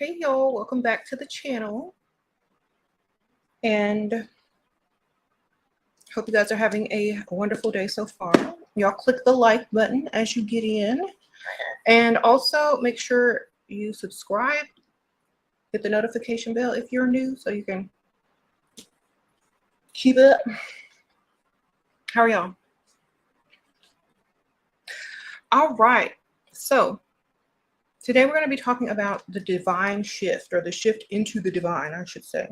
Hey y'all, welcome back to the channel. And hope you guys are having a wonderful day so far. Y'all click the like button as you get in. And also make sure you subscribe, hit the notification bell if you're new so you can keep up. How are y'all? All right, so today we're going to be talking about the divine shift, or the shift into the divine, I should say.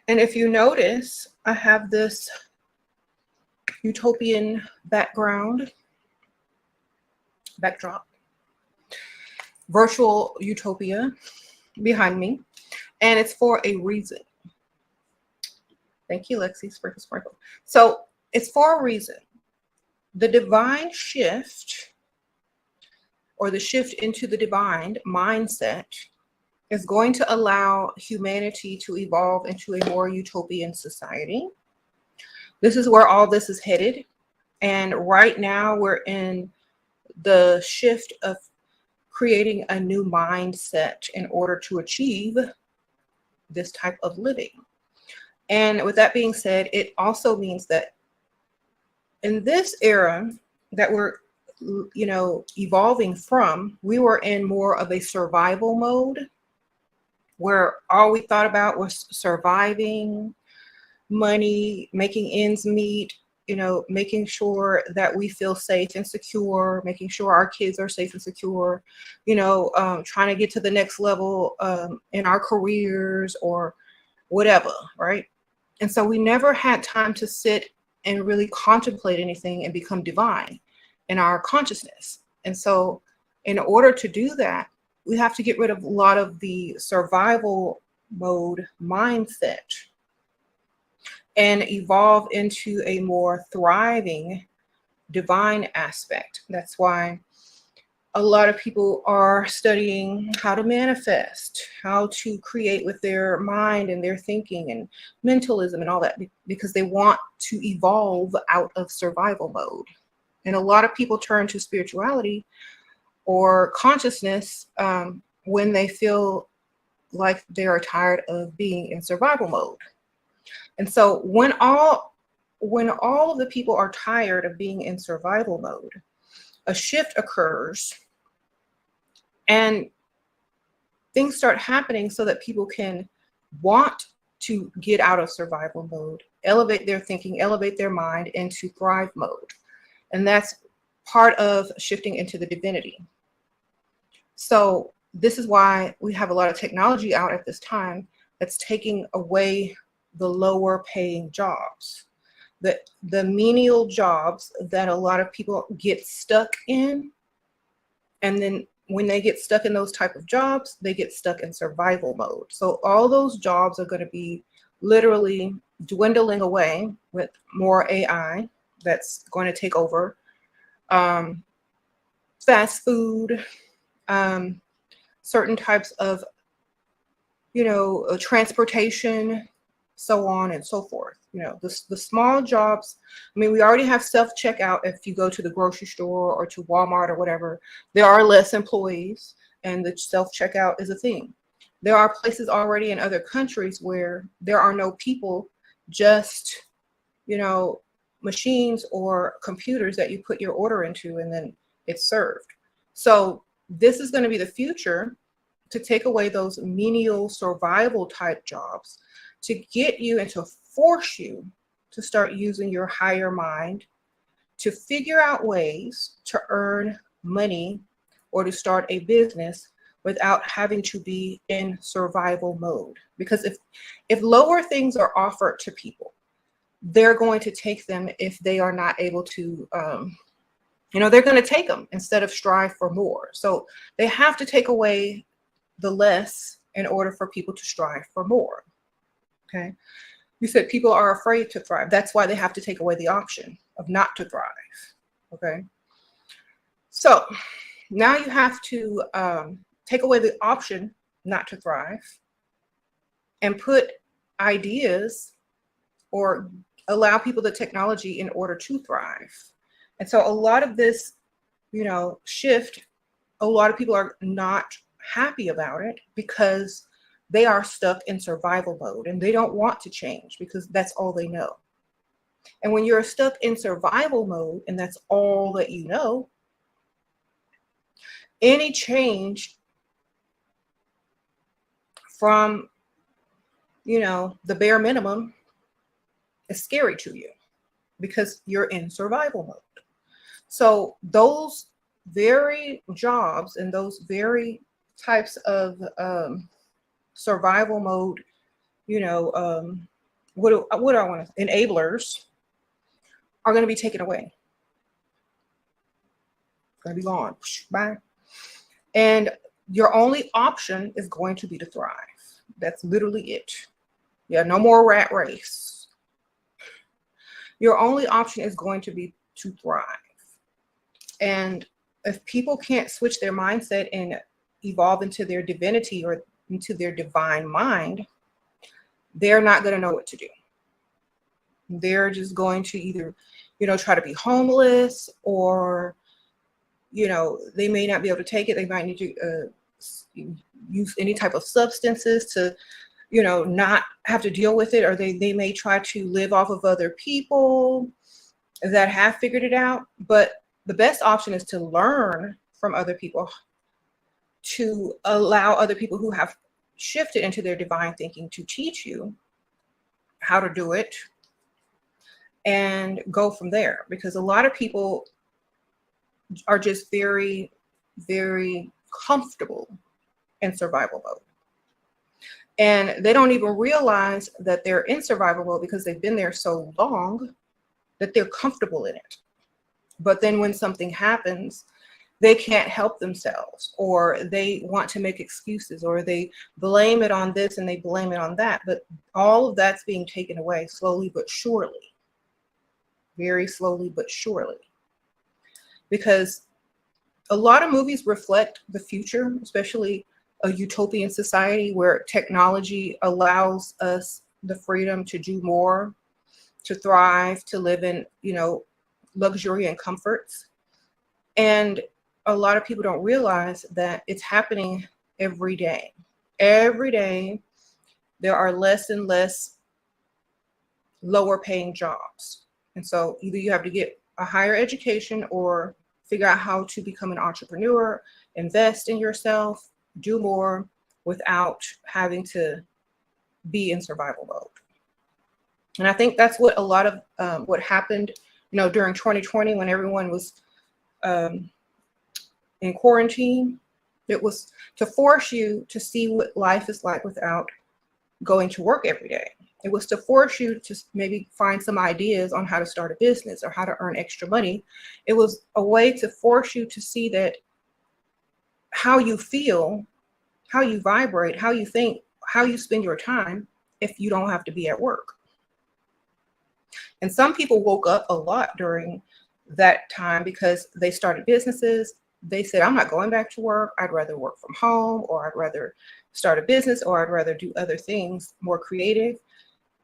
And if you notice, I have this utopian backdrop, virtual utopia behind me, and it's for a reason. Thank you, Lexi. Sprinkle, sprinkle. So it's for a reason. The divine shift, or the shift into the divine mindset, is going to allow humanity to evolve into a more utopian society. This is where all this is headed. And right now we're in the shift of creating a new mindset in order to achieve this type of living. And with that being said, it also means that in this era that we're evolving from, we were in more of a survival mode where all we thought about was surviving, money, making ends meet, making sure that we feel safe and secure, making sure our kids are safe and secure, trying to get to the next level in our careers or whatever, right? And so we never had time to sit and really contemplate anything and become divine in our consciousness. And so in order to do that, we have to get rid of a lot of the survival mode mindset and evolve into a more thriving divine aspect. That's why a lot of people are studying how to manifest, how to create with their mind and their thinking and mentalism and all that, because they want to evolve out of survival mode. And a lot of people turn to spirituality or consciousness when they feel like they are tired of being in survival mode. And so when all of the people are tired of being in survival mode, a shift occurs and things start happening so that people can want to get out of survival mode, elevate their thinking, elevate their mind into thrive mode. And that's part of shifting into the divinity. So this is why we have a lot of technology out at this time that's taking away the lower paying jobs, the menial jobs that a lot of people get stuck in. And then when they get stuck in those type of jobs, they get stuck in survival mode. So all those jobs are going to be literally dwindling away with more AI that's going to take over. Fast food, certain types of, transportation, so on and so forth. The small jobs. I mean, we already have self-checkout. If you go to the grocery store or to Walmart or whatever, there are less employees and the self-checkout is a thing. There are places already in other countries where there are no people, just, machines or computers that you put your order into and then it's served. So this is going to be the future, to take away those menial survival type jobs, to get you and to force you to start using your higher mind to figure out ways to earn money or to start a business without having to be in survival mode. Because if lower things are offered to people, they're going to take them. If they are not able to, they're going to take them instead of strive for more. So they have to take away the less in order for people to strive for more. Okay. You said people are afraid to thrive. That's why they have to take away the option of not to thrive. Okay. So now you have to take away the option not to thrive and put ideas or allow people the technology in order to thrive. And so a lot of this, shift a lot of people are not happy about it because they are stuck in survival mode and they don't want to change because that's all they know. And when you're stuck in survival mode and that's all that you know, any change from, the bare minimum is scary to you because you're in survival mode. So those very jobs and those very types of survival mode, what do I want to, enablers are going to be taken away. Going to be gone. Bye. And your only option is going to be to thrive. That's literally it. Yeah, no more rat race. Your only option is going to be to thrive. And if people can't switch their mindset and evolve into their divinity or into their divine mind, they're not going to know what to do. They're just going to either, try to be homeless, or, they may not be able to take it. They might need to use any type of substances to, not have to deal with it. Or they may try to live off of other people that have figured it out. But the best option is to learn from other people, to allow other people who have shifted into their divine thinking to teach you how to do it and go from there. Because a lot of people are just very, very comfortable in survival mode. And they don't even realize that they're in survival mode because they've been there so long that they're comfortable in it. But then when something happens, they can't help themselves, or they want to make excuses, or they blame it on this and they blame it on that. But all of that's being taken away slowly but surely, very slowly but surely. Because a lot of movies reflect the future, especially a utopian society where technology allows us the freedom to do more, to thrive, to live in, luxury and comforts. And a lot of people don't realize that it's happening every day. Every day, there are less and less lower paying jobs. And so either you have to get a higher education or figure out how to become an entrepreneur, invest in yourself, do more without having to be in survival mode. And I think that's what a lot of what happened, during 2020 when everyone was in quarantine. It was to force you to see what life is like without going to work every day. It was to force you to maybe find some ideas on how to start a business or how to earn extra money. It was a way to force you to see that how you feel, how you vibrate, how you think, how you spend your time if you don't have to be at work. And some people woke up a lot during that time because they started businesses. They said, I'm not going back to work. I'd rather work from home, or I'd rather start a business, or I'd rather do other things, more creative.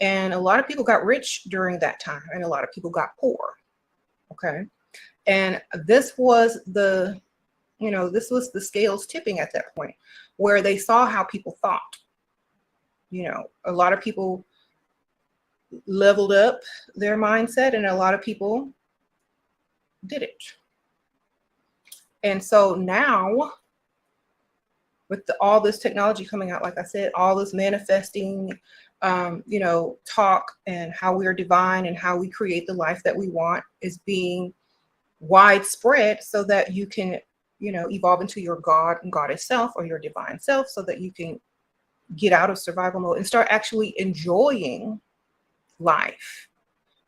And a lot of people got rich during that time, and a lot of people got poor. Okay. And this was the scales tipping at that point, where they saw how people thought. A lot of people leveled up their mindset, and a lot of people didn't. And so now, with all this technology coming out, like I said, all this manifesting, talk, and how we are divine and how we create the life that we want is being widespread, so that you can, evolve into your God and goddess self, or your divine self, so that you can get out of survival mode and start actually enjoying life,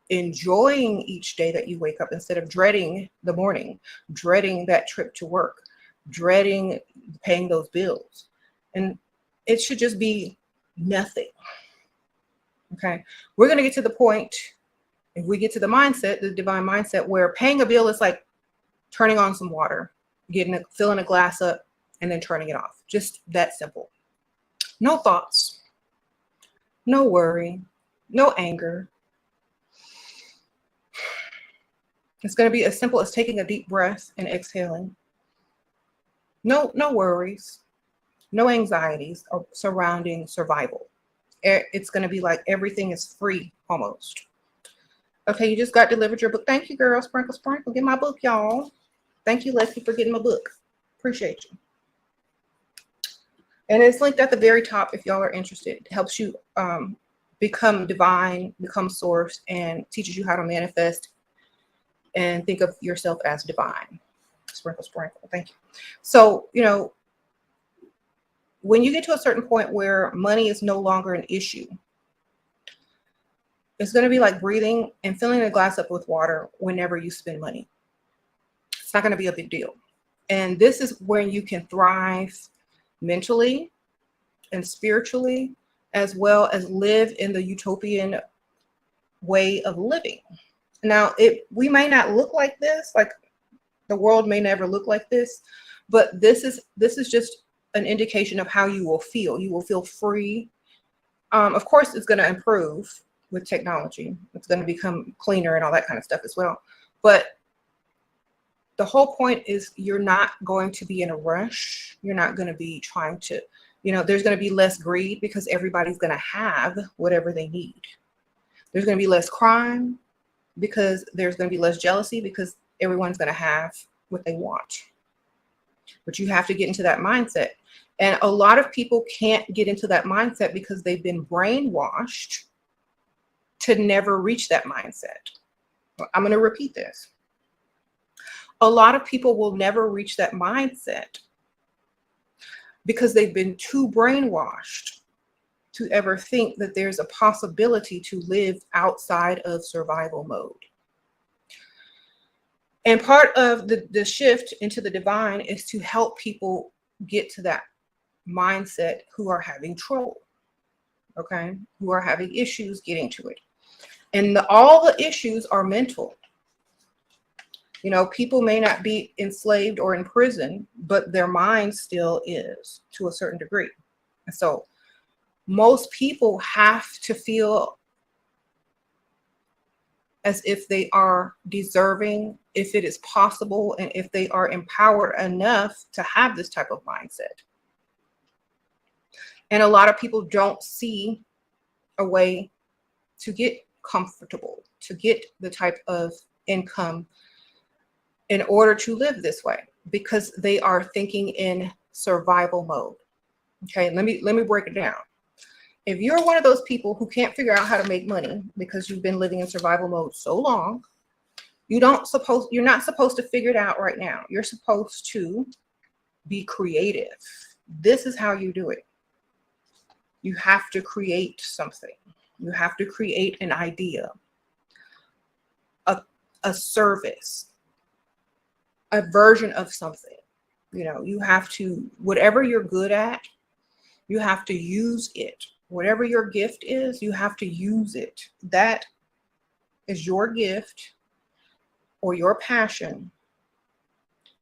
enjoying each day that you wake up, instead of dreading the morning, dreading that trip to work, dreading paying those bills. And it should just be nothing. Okay. We're going to get to the point, if we get to the mindset, the divine mindset, where paying a bill is like turning on some water, filling a glass up, and then turning it off. Just that simple. No thoughts, no worry, no anger. It's going to be as simple as taking a deep breath and exhaling. No worries, no anxieties surrounding survival. It's going to be like everything is free almost. Okay, you just got delivered your book. Thank you, girl. Sprinkle, sprinkle. Get my book, y'all. Thank you, Leslie, for getting my book. Appreciate you. And it's linked at the very top if y'all are interested. It helps you become divine, become source, and teaches you how to manifest and think of yourself as divine. Sprinkle, sprinkle. Thank you. So, when you get to a certain point where money is no longer an issue, it's going to be like breathing and filling a glass up with water whenever you spend money. It's not going to be a big deal. And this is when you can thrive mentally and spiritually, as well as live in the utopian way of living. Now, we may not look like this, like the world may never look like this, but this is just an indication of how you will feel. You will feel free. Of course, it's going to improve with technology. It's going to become cleaner and all that kind of stuff as well. But the whole point is you're not going to be in a rush. You're not going to be trying to, there's going to be less greed because everybody's going to have whatever they need. There's going to be less crime because there's going to be less jealousy because everyone's going to have what they want. But you have to get into that mindset. And a lot of people can't get into that mindset because they've been brainwashed to never reach that mindset. I'm going to repeat this. A lot of people will never reach that mindset because they've been too brainwashed to ever think that there's a possibility to live outside of survival mode. And part of the shift into the divine is to help people get to that mindset who are having trouble, okay? Who are having issues getting to it. And all the issues are mental. People may not be enslaved or in prison, but their mind still is to a certain degree. And so most people have to feel as if they are deserving, if it is possible, and if they are empowered enough to have this type of mindset. And a lot of people don't see a way to get comfortable, to get the type of income in order to live this way, because they are thinking in survival mode. Okay, let me break it down. If you're one of those people who can't figure out how to make money because you've been living in survival mode so long, you're not supposed to figure it out right now. You're supposed to be creative. This is how you do it. You have to create something. You have to create an idea, a service, a version of something. You have to, whatever you're good at, you have to use it. Whatever your gift is, you have to use it. That is your gift or your passion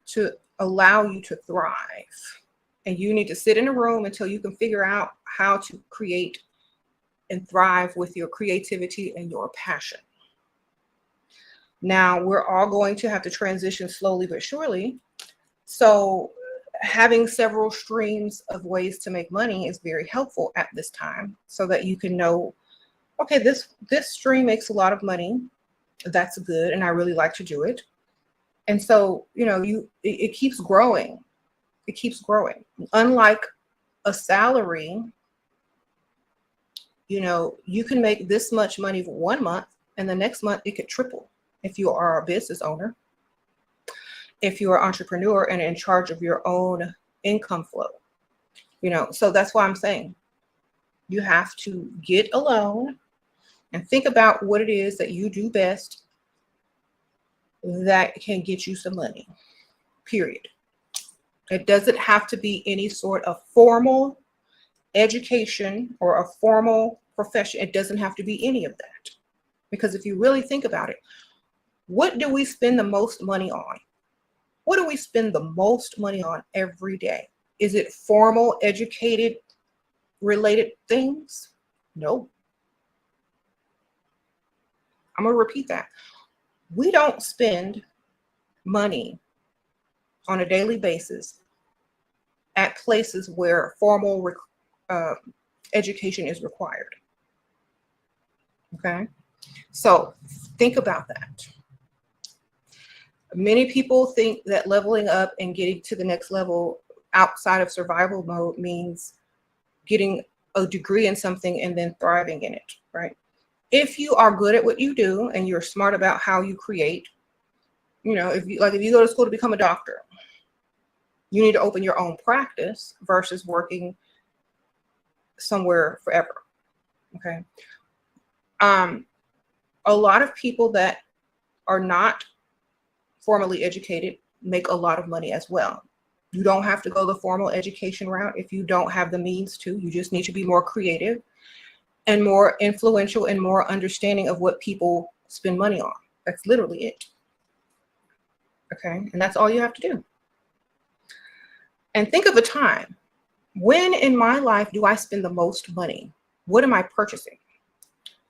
to allow you to thrive. And you need to sit in a room until you can figure out how to create and thrive with your creativity and your passion. Now, we're all going to have to transition slowly but surely. So having several streams of ways to make money is very helpful at this time, so that you can know, okay, this stream makes a lot of money. That's good. And I really like to do it. And so, it keeps growing. It keeps growing. Unlike a salary, you can make this much money for 1 month and the next month it could triple if you are a business owner, if you're an entrepreneur and in charge of your own income flow. So that's why I'm saying you have to get alone and think about what it is that you do best that can get you some money, period. It doesn't have to be any sort of formal education or a formal profession. It doesn't have to be any of that. Because if you really think about it, what do we spend the most money on? What do we spend the most money on every day? Is it formal, educated, related things? No. I'm going to repeat that. We don't spend money on a daily basis at places where formal education is required. Okay, so think about that. Many people think that leveling up and getting to the next level outside of survival mode means getting a degree in something and then thriving in it, right? If you are good at what you do and you're smart about how you create, you know, if you go to school to become a doctor, you need to open your own practice versus working somewhere forever. Okay. A lot of people that are not formally educated make a lot of money as well. You don't have to go the formal education route if you don't have the means to. You just need to be more creative and more influential and more understanding of what people spend money on. That's literally it. Okay, and that's all you have to do. And think of a time. When in my life do I spend the most money? What am I purchasing?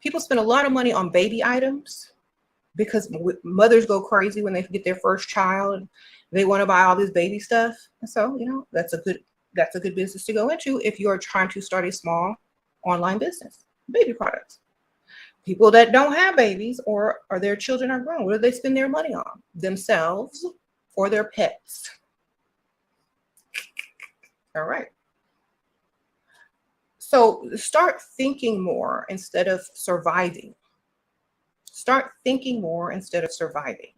People spend a lot of money on baby items because mothers go crazy when they get their first child. They want to buy all this baby stuff. And so, you know, that's a good business to go into if you're trying to start a small online business, baby products. People that don't have babies or their children are grown, what do they spend their money on? Themselves or their pets. All right. So start thinking more instead of surviving. Start thinking more instead of surviving.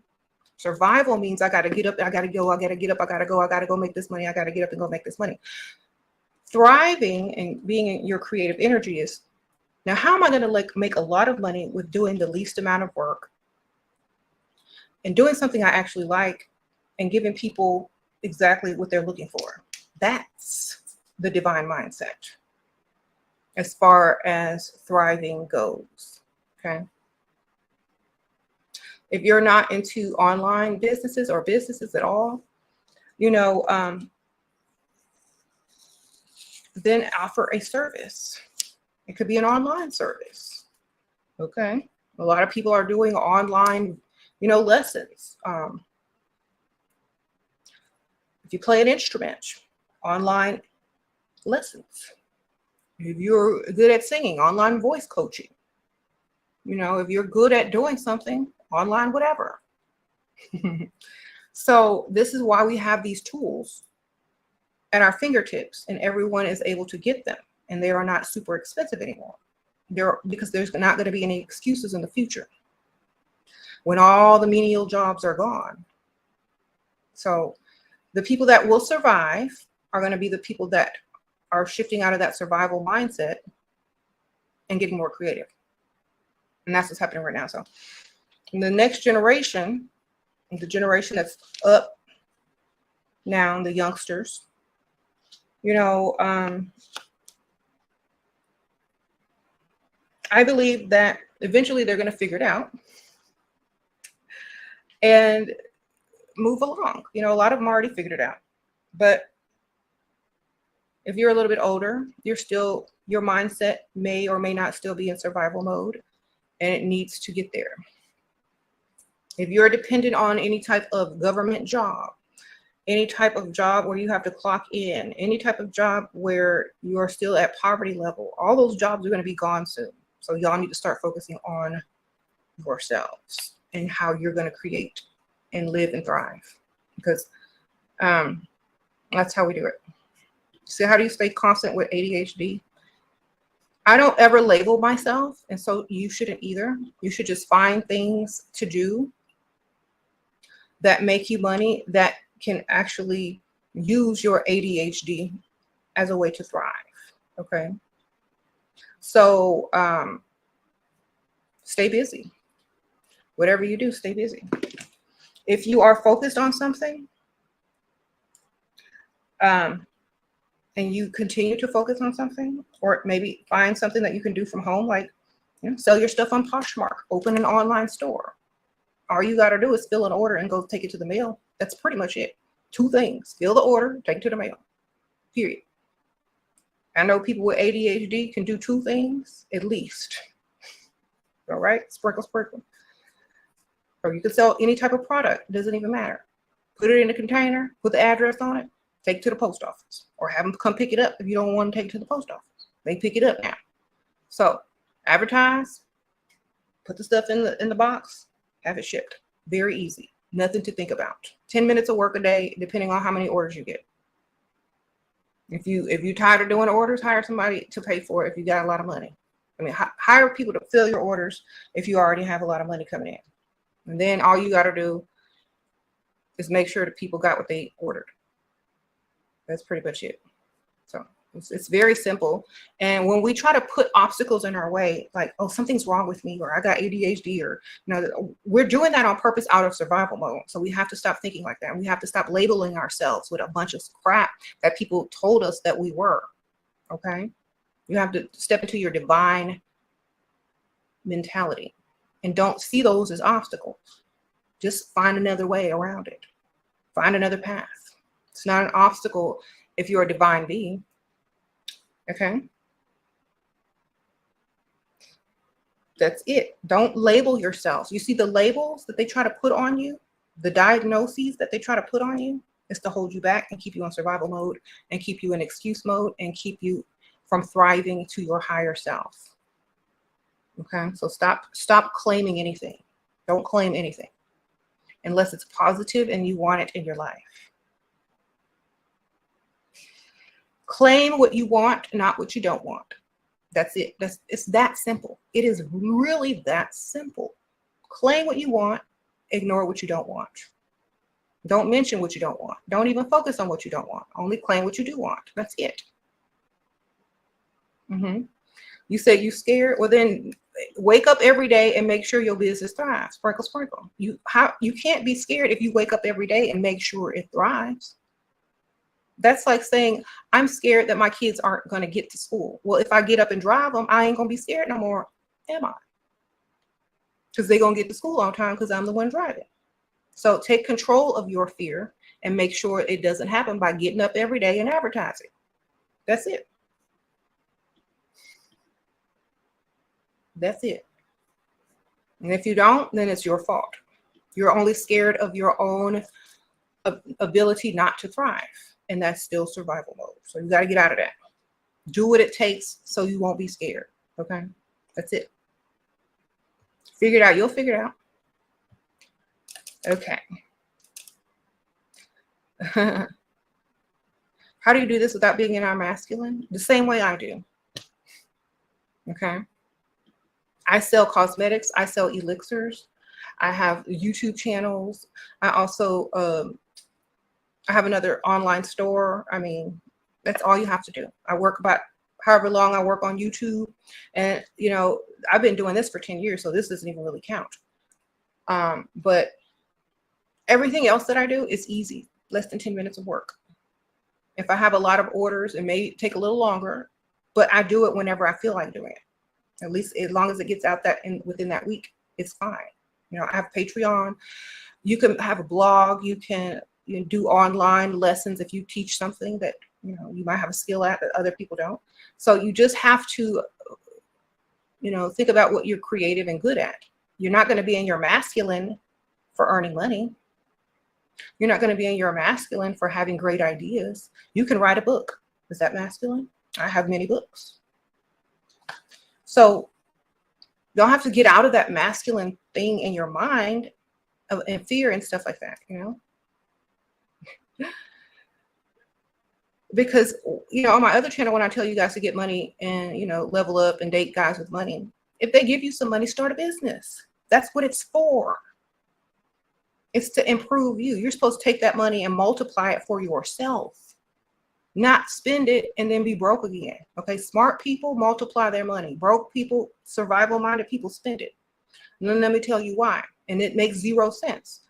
Survival means I got to get up, I got to go, I got to get up, I got to go, I got to go make this money, I got to get up and go make this money. Thriving and being in your creative energy is, now how am I going to make a lot of money with doing the least amount of work and doing something I actually like and giving people exactly what they're looking for? That's the divine mindset as far as thriving goes. Okay. If you're not into online businesses or businesses at all, you know, then offer a service. It could be an online service. Okay. A lot of people are doing online, you know, lessons. If you play an instrument, online lessons. If you're good at singing, online voice coaching. You know, if you're good at doing something, online whatever. So this is why we have these tools at our fingertips and everyone is able to get them, and they are not super expensive anymore. Because there's not going to be any excuses in the future when all the menial jobs are gone. So the people that will survive are going to be the people that are shifting out of that survival mindset and getting more creative. And that's what's happening right now. So in the next generation, the generation that's up now, the youngsters, you know, I believe that eventually they're going to figure it out and move along. You know, a lot of them already figured it out. But if you're a little bit older, your mindset may or may not still be in survival mode, and it needs to get there. If you're dependent on any type of government job, any type of job where you have to clock in, any type of job where you're still at poverty level, all those jobs are going to be gone soon. So y'all need to start focusing on yourselves and how you're going to create and live and thrive, because that's how we do it. So how do you stay constant with ADHD? I don't ever label myself, and so you shouldn't either. You should just find things to do that make you money, that can actually use your ADHD as a way to thrive. Okay. So stay busy. Whatever you do, stay busy. If you are focused on something, and you continue to focus on something, or maybe find something that you can do from home, like, you know, sell your stuff on Poshmark, open an online store. All you got to do is fill an order and go take it to the mail. That's pretty much it. 2 things: fill the order, take it to the mail. Period. I know people with ADHD can do 2 things at least. All right, sprinkle, sprinkle. Or you can sell any type of product. It doesn't even matter. Put it in a container, put the address on it, Take it to the post office, or have them come pick it up if you don't want to take it to the post office. They pick it up now. So advertise, put the stuff in the box, have it shipped. Very easy. Nothing to think about. 10 minutes of work a day, depending on how many orders you get. If you're tired of doing orders, hire somebody to pay for it if you got a lot of money. I mean, hire people to fill your orders if you already have a lot of money coming in. And then all you got to do is make sure that people got what they ordered. That's pretty much it. So it's very simple. And when we try to put obstacles in our way, like, oh, something's wrong with me, or I got ADHD, or, you know, we're doing that on purpose out of survival mode. So we have to stop thinking like that. We have to stop labeling ourselves with a bunch of crap that people told us that we were. Okay. You have to step into your divine mentality and don't see those as obstacles. Just find another way around it. Find another path. It's not an obstacle if you're a divine being. Okay. That's it. Don't label yourself. You see the labels that they try to put on you, the diagnoses that they try to put on you, is to hold you back and keep you in survival mode and keep you in excuse mode and keep you from thriving to your higher self. Okay. So stop claiming anything. Don't claim anything unless it's positive and you want it in your life. Claim what you want, not what you don't want. That's it. It's that simple. It is really that simple. Claim what you want, ignore what you don't want. Don't mention what you don't want. Don't even focus on what you don't want. Only claim what you do want. That's it. You say you're scared? Well, then wake up every day and make sure your business thrives. Sprinkle, sprinkle. You can't be scared if you wake up every day and make sure it thrives. That's like saying, I'm scared that my kids aren't going to get to school. Well, if I get up and drive them, I ain't going to be scared no more, am I? Because they're going to get to school on time because I'm the one driving. So take control of your fear and make sure it doesn't happen by getting up every day and advertising. That's it. That's it. And if you don't, then it's your fault. You're only scared of your own ability not to thrive. And that's still survival mode. So you got to get out of that. Do what it takes so you won't be scared. Okay. That's it. Figure it out. You'll figure it out. Okay. How do you do this without being in our masculine? The same way I do. Okay. I sell cosmetics. I sell elixirs. I have YouTube channels. I also, I have another online store. I mean, that's all you have to do. I work about however long I work on YouTube. And, you know, I've been doing this for 10 years, so this doesn't even really count. But everything else that I do is easy, less than 10 minutes of work. If I have a lot of orders, it may take a little longer, but I do it whenever I feel like doing it. At least as long as it gets out within that week, it's fine. You know, I have Patreon. You can have a blog. You can do online lessons if you teach something that, you know, you might have a skill at that other people don't. So you just have to, you know, think about what you're creative and good at. You're not going to be in your masculine for earning money. You're not going to be in your masculine for having great ideas. You can write a book. Is that masculine? I have many books. So you don't have to get out of that masculine thing in your mind and fear and stuff like that, you know? Because, you know, on my other channel, when I tell you guys to get money and, you know, level up and date guys with money, if they give you some money, start a business. That's what it's for. It's to improve you. You're supposed to take that money and multiply it for yourself, not spend it and then be broke again. Okay. Smart people multiply their money. Broke people, survival minded people spend it. And then let me tell you why. And it makes zero sense.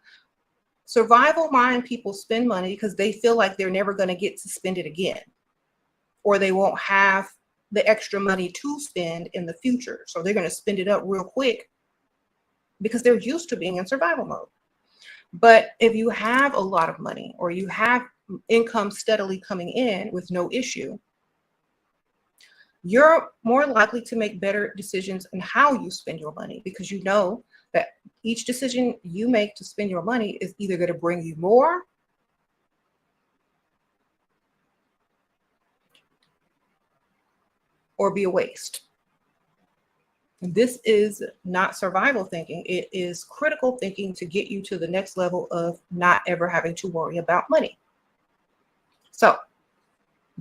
Survival mind people spend money because they feel like they're never going to get to spend it again, or they won't have the extra money to spend in the future. So they're going to spend it up real quick because they're used to being in survival mode. But if you have a lot of money or you have income steadily coming in with no issue, you're more likely to make better decisions in how you spend your money, because you know that each decision you make to spend your money is either going to bring you more or be a waste. This is not survival thinking. It is critical thinking to get you to the next level of not ever having to worry about money. So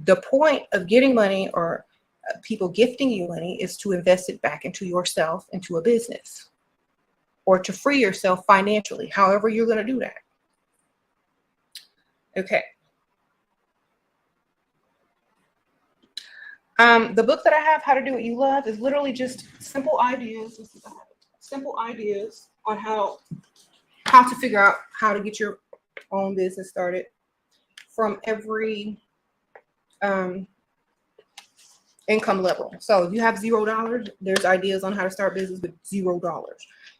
the point of getting money, or people gifting you money, is to invest it back into yourself, into a business, or to free yourself financially, however you're going to do that. Okay. The book that I have, How to Do What You Love, is literally just simple ideas. Simple ideas on how to figure out how to get your own business started from every income level. So if you have $0, there's ideas on how to start business with $0.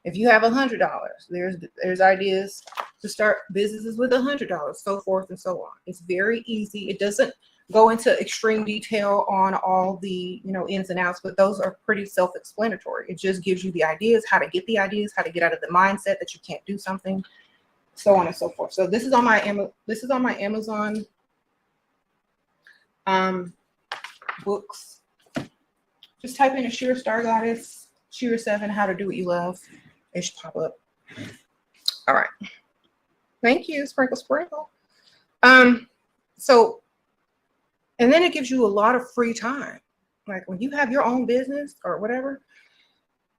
If you have $100, there's ideas to start businesses with $100, so forth and so on. It's very easy. It doesn't go into extreme detail on all the ins and outs, but those are pretty self-explanatory. It just gives you the ideas, how to get the ideas, how to get out of the mindset that you can't do something, so on and so forth. So this is on my Amazon books. Just type in Ashira Star Goddess, Shira 7, How to Do What You Love. It should pop up. All right. Thank you, Sprinkle Sprinkle. So, and then it gives you a lot of free time. Like when you have your own business or whatever,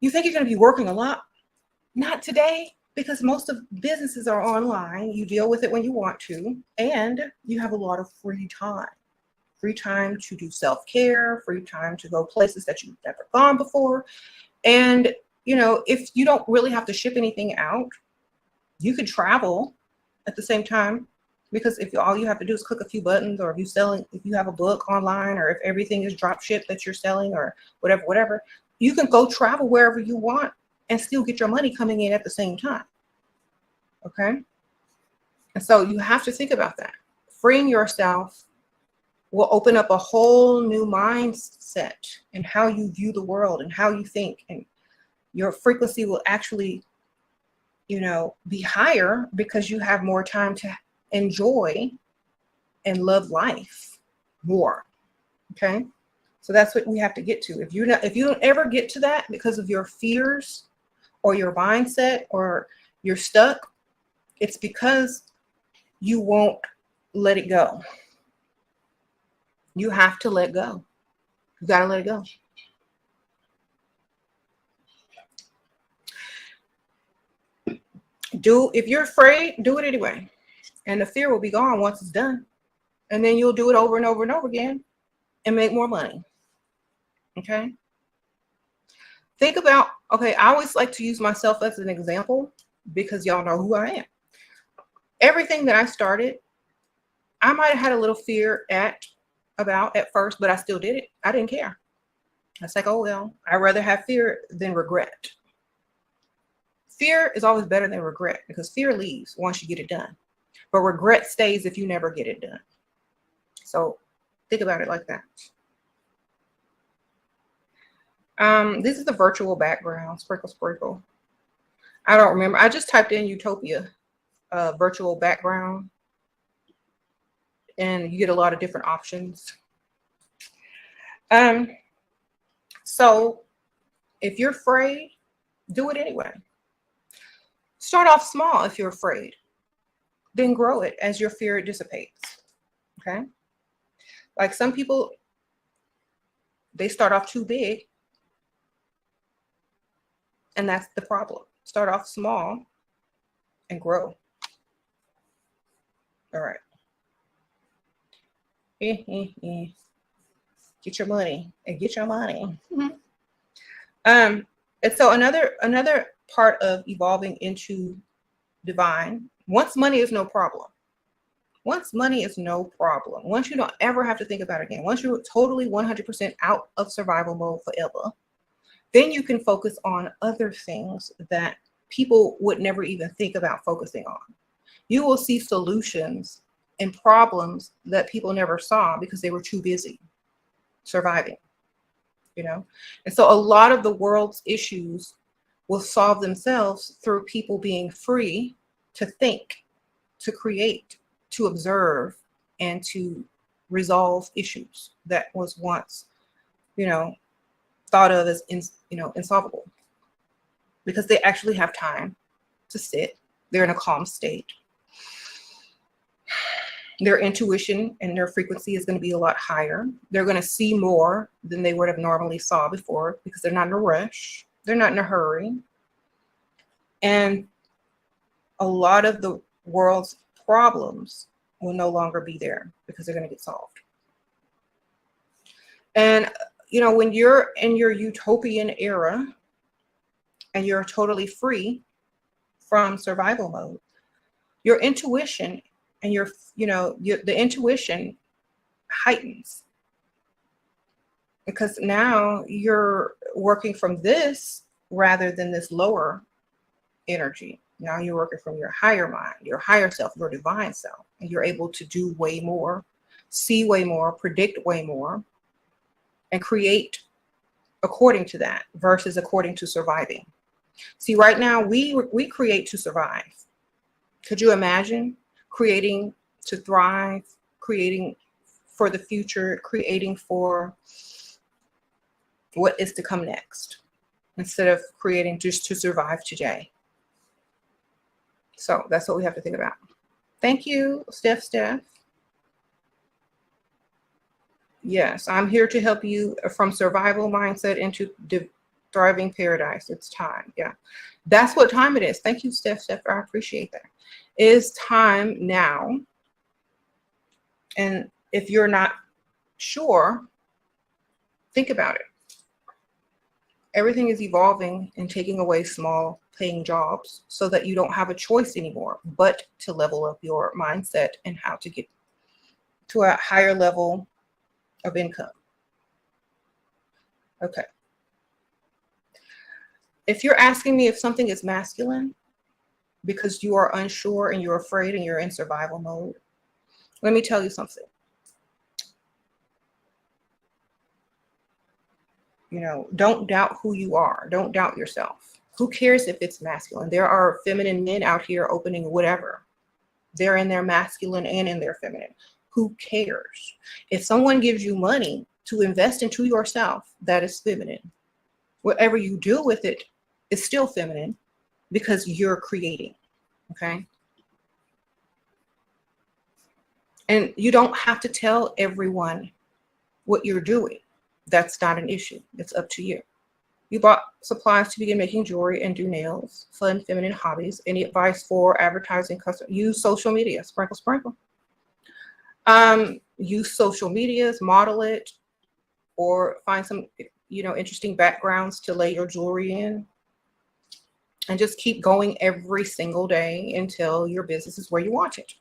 you think you're going to be working a lot. Not today, because most of businesses are online. You deal with it when you want to, and you have a lot of free time. Free time to do self-care, free time to go places that you've never gone before. And, if you don't really have to ship anything out, you could travel at the same time, because if all you have to do is click a few buttons, or if you have a book online, or if everything is drop ship that you're selling, or whatever, you can go travel wherever you want and still get your money coming in at the same time. Okay. And so you have to think about that. Freeing yourself will open up a whole new mindset in how you view the world and how you think, and your frequency will actually, be higher because you have more time to enjoy and love life more. Okay. So that's what we have to get to. If you don't ever get to that because of your fears or your mindset, or you're stuck, it's because you won't let it go. You have to let go. You got to let it go. If you're afraid, do it anyway. And the fear will be gone once it's done. And then you'll do it over and over and over again and make more money. Okay. Think about, I always like to use myself as an example because y'all know who I am. Everything that I started, I might have had a little fear about at first, but I still did it. I didn't care. I was like, oh, well, I'd rather have fear than regret. Fear is always better than regret, because fear leaves once you get it done, but regret stays if you never get it done. So think about it like that. This is the virtual background, Sprinkle Sprinkle. I don't remember. I just typed in Utopia virtual background, and you get a lot of different options. So if you're afraid, do it anyway. Start off small if you're afraid, then grow it as your fear dissipates. Okay. Like some people, they start off too big, and that's the problem. Start off small and grow. All right. Get your money and get your money. Mm-hmm. And so another part of evolving into divine, once money is no problem. Once money is no problem. Once you don't ever have to think about it again. Once you're totally 100% out of survival mode forever, then you can focus on other things that people would never even think about focusing on. You will see solutions and problems that people never saw because they were too busy surviving, And so a lot of the world's issues will solve themselves through people being free to think, to create, to observe, and to resolve issues that was once you know, thought of as insolvable, because they actually have time to sit. They're in a calm state. Their intuition and their frequency is going to be a lot higher. They're going to see more than they would have normally saw before because they're not in a rush. They're not in a hurry. And a lot of the world's problems will no longer be there because they're going to get solved. And, when you're in your utopian era and you're totally free from survival mode, your intuition and the intuition heightens, because now you're working from this rather than this lower energy. Now you're working from your higher mind, your higher self, your divine self, and you're able to do way more, see way more, predict way more, and create according to that versus according to surviving. See, right now we create to survive. Could you imagine creating to thrive, creating for the future, creating for what is to come next, instead of creating just to survive today? So that's what we have to think about. Thank you, Steph. Yes, I'm here to help you from survival mindset into thriving paradise. It's time. Yeah, that's what time it is. Thank you, Steph. I appreciate that. It's time now. And if you're not sure, think about it. Everything is evolving and taking away small paying jobs so that you don't have a choice anymore but to level up your mindset and how to get to a higher level of income. Okay. If you're asking me if something is masculine because you are unsure and you're afraid and you're in survival mode, let me tell you something. Don't doubt who you are. Don't doubt yourself. Who cares if it's masculine? There are feminine men out here opening whatever. They're in their masculine and in their feminine. Who cares? If someone gives you money to invest into yourself, that is feminine. Whatever you do with it is still feminine because you're creating. Okay? And you don't have to tell everyone what you're doing. That's not an issue. It's up to you. You bought supplies to begin making jewelry and do nails, fun feminine hobbies. Any advice for advertising custom? Use social media. Sprinkle. Use social medias, model it, or find some, interesting backgrounds to lay your jewelry in. And just keep going every single day until your business is where you want it.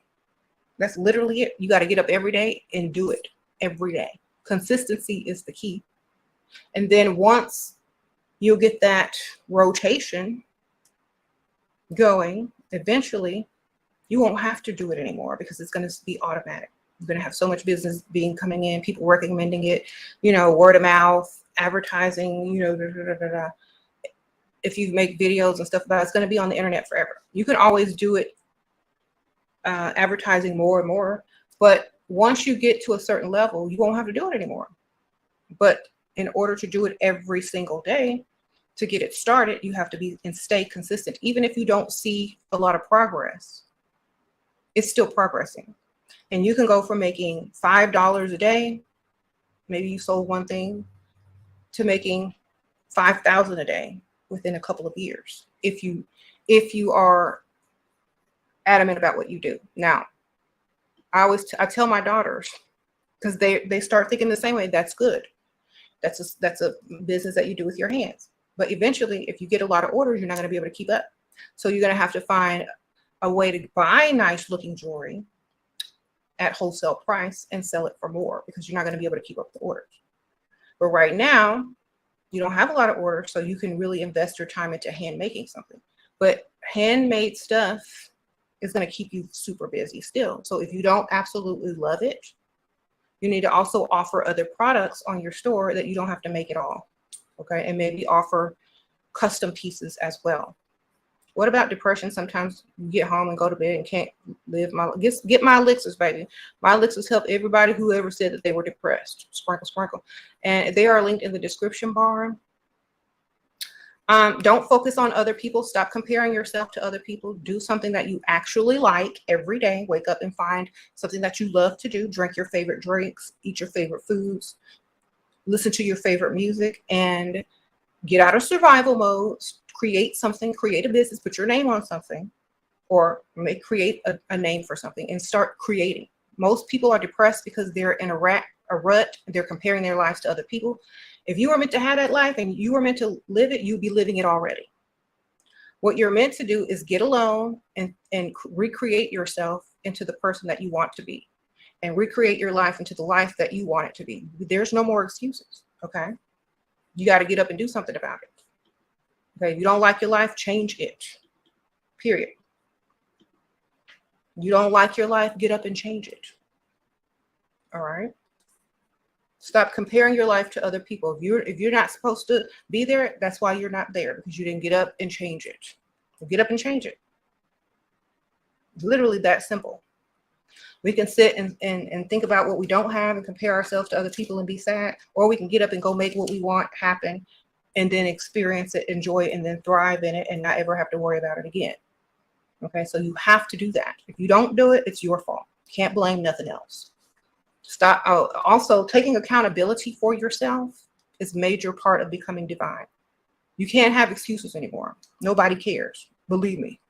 That's literally it. You got to get up every day and do it every day. Consistency is the key. And then once you'll get that rotation going, eventually you won't have to do it anymore because it's going to be automatic. You're going to have so much business coming in, people recommending it, word of mouth, advertising, If you make videos and stuff about it, it's going to be on the internet forever. You can always do it, advertising more and more, but once you get to a certain level, you won't have to do it anymore. But in order to do it every single day, to get it started, you have to be and stay consistent. Even if you don't see a lot of progress, it's still progressing. And you can go from making $5 a day, maybe you sold one thing, to making $5,000 a day within a couple of years, if you are adamant about what you do. Now, I tell my daughters, because they start thinking the same way. That's good. That's a business that you do with your hands. But eventually, if you get a lot of orders, you're not going to be able to keep up. So you're going to have to find a way to buy nice looking jewelry at wholesale price and sell it for more, because you're not going to be able to keep up the orders. But right now, you don't have a lot of orders, so you can really invest your time into hand making something. But handmade stuff is going to keep you super busy still. So if you don't absolutely love it, you need to also offer other products on your store that you don't have to make it all. Okay. And maybe offer custom pieces as well. What about depression? Sometimes you get home and go to bed and can't live my get my elixirs, baby. My elixirs help everybody who ever said that they were depressed. Sprinkle, sprinkle. And they are linked in the description bar. Don't focus on other people. Stop comparing yourself to other people. Do something that you actually like every day. Wake up and find something that you love to do. Drink your favorite drinks, eat your favorite foods, listen to your favorite music, and get out of survival mode. Create something, create a business, put your name on something, or create a name for something and start creating. Most people are depressed because they're in a rut. They're comparing their lives to other people. If you were meant to have that life and you were meant to live it, you'd be living it already. What you're meant to do is get alone and recreate yourself into the person that you want to be, and recreate your life into the life that you want it to be. There's no more excuses, okay? You got to get up and do something about it. Okay, if you don't like your life, change it, period. You don't like your life, get up and change it, all right? Stop comparing your life to other people. If you're not supposed to be there, that's why you're not there, because you didn't get up and change it. Get up and change it. It's literally that simple. We can sit and think about what we don't have and compare ourselves to other people and be sad, or we can get up and go make what we want happen and then experience it, enjoy it, and then thrive in it and not ever have to worry about it again. Okay, so you have to do that. If you don't do it, it's your fault. Can't blame nothing else. Stop. Also, taking accountability for yourself is a major part of becoming divine. You can't have excuses anymore. Nobody cares. Believe me.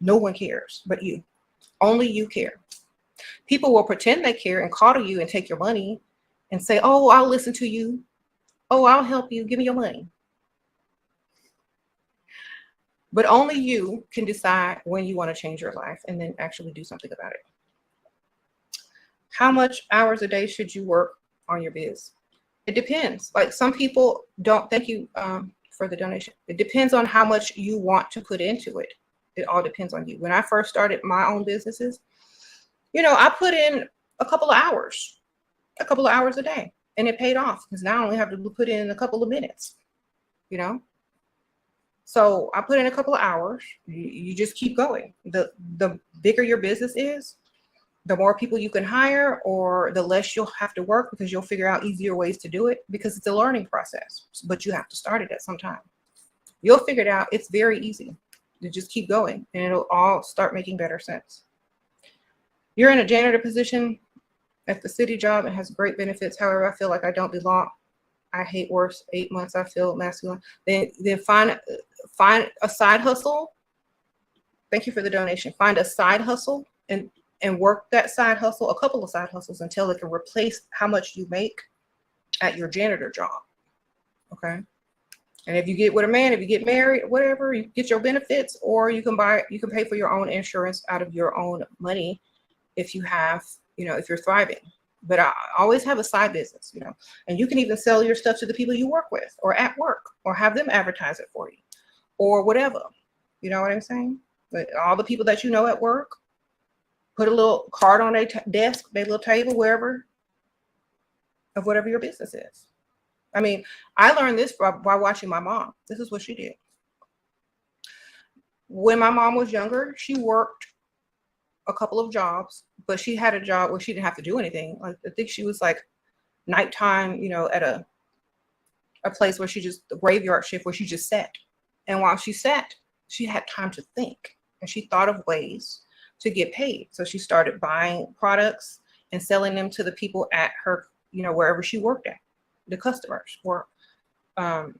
No one cares but you. Only you care. People will pretend they care and coddle you and take your money and say, oh, I'll listen to you. Oh, I'll help you. Give me your money. But only you can decide when you want to change your life and then actually do something about it. How much hours a day should you work on your biz? It depends. Like some people don't, thank you for the donation. It depends on how much you want to put into it. It all depends on you. When I first started my own businesses, I put in a couple of hours a day, and it paid off because now I only have to put in a couple of minutes, So I put in a couple of hours. You just keep going. The bigger your business is, the more people you can hire, or the less you'll have to work because you'll figure out easier ways to do it, because it's a learning process, but you have to start it at some time. You'll figure it out. It's very easy. You just keep going and it'll all start making better sense. You're in a janitor position at the city job and has great benefits. However, I feel like I don't belong. I hate worse. 8 months, I feel masculine. Then find a side hustle. Thank you for the donation. Find a side hustle and work that side hustle, a couple of side hustles, until it can replace how much you make at your janitor job. Okay. And if you get with a man, if you get married, whatever, you get your benefits, or you can pay for your own insurance out of your own money if you have, if you're thriving. But I always have a side business, and you can even sell your stuff to the people you work with or at work, or have them advertise it for you or whatever. You know what I'm saying? But all the people that at work, put a little card on their desk, their little table, wherever, of whatever your business is. I mean, I learned this by watching my mom. This is what she did. When my mom was younger, she worked a couple of jobs, but she had a job where she didn't have to do anything. Like, I think she was like nighttime, at a place where the graveyard shift where she just sat. And while she sat, she had time to think, and she thought of ways to get paid. So she started buying products and selling them to the people at her, wherever she worked at, the customers were, and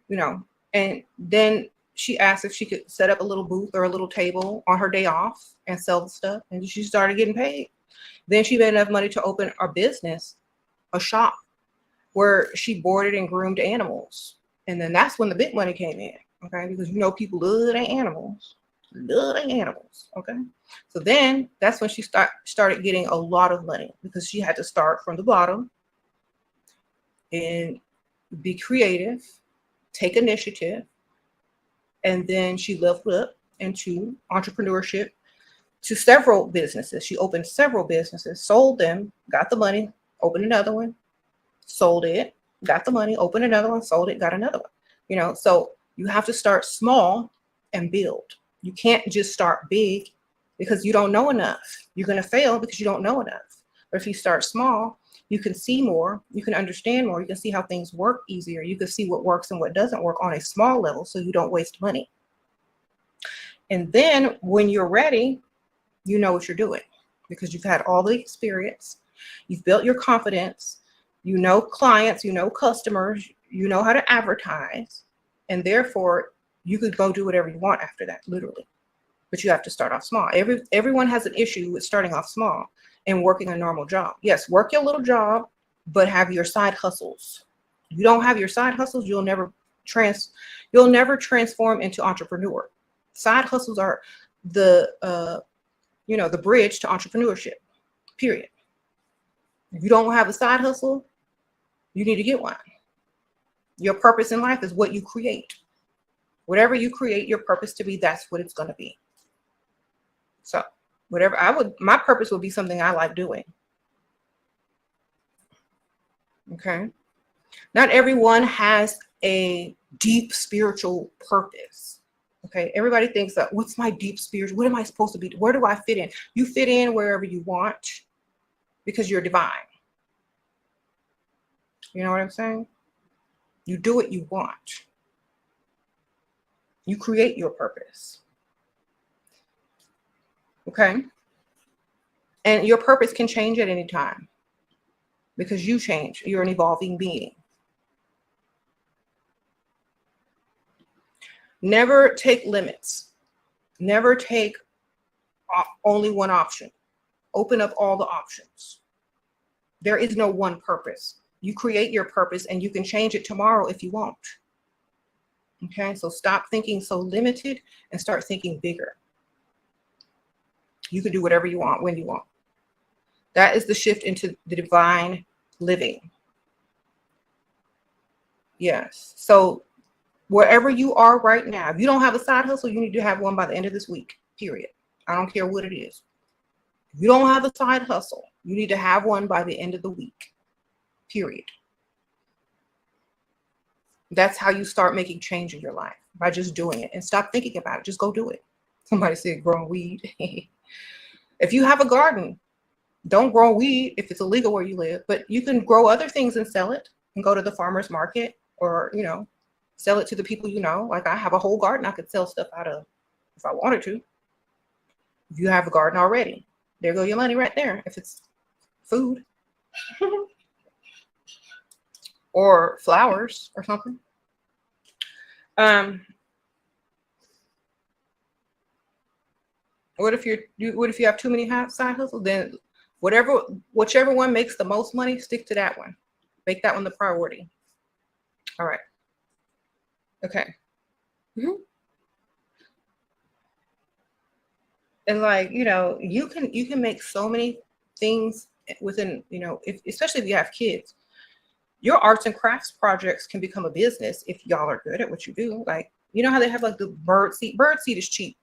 then she asked if she could set up a little booth or a little table on her day off and sell the stuff. And she started getting paid. Then she made enough money to open a business, a shop, where she boarded and groomed animals. And then that's when the big money came in. Okay. Because people love their animals. Okay. So then that's when she started getting a lot of money, because she had to start from the bottom and be creative, take initiative, and then she leveled up into entrepreneurship to several businesses. She opened several businesses, sold them, got the money, opened another one, sold it, got the money, opened another one, sold it, got another one. So you have to start small and build. You can't just start big because you don't know enough. You're going to fail because you don't know enough. But if you start small, you can see more, you can understand more, you can see how things work easier. You can see what works and what doesn't work on a small level so you don't waste money. And then when you're ready, you know what you're doing because you've had all the experience, you've built your confidence, you know clients, you know customers, you know how to advertise, and therefore you could go do whatever you want after that, literally. But you have to start off small. Everyone has an issue with starting off small and working a normal job. Yes, work your little job, but have your side hustles. You don't have your side hustles, you'll never transform into entrepreneur. Side hustles are the the bridge to entrepreneurship, period. If you don't have a side hustle, you need to get one. Your purpose in life is what you create. Whatever you create your purpose to be, that's what it's going to be. So my purpose would be something I like doing. Okay. Not everyone has a deep spiritual purpose. Okay. Everybody thinks that, what's my deep spiritual? What am I supposed to be? Where do I fit in? You fit in wherever you want because you're divine. You know what I'm saying? You do what you want. You create your purpose. Okay. And your purpose can change at any time because you change. You're an evolving being. Never take limits. Never take only one option. Open up all the options. There is no one purpose. You create your purpose and you can change it tomorrow if you want. Okay, so stop thinking so limited and start thinking bigger. You can do whatever you want when you want. That is the shift into the divine living. Yes. So wherever you are right now, if you don't have a side hustle, you need to have one by the end of this week, period. I don't care what it is. If you don't have a side hustle, you need to have one by the end of the week, period. That's how you start making change in your life, by just doing it and stop thinking about it. Just go do it. Somebody said growing weed. If you have a garden, don't grow weed if it's illegal where you live, but you can grow other things and sell it and go to the farmer's market or, sell it to the people you know. Like I have a whole garden I could sell stuff out of if I wanted to. If you have a garden already, there go your money right there if it's food. Or flowers or something. What if you have too many side hustles? Then whichever one makes the most money, stick to that one. Make that one the priority. All right. Okay. Mm-hmm. And you can make so many things within, especially if you have kids. Your arts and crafts projects can become a business if y'all are good at what you do. Like, you know how they have like the bird seed? Bird seed is cheap.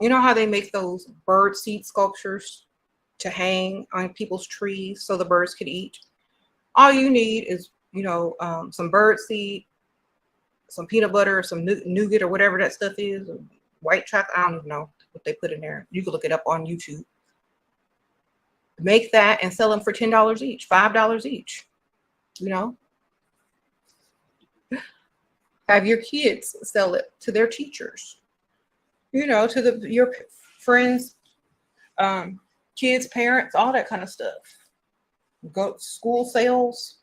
You know how they make those bird seed sculptures to hang on people's trees so the birds could eat? All you need is, some bird seed, some peanut butter, some nougat or whatever that stuff is, or white chocolate. I don't even know what they put in there. You can look it up on YouTube. Make that and sell them for $10 each, $5 each. Have your kids sell it to their teachers, to your friends, kids, parents, all that kind of stuff. Go school sales.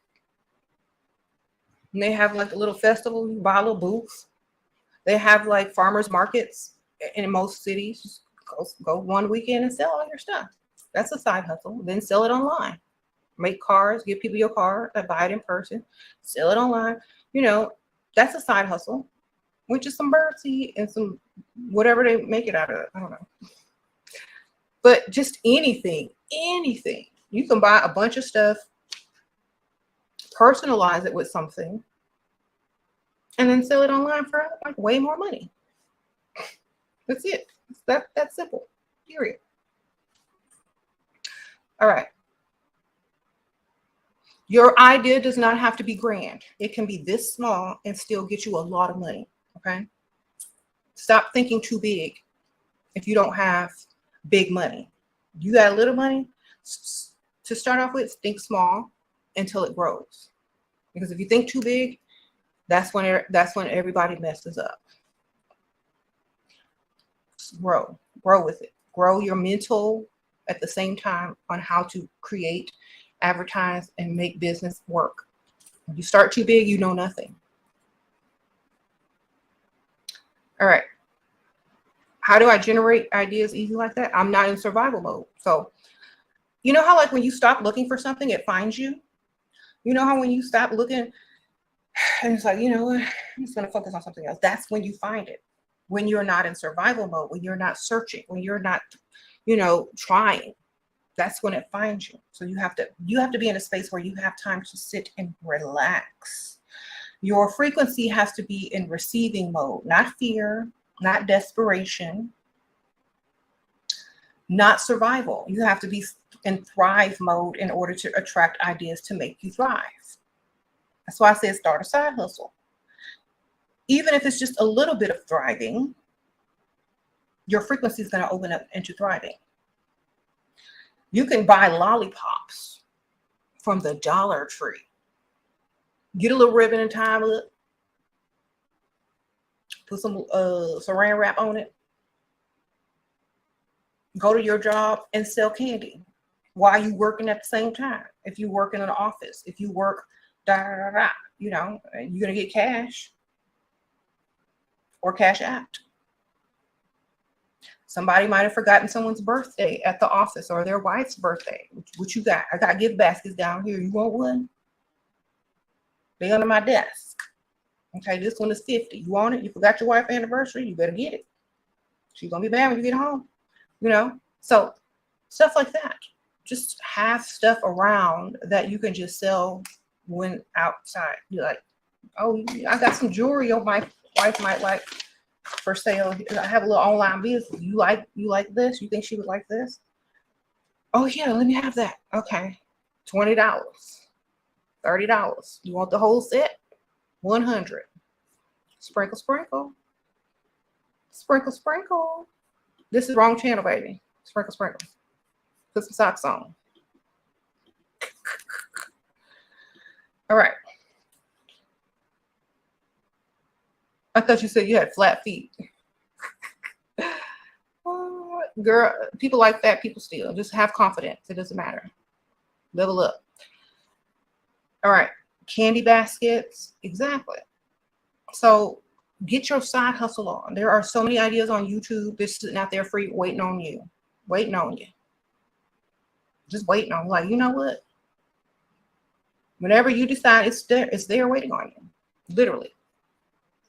And they have like a little festival, you buy a little booth. They have like farmers markets in most cities. Go one weekend and sell all your stuff. That's a side hustle. Then sell it online. Make cars, give people your car, buy it in person, sell it online. That's a side hustle, which is some birdseed and some whatever they make it out of. I don't know. But just anything. You can buy a bunch of stuff, personalize it with something, and then sell it online for like way more money. That's it. That's simple. Period. All right. Your idea does not have to be grand. It can be this small and still get you a lot of money. Okay. Stop thinking too big if you don't have big money. You got a little money to start off with, think small until it grows. Because if you think too big, that's when everybody messes up. Grow with it. Grow your mental at the same time on how to create, advertise, and make business work. If you start too big, you know nothing. All right. How do I generate ideas easy like that? I'm not in survival mode. So, you know how like when you stop looking for something, it finds you? You know how when you stop looking and it's like, you know what, I'm just going to focus on something else. That's when you find it. When you're not in survival mode, when you're not searching, when you're not, trying, that's when it finds you. So you have to be in a space where you have time to sit and relax. Your frequency has to be in receiving mode, not fear, not desperation, not survival. You have to be in thrive mode in order to attract ideas to make you thrive. That's why I said start a side hustle. Even if it's just a little bit of thriving, your frequency is going to open up into thriving. You can buy lollipops from the Dollar Tree. Get a little ribbon and tie it, put some saran wrap on it. Go to your job and sell candy while you working at the same time. If you work in an office, if you work, you're gonna get cash or cash out. Somebody might have forgotten someone's birthday at the office or their wife's birthday. What you got? I got gift baskets down here. You want one? They under my desk. Okay, this one is 50. You want it? You forgot your wife's anniversary? You better get it. She's gonna be mad when you get home. So stuff like that. Just have stuff around that you can just sell when outside. You're like, oh, I got some jewelry your wife might like for sale. I have a little online business. You like this? You think she would like this? Oh yeah, let me have that. Okay, $20, $30. You want the whole set? $100. Sprinkle, sprinkle, sprinkle, sprinkle. This is wrong channel, baby. Sprinkle, sprinkle. Put some socks on. All right. I thought you said you had flat feet. Girl, people like fat people still. Just have confidence. It doesn't matter. Level up. All right. Candy baskets. Exactly. So get your side hustle on. There are so many ideas on YouTube. They're sitting out there free, waiting on you. Waiting on you. Just waiting on you. Like, you know what? Whenever you decide, it's there waiting on you. Literally.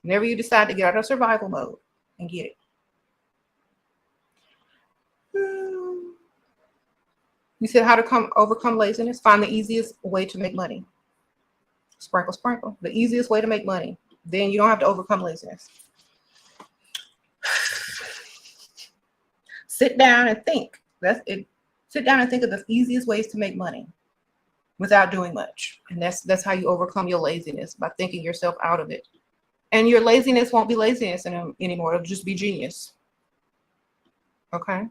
Whenever you decide to get out of survival mode and get it. You said how to overcome laziness. Find the easiest way to make money. Sprinkle, sprinkle. The easiest way to make money. Then you don't have to overcome laziness. Sit down and think. That's it. Sit down and think of the easiest ways to make money without doing much. And that's how you overcome your laziness, by thinking yourself out of it. And your laziness won't be laziness anymore. It'll just be genius. Okay?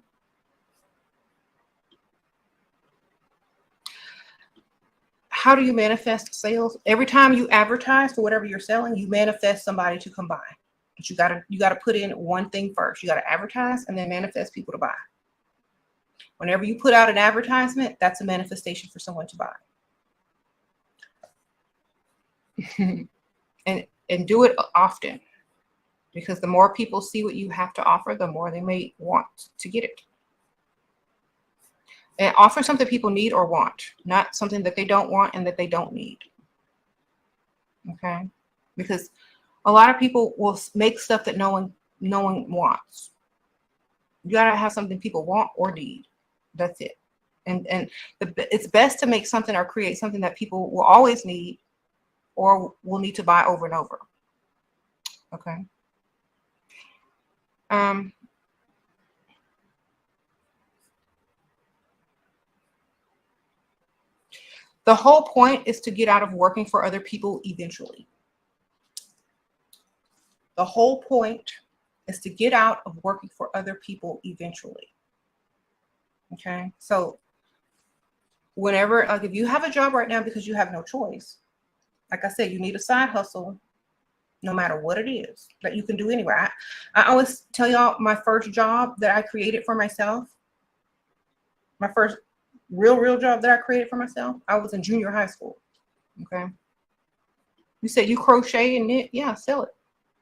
How do you manifest sales? Every time you advertise for whatever you're selling, you manifest somebody to come buy. But you gotta put in one thing first. You gotta advertise and then manifest people to buy. Whenever you put out an advertisement, that's a manifestation for someone to buy. and do it often, because the more people see what you have to offer, the more they may want to get it. And offer something people need or want, not something that they don't want and that they don't need. Okay? Because a lot of people will make stuff that no one wants. You gotta have something people want or need. That's it. And it's best to make something or create something that people will always need or will need to buy over and over. Okay. The whole point is to get out of working for other people eventually. The whole point is to get out of working for other people eventually. Okay. So whenever, like if you have a job right now because you have no choice, like I said, you need a side hustle no matter what it is that you can do anywhere. I always tell y'all my first job that I created for myself, my first real job that I created for myself, I was in junior high school. Okay. You said you crochet and knit? Yeah, sell it.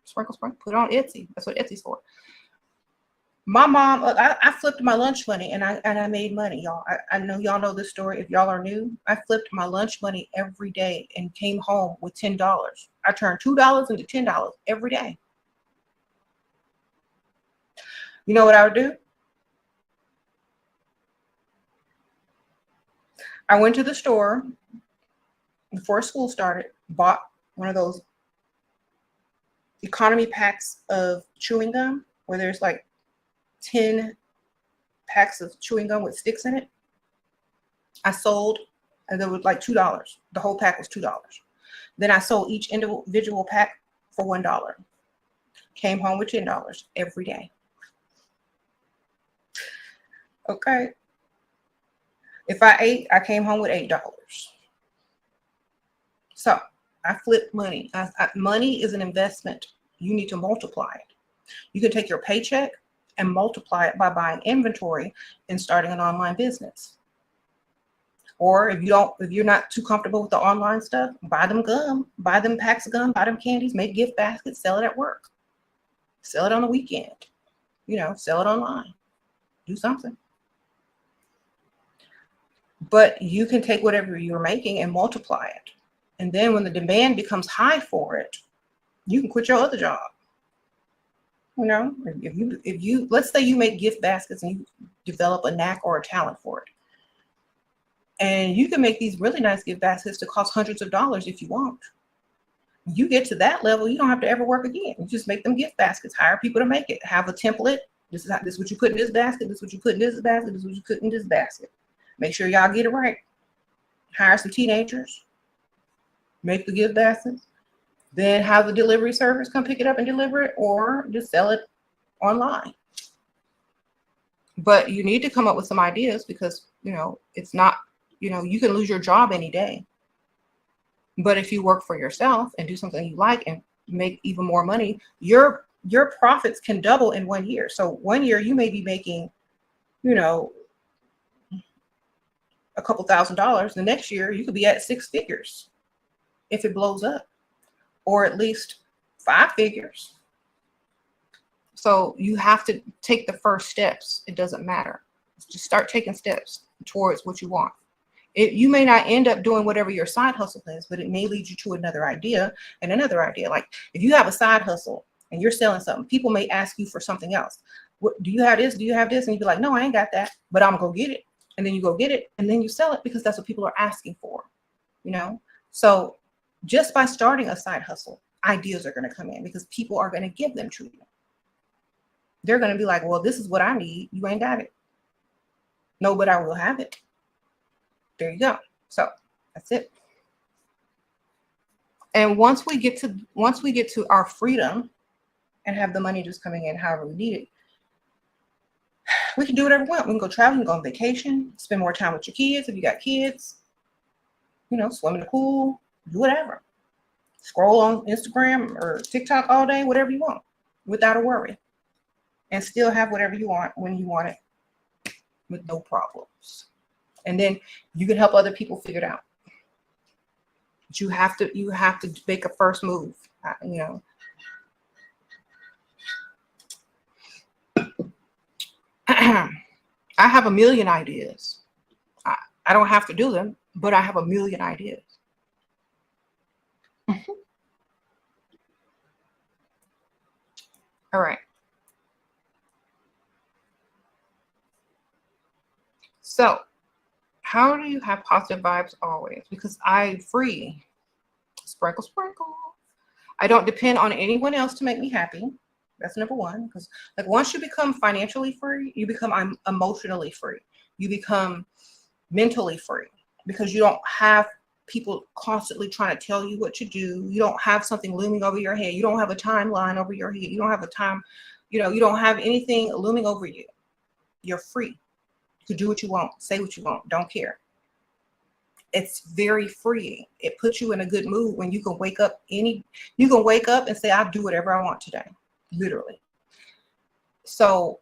Sprinkle, put it on Etsy. That's what Etsy's for. My mom, I flipped my lunch money and I made money, y'all. I know y'all know this story. If y'all are new, I flipped my lunch money every day and came home with $10. I turned $2 into $10 every day. You know what I would do? I went to the store before school started, bought one of those economy packs of chewing gum where there's like 10 packs of chewing gum with sticks in it. I sold, and there was like $2. The whole pack was $2. Then I sold each individual pack for $1. Came home with $10 every day. Okay. If I ate, I came home with $8. So I flipped money. Money is an investment. You need to multiply it. You can take your paycheck and multiply it by buying inventory and starting an online business. Or if you're not too comfortable with the online stuff, buy them gum, buy them packs of gum, buy them candies, make gift baskets, sell it at work. Sell it on the weekend. Sell it online. Do something. But you can take whatever you're making and multiply it. And then when the demand becomes high for it, you can quit your other job. If you let's say you make gift baskets and you develop a knack or a talent for it. And you can make these really nice gift baskets to cost hundreds of dollars if you want. You get to that level, you don't have to ever work again. You just make them gift baskets, hire people to make it, have a template. This is what you put in this basket, this is what you put in this basket, this is what you put in this basket. Make sure y'all get it right. Hire some teenagers, make the gift baskets, then have the delivery service come pick it up and deliver it, or just sell it online. But you need to come up with some ideas because, it's not, you can lose your job any day. But if you work for yourself and do something you like and make even more money, your profits can double in 1 year. So 1 year you may be making, a couple $1,000s. The next year you could be at 6 figures if it blows up, or at least 5 figures. So you have to take the first steps. It doesn't matter. Just start taking steps towards what you want. You may not end up doing whatever your side hustle is, but it may lead you to another idea and another idea. Like if you have a side hustle and you're selling something, people may ask you for something else. Do you have this? Do you have this? And you'd be like, no, I ain't got that, but I'm gonna go get it. And then you go get it and then you sell it because that's what people are asking for, So just by starting a side hustle, ideas are going to come in because people are going to give them to you. They're going to be like, well, this is what I need. You ain't got it. No, but I will have it. There you go. So that's it. And once we get to our freedom and have the money just coming in however we need it, we can do whatever we want. We can go travel, we can go on vacation, spend more time with your kids if you got kids, swim in the pool, do whatever. Scroll on Instagram or TikTok all day, whatever you want, without a worry. And still have whatever you want when you want it with no problems. And then you can help other people figure it out. But you have to make a first move, I have a million ideas. I don't have to do them, but I have a million ideas. All right. So how do you have positive vibes always? Because I'm free. Sprinkle, sprinkle. I don't depend on anyone else to make me happy. That's number one. Because once you become financially free, you become emotionally free. You become mentally free because you don't have people constantly trying to tell you what to do. You don't have something looming over your head. You don't have a timeline over your head. You don't have a time You don't have anything looming over you. You're free to do what you want, say what you want, don't care. It's very freeing. It puts you in a good mood when you can wake up and say, I'll do whatever I want today, literally. So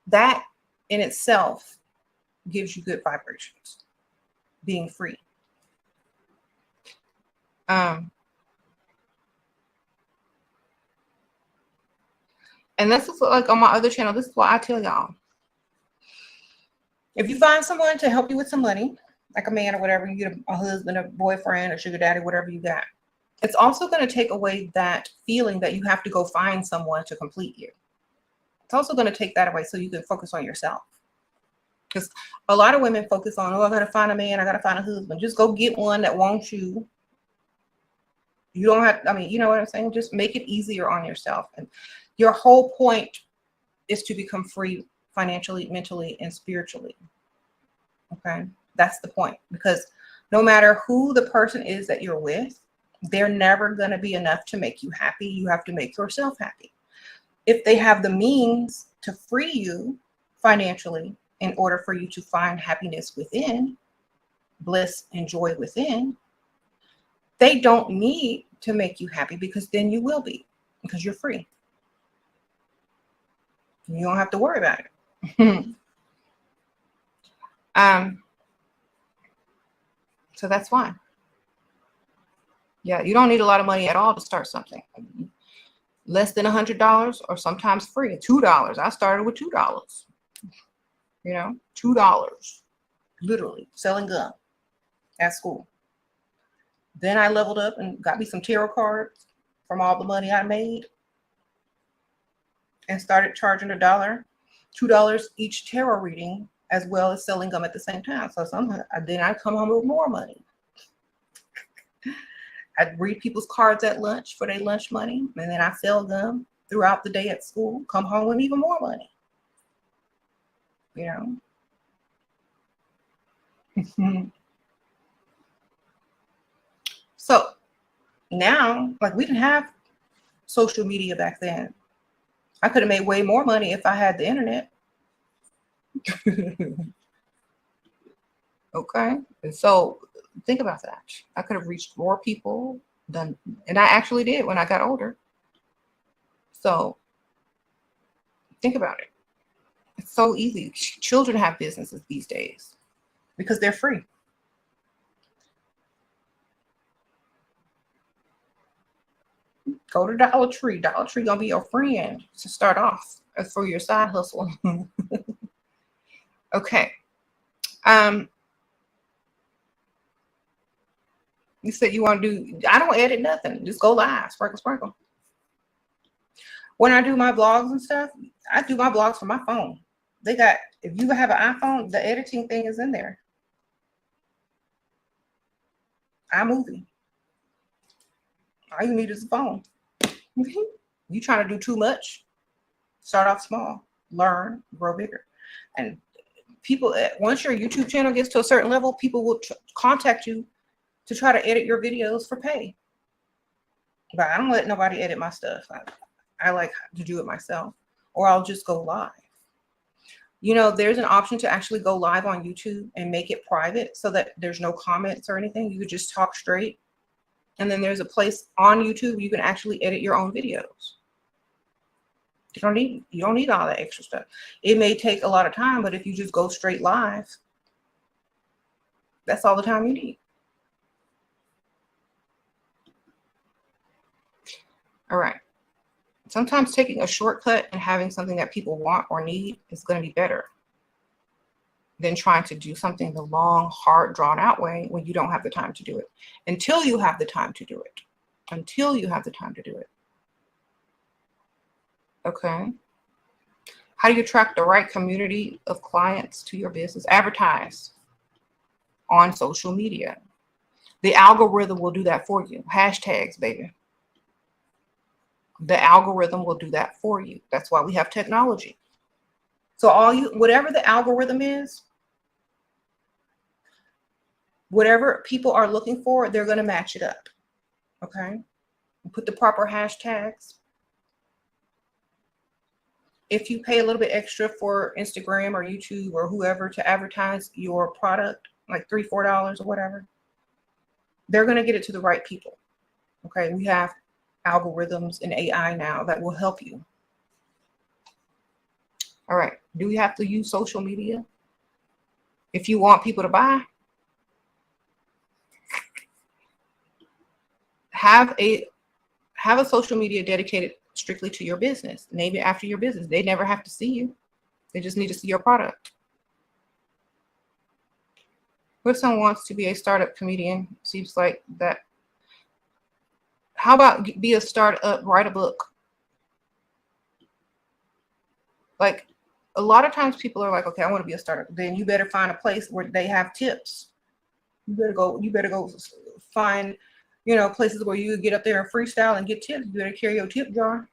that in itself gives you good vibrations, being free. And this is like on my other channel, this is what I tell y'all. If you find someone to help you with some money, like a man or whatever, you get a husband, a boyfriend, a sugar daddy, whatever you got, it's also going to take away that feeling that you have to go find someone to complete you. It's also going to take that away so you can focus on yourself. Because a lot of women focus on, oh, I got to find a man, I got to find a husband. Just go get one that wants you. You don't have, I mean, you know what I'm saying? Just make it easier on yourself. And your whole point is to become free financially, mentally, and spiritually. Okay? That's the point. Because no matter who the person is that you're with, they're never going to be enough to make you happy. You have to make yourself happy. If they have the means to free you financially in order for you to find happiness within, bliss and joy within, they don't need to make you happy, because then you will be, because you're free. You don't have to worry about it. So that's why. Yeah, you don't need a lot of money at all to start something. Less than $100 or sometimes free. $2. I started with $2. You know, $2. Literally selling gum at school. Then I leveled up and got me some tarot cards from all the money I made and started charging $2 each tarot reading, as well as selling gum at the same time. So then I come home with more money. I'd read people's cards at lunch for their lunch money, and then I sell them throughout the day at school, come home with even more money. You know? So now, like, we didn't have social media back then. I could have made way more money if I had the internet. Okay. And so think about that. I could have reached more people and I actually did when I got older. So think about it. It's so easy. Children have businesses these days because they're free. Go to Dollar Tree. Dollar Tree gonna be your friend to start off for your side hustle. Okay. You said you want to do, I don't edit nothing. Just go live, sprinkle. When I do my vlogs and stuff, I do my vlogs from my phone. If you have an iPhone, the editing thing is in there. iMovie. All you need is a phone. You trying to do too much? Start off small, learn, grow bigger. And people, once your YouTube channel gets to a certain level, people will contact you to try to edit your videos for pay. But I don't let nobody edit my stuff. I like to do it myself, or I'll just go live. You know, there's an option to actually go live on YouTube and make it private so that there's no comments or anything. You could just talk straight. And then there's a place on YouTube you can actually edit your own videos. You don't need all that extra stuff. It may take a lot of time, but if you just go straight live, that's all the time you need. All right. Sometimes taking a shortcut and having something that people want or need is going to be better than trying to do something the long, hard, drawn out way when you don't have the time to do it. Until you have the time to do it. Until you have the time to do it. Okay. How do you attract the right community of clients to your business? Advertise on social media. The algorithm will do that for you. Hashtags, baby. The algorithm will do that for you. That's why we have technology. So whatever the algorithm is, whatever people are looking for, they're going to match it up. Okay. Put the proper hashtags. if you pay a little bit extra for Instagram or YouTube or whoever to advertise your product, like $3, $4 or whatever, they're going to get it to the right people. Okay. We have algorithms and AI now that will help you. All right. Do we have to use social media if you want people to buy? Have a social media dedicated strictly to your business. Name it after your business. They never have to see you. They just need to see your product. What if someone wants to be a startup comedian? Seems like that. How about be a startup, write a book? Like, a lot of times people are like, okay, I want to be a startup. Then you better find a place where they have tips. You better go find, places where you get up there and freestyle and get tips. You better carry your tip jar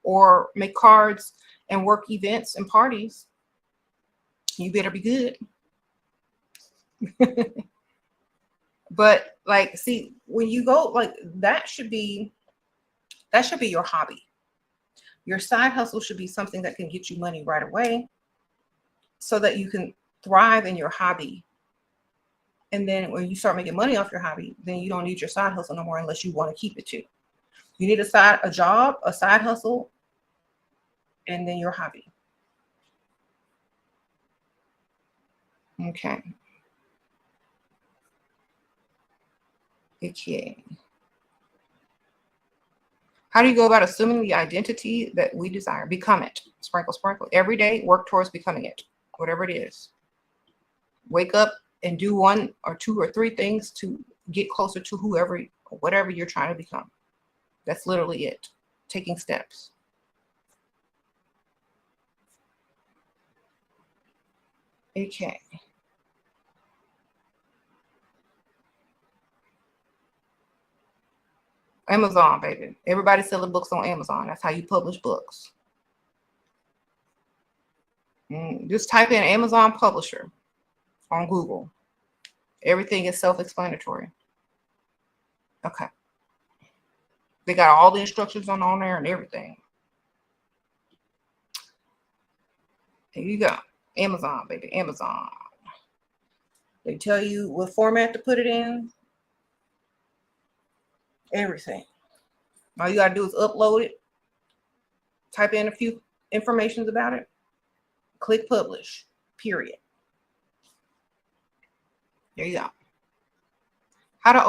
or make cards and work events and parties. You better be good. But like, see, when you go like that should be your hobby. Your side hustle should be something that can get you money right away so that you can thrive in your hobby. And then when you start making money off your hobby, then you don't need your side hustle no more unless you want to keep it too. You need a job, a side hustle, and then your hobby. Okay. Okay. How do you go about assuming the identity that we desire? Become it. Sprinkle, sprinkle. Every day, work towards becoming it, whatever it is. Wake up and do 1 or 2 or 3 things to get closer to whatever you're trying to become. That's literally it. Taking steps. Okay. Amazon, baby. Everybody's selling books on Amazon. That's how you publish books. Just type in Amazon publisher on Google. Everything is self-explanatory. Okay. They got all the instructions on there and everything. Here you go. Amazon, baby. Amazon. They tell you what format to put it in. Everything. All you gotta do is upload it, type in a few informations about it, click publish, period. There you go. How to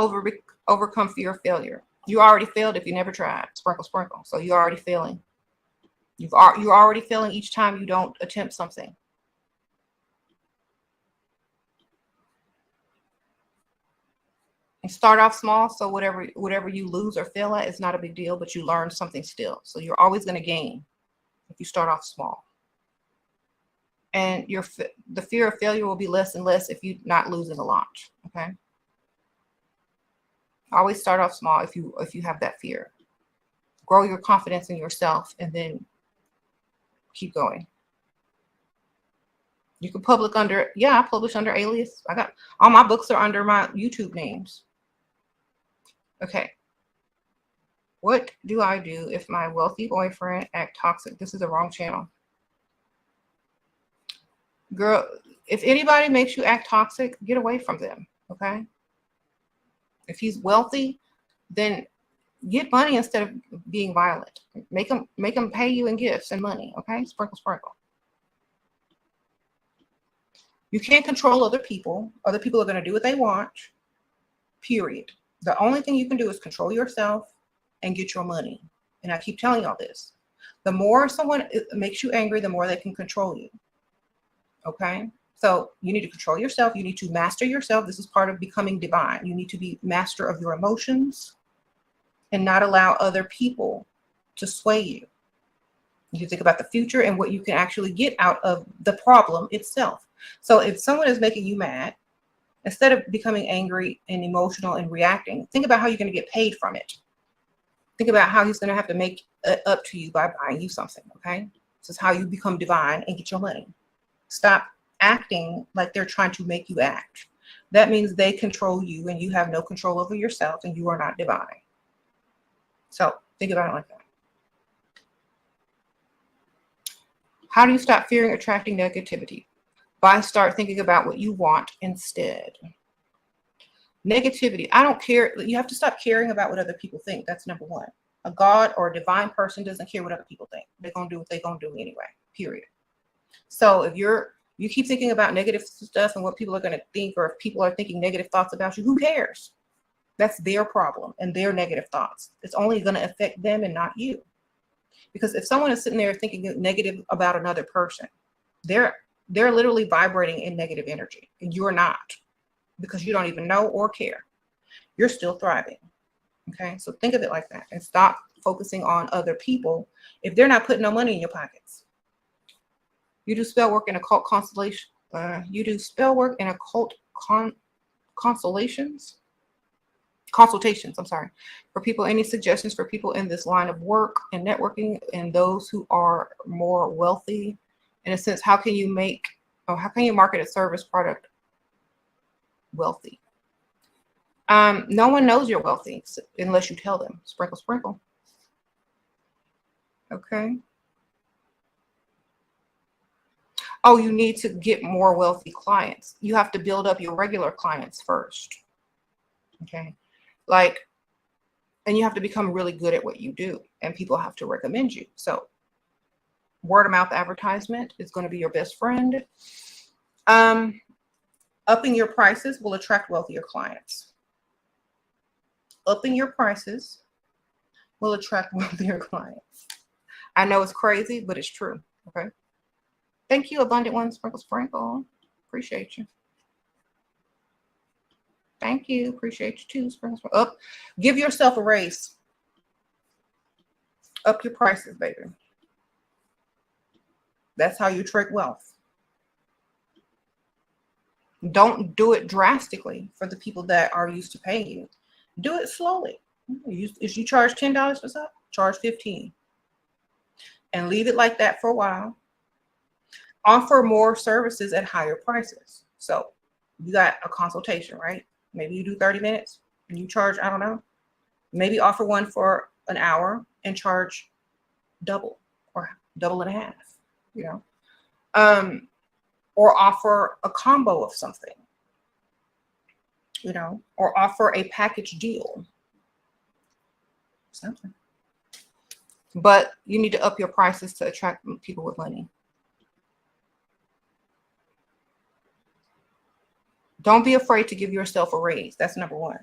overcome fear of failure. You already failed if you never tried. Sprinkle, sprinkle. So you're already failing. You're already failing each time you don't attempt something. And start off small, so whatever you lose or fail at is not a big deal, but you learn something still. So you're always going to gain if you start off small. And the fear of failure will be less and less if you're not losing a lot. Okay. Always start off small if you have that fear. Grow your confidence in yourself and then keep going. You can publish I publish under alias. I got all my books are under my YouTube names. Okay. What do I do if my wealthy boyfriend act toxic? This is the wrong channel. Girl, if anybody makes you act toxic, get away from them. Okay. If he's wealthy, then get money instead of being violent. Make him pay you in gifts and money. Okay. Sprinkle, sprinkle. You can't control other people. Other people are going to do what they want. Period. The only thing you can do is control yourself and get your money. And I keep telling y'all this. The more someone makes you angry, the more they can control you. Okay? So you need to control yourself. You need to master yourself. This is part of becoming divine. You need to be master of your emotions and not allow other people to sway you. You think about the future and what you can actually get out of the problem itself. So if someone is making you mad, instead of becoming angry and emotional and reacting, think about how you're going to get paid from it. Think about how he's going to have to make it up to you by buying you something, okay? This is how you become divine and get your money. Stop acting like they're trying to make you act. That means they control you and you have no control over yourself and you are not divine. So think about it like that. How do you stop fearing attracting negativity? By start thinking about what you want instead. Negativity. I don't care. You have to stop caring about what other people think. That's number one. A God or a divine person doesn't care what other people think. They're going to do what they're going to do anyway, period. So if you keep thinking about negative stuff and what people are going to think, or if people are thinking negative thoughts about you, who cares? That's their problem and their negative thoughts. It's only going to affect them and not you. Because if someone is sitting there thinking negative about another person, they're literally vibrating in negative energy, and you're not, because you don't even know or care. You're still thriving. Okay, so think of it like that and stop focusing on other people if they're not putting no money in your pockets. You do spell work in occult constellation. You do spell work in occult consultations. I'm sorry. For people, any suggestions for people in this line of work and networking, and those who are more wealthy? In a sense, how can you market a service product wealthy? No one knows you're wealthy unless you tell them. Sprinkle, sprinkle. Okay. Oh, you need to get more wealthy clients. You have to build up your regular clients first. Okay. And you have to become really good at what you do, and people have to recommend you. So word of mouth advertisement is going to be your best friend. Upping your prices will attract wealthier clients. Upping your prices will attract wealthier clients. I know it's crazy, but it's true. Okay. Thank you, Abundant One. Sprinkle, sprinkle. Appreciate you. Thank you. Appreciate you too. Sprinkle, sprinkle. Up. Give yourself a raise. Up your prices, baby. That's how you trick wealth. Don't do it drastically for the people that are used to paying you. Do it slowly. If you charge $10 for something, charge $15. And leave it like that for a while. Offer more services at higher prices. So you got a consultation, right? Maybe you do 30 minutes and you charge, I don't know, maybe offer one for an hour and charge double or double and a half, you know, or offer a combo of something, you know, or offer a package deal, something. But you need to up your prices to attract people with money. Don't be afraid to give yourself a raise. That's number one.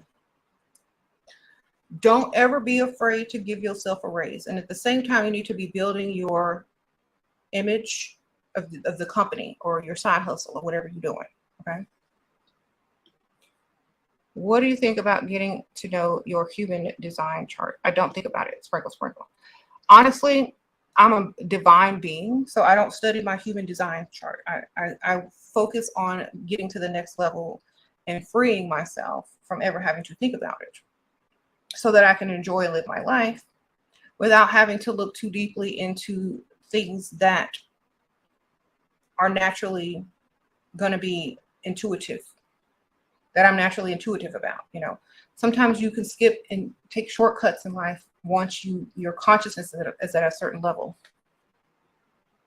Don't ever be afraid to give yourself a raise. And at the same time, you need to be building your image of the company or your side hustle or whatever you're doing. Okay. What do you think about getting to know your human design chart? I don't think about it. Sprinkle, sprinkle. Honestly, I'm a divine being, so I don't study my human design chart. I focus on getting to the next level and freeing myself from ever having to think about it, so that I can enjoy and live my life without having to look too deeply into things that are naturally going to be intuitive, that I'm naturally intuitive about. You know, sometimes you can skip and take shortcuts in life once your consciousness is at a certain level.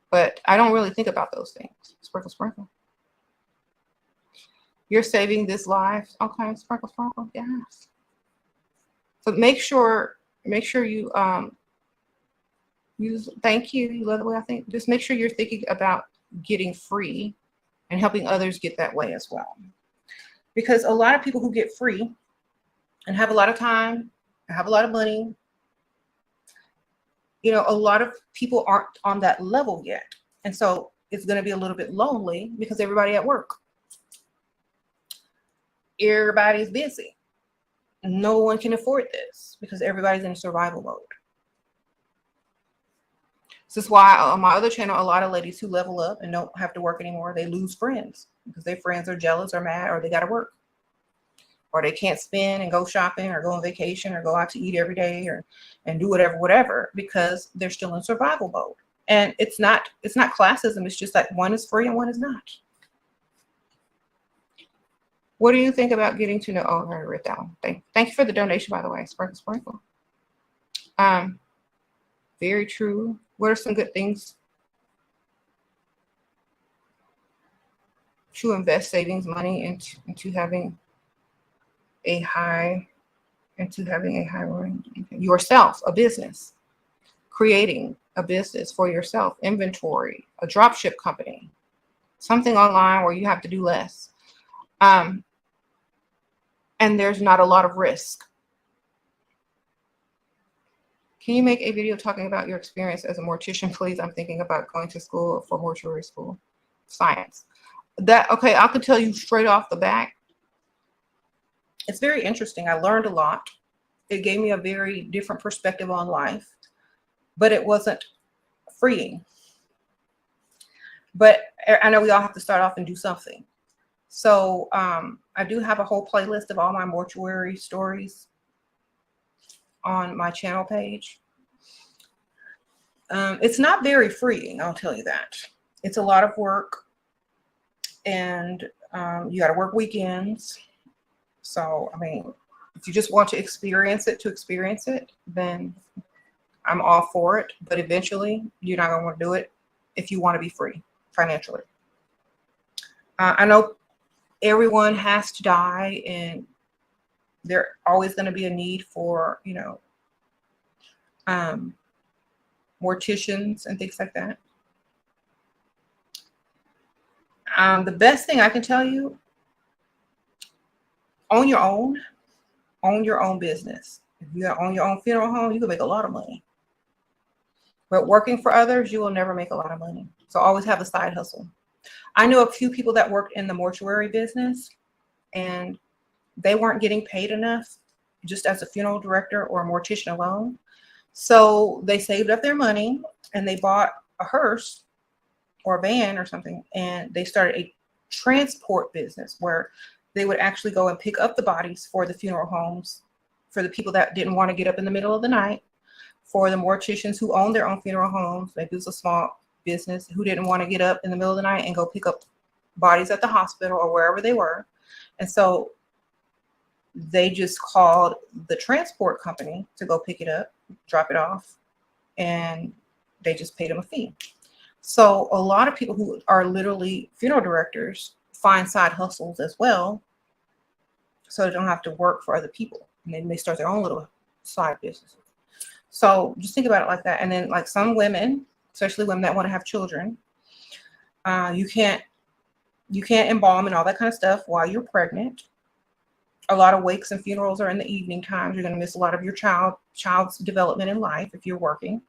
But I don't really think about those things. Sprinkle, sprinkle. You're saving this life. Okay, sprinkle, sprinkle. Yes. So make sure you use, thank you. You love the way I think. Just make sure you're thinking about getting free and helping others get that way as well. Because a lot of people who get free and have a lot of time, have a lot of money, you know, a lot of people aren't on that level yet. And so it's going to be a little bit lonely because everybody at work. Everybody's busy. No one can afford this because everybody's in survival mode. This is why on my other channel, a lot of ladies who level up and don't have to work anymore, they lose friends because their friends are jealous or mad, or they got to work, or they can't spend and go shopping or go on vacation or go out to eat every day and do whatever, because they're still in survival mode. And it's not classism. It's just like one is free and one is not. What do you think about getting to know? Oh, I already read that one. Thank you for the donation, by the way. Sprinkle, sprinkle. Very true. What are some good things to invest savings money into having a high yourself, a business, creating a business for yourself, inventory, a dropship company, something online where you have to do less. And there's not a lot of risk. Can you make a video talking about your experience as a mortician, please? I'm thinking about going to school for mortuary school science. Okay, I can tell you straight off the bat, it's very interesting. I learned a lot. It gave me a very different perspective on life, but it wasn't freeing. But I know we all have to start off and do something. So I do have a whole playlist of all my mortuary stories on my channel page. It's not very freeing, I'll tell you that. It's a lot of work, and you got to work weekends. So, I mean, if you just want to experience it, then I'm all for it. But eventually, you're not going to want to do it if you want to be free financially. I know everyone has to die, and there's always going to be a need for, morticians and things like that. The best thing I can tell you, own your own business. If you own your own funeral home, you can make a lot of money. But working for others, you will never make a lot of money. So always have a side hustle. I know a few people that worked in the mortuary business, and they weren't getting paid enough just as a funeral director or a mortician alone. So they saved up their money and they bought a hearse or a van or something, and they started a transport business where they would actually go and pick up the bodies for the funeral homes, for the people that didn't want to get up in the middle of the night, for the morticians who own their own funeral homes. Maybe it was a small business who didn't want to get up in the middle of the night and go pick up bodies at the hospital or wherever they were. And so they just called the transport company to go pick it up, drop it off, and they just paid them a fee. So a lot of people who are literally funeral directors find side hustles as well, so they don't have to work for other people, and then they start their own little side businesses. So just think about it like that. And then, like, some women, especially women that want to have children, you can't embalm and all that kind of stuff while you're pregnant. A lot of wakes and funerals are in the evening times. You're going to miss a lot of your child's development in life if you're working.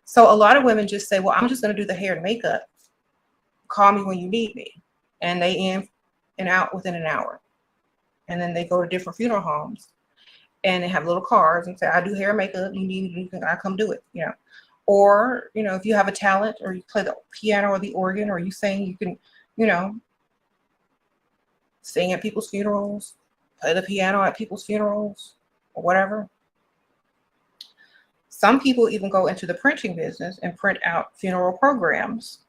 So a lot of women just say, well, I'm just going to do the hair and makeup. Call me when you need me. And they in and out within an hour. And then they go to different funeral homes and they have little cards and say, I do hair and makeup. You need me, I come do it, Or, if you have a talent, or you play the piano or the organ, or you sing, you can, sing at people's funerals, play the piano at people's funerals, or whatever. Some people even go into the printing business and print out funeral programs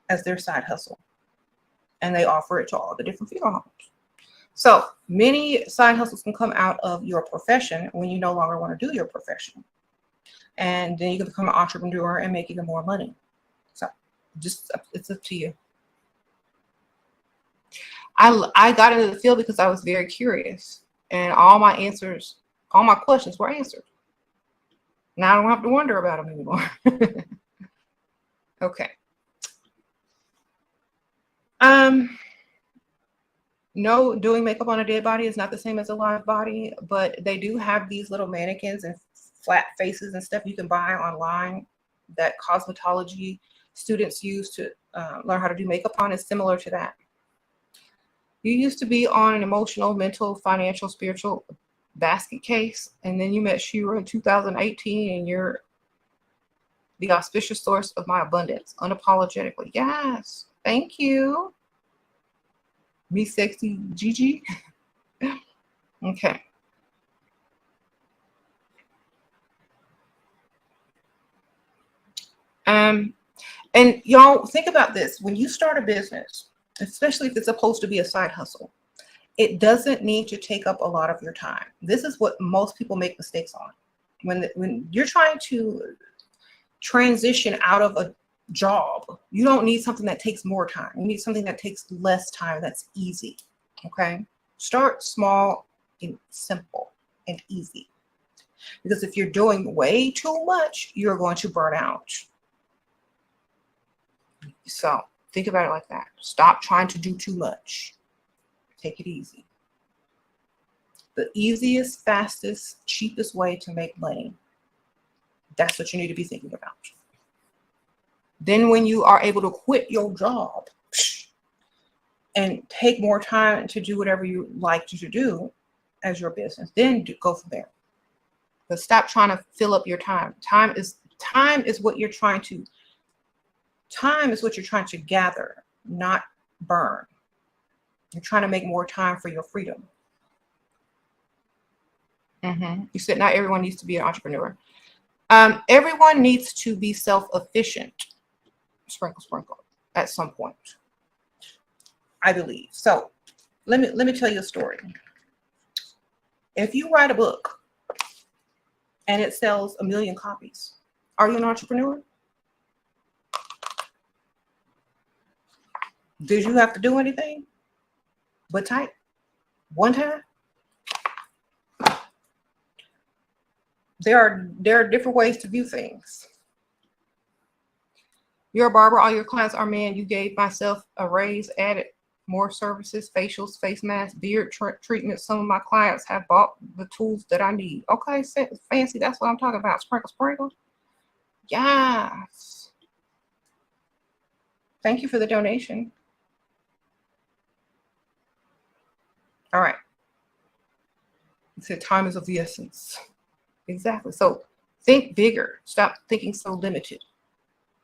as their side hustle. And they offer it to all the different funeral homes. So many side hustles can come out of your profession when you no longer want to do your profession. And then you can become an entrepreneur and make even more money. So it's up to you. I got into the field because I was very curious, and all my questions were answered. Now I don't have to wonder about them anymore. Okay. No, doing makeup on a dead body is not the same as a live body, but they do have these little mannequins and flat faces and stuff you can buy online that cosmetology students use to learn how to do makeup on. Is similar to that. You used to be on an emotional, mental, financial, spiritual basket case, and then you met Shira in 2018, and you're the auspicious source of my abundance, unapologetically. Yes, thank you. Me sexy Gigi. Okay. And y'all think about this. When you start a business, especially if it's supposed to be a side hustle, it doesn't need to take up a lot of your time. This is what most people make mistakes on. When you're trying to transition out of a job. You don't need something that takes more time. You need something that takes less time, that's easy. Okay? Start small and simple and easy. Because if you're doing way too much, you're going to burn out. So think about it like that. Stop trying to do too much. Take it easy. The easiest, fastest, cheapest way to make money. That's what you need to be thinking about. Then when you are able to quit your job and take more time to do whatever you like to do as your business, then go from there. But stop trying to fill up your time. Time is what you're trying to gather, not burn. You're trying to make more time for your freedom. You said not everyone needs to be an entrepreneur. Everyone needs to be self-efficient. Sprinkle, sprinkle, at some point, I believe. So let me tell you a story. If you write a book and it sells 1 million copies, are you an entrepreneur? Did you have to do anything but type one time? There are different ways to view things. You're a barber, all your clients are men. You gave myself a raise, added more services, facials, face masks, beard treatment. Some of my clients have bought the tools that I need. Okay, fancy, that's what I'm talking about. Sprinkle, sprinkle. Yes. Thank you for the donation. All right. It said time is of the essence. Exactly. So think bigger. Stop thinking so limited.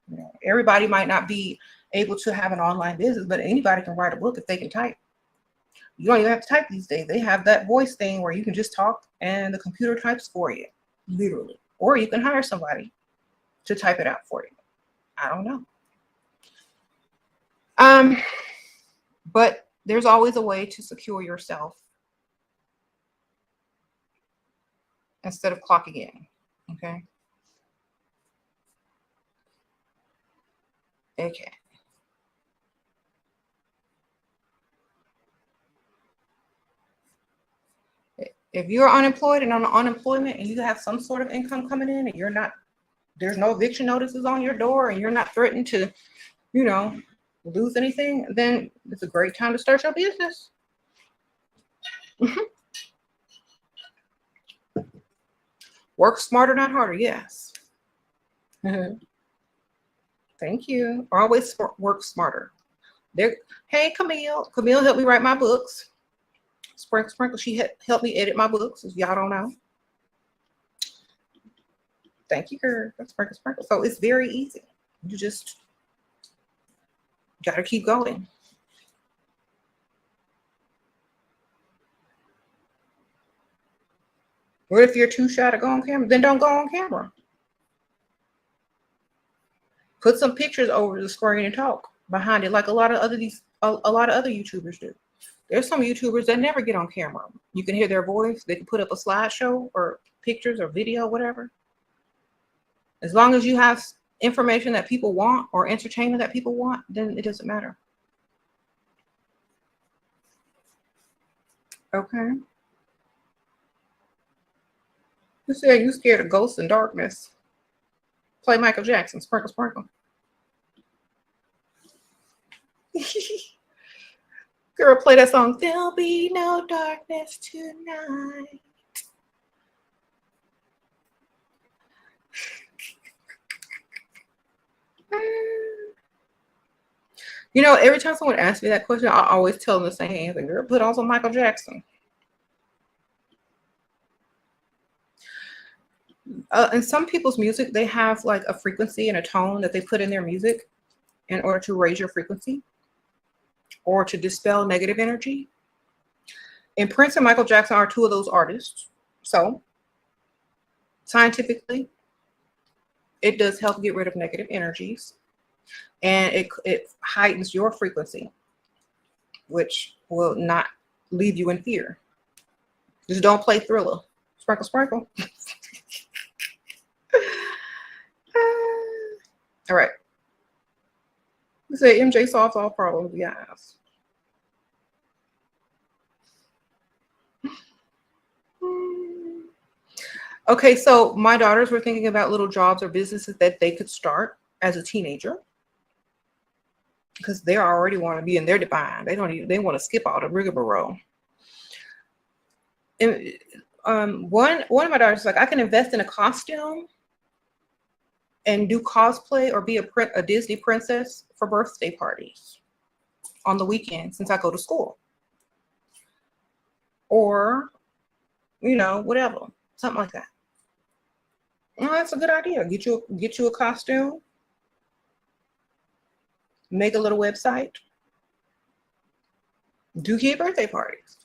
You know, everybody might not be able to have an online business, but anybody can write a book if they can type. You don't even have to type these days. They have that voice thing where you can just talk and the computer types for you, literally. Or you can hire somebody to type it out for you. I don't know. But there's always a way to secure yourself instead of clocking in. Okay. Okay. If you're unemployed and on unemployment and you have some sort of income coming in and you're not, there's no eviction notices on your door and you're not threatened to, you know, lose anything, then it's a great time to start your business. Work smarter, not harder. Yes. Thank you. Always work smarter. Hey, Camille. Camille helped me write my books. Sprinkle, sprinkle. She helped me edit my books, if y'all don't know. Thank you, girl. Sprinkle, sprinkle. So it's very easy. You just got to keep going. What if you're too shy to go on camera? Then don't go on camera. Put some pictures over the screen and talk behind it, like a lot of other YouTubers do. There's some YouTubers that never get on camera. You can hear their voice. They can put up a slideshow or pictures or video, whatever. As long as you have information that people want or entertainment that people want, then it doesn't matter. Okay. You said you scared of ghosts and darkness. Play Michael Jackson, sprinkle, sprinkle. Girl, play that song. There'll be no darkness tonight. You know, every time someone asks me that question, I always tell them the same answer. Girl, put on some Michael Jackson. In some people's music, they have like a frequency and a tone that they put in their music in order to raise your frequency or to dispel negative energy. And Prince and Michael Jackson are two of those artists. So scientifically, it does help get rid of negative energies, and it heightens your frequency, which will not leave you in fear. Just don't play Thriller. Sprinkle, sprinkle. All right. You say MJ solves all problems. Yes. Okay, so my daughters were thinking about little jobs or businesses that they could start as a teenager because they already want to be in their divine. They want to skip all the rigmarole. And one of my daughters was like, I can invest in a costume and do cosplay or be a Disney princess for birthday parties on the weekend since I go to school. Or, whatever, something like that. Well, that's a good idea. Get you a costume, make a little website, do kid birthday parties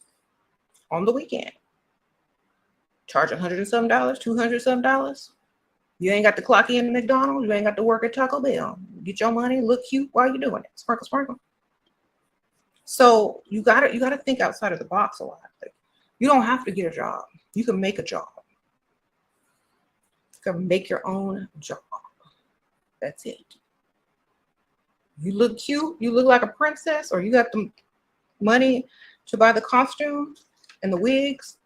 on the weekend. Charge $100 and some, $200 some. You ain't got to clock in at McDonald's. You ain't got to work at Taco Bell. Get your money, look cute while you're doing it. Sprinkle, sprinkle. So you gotta think outside of the box a lot. Like, you don't have to get a job. You can make a job. You can make your own job. That's it. You look cute. You look like a princess, or you got the money to buy the costume and the wigs.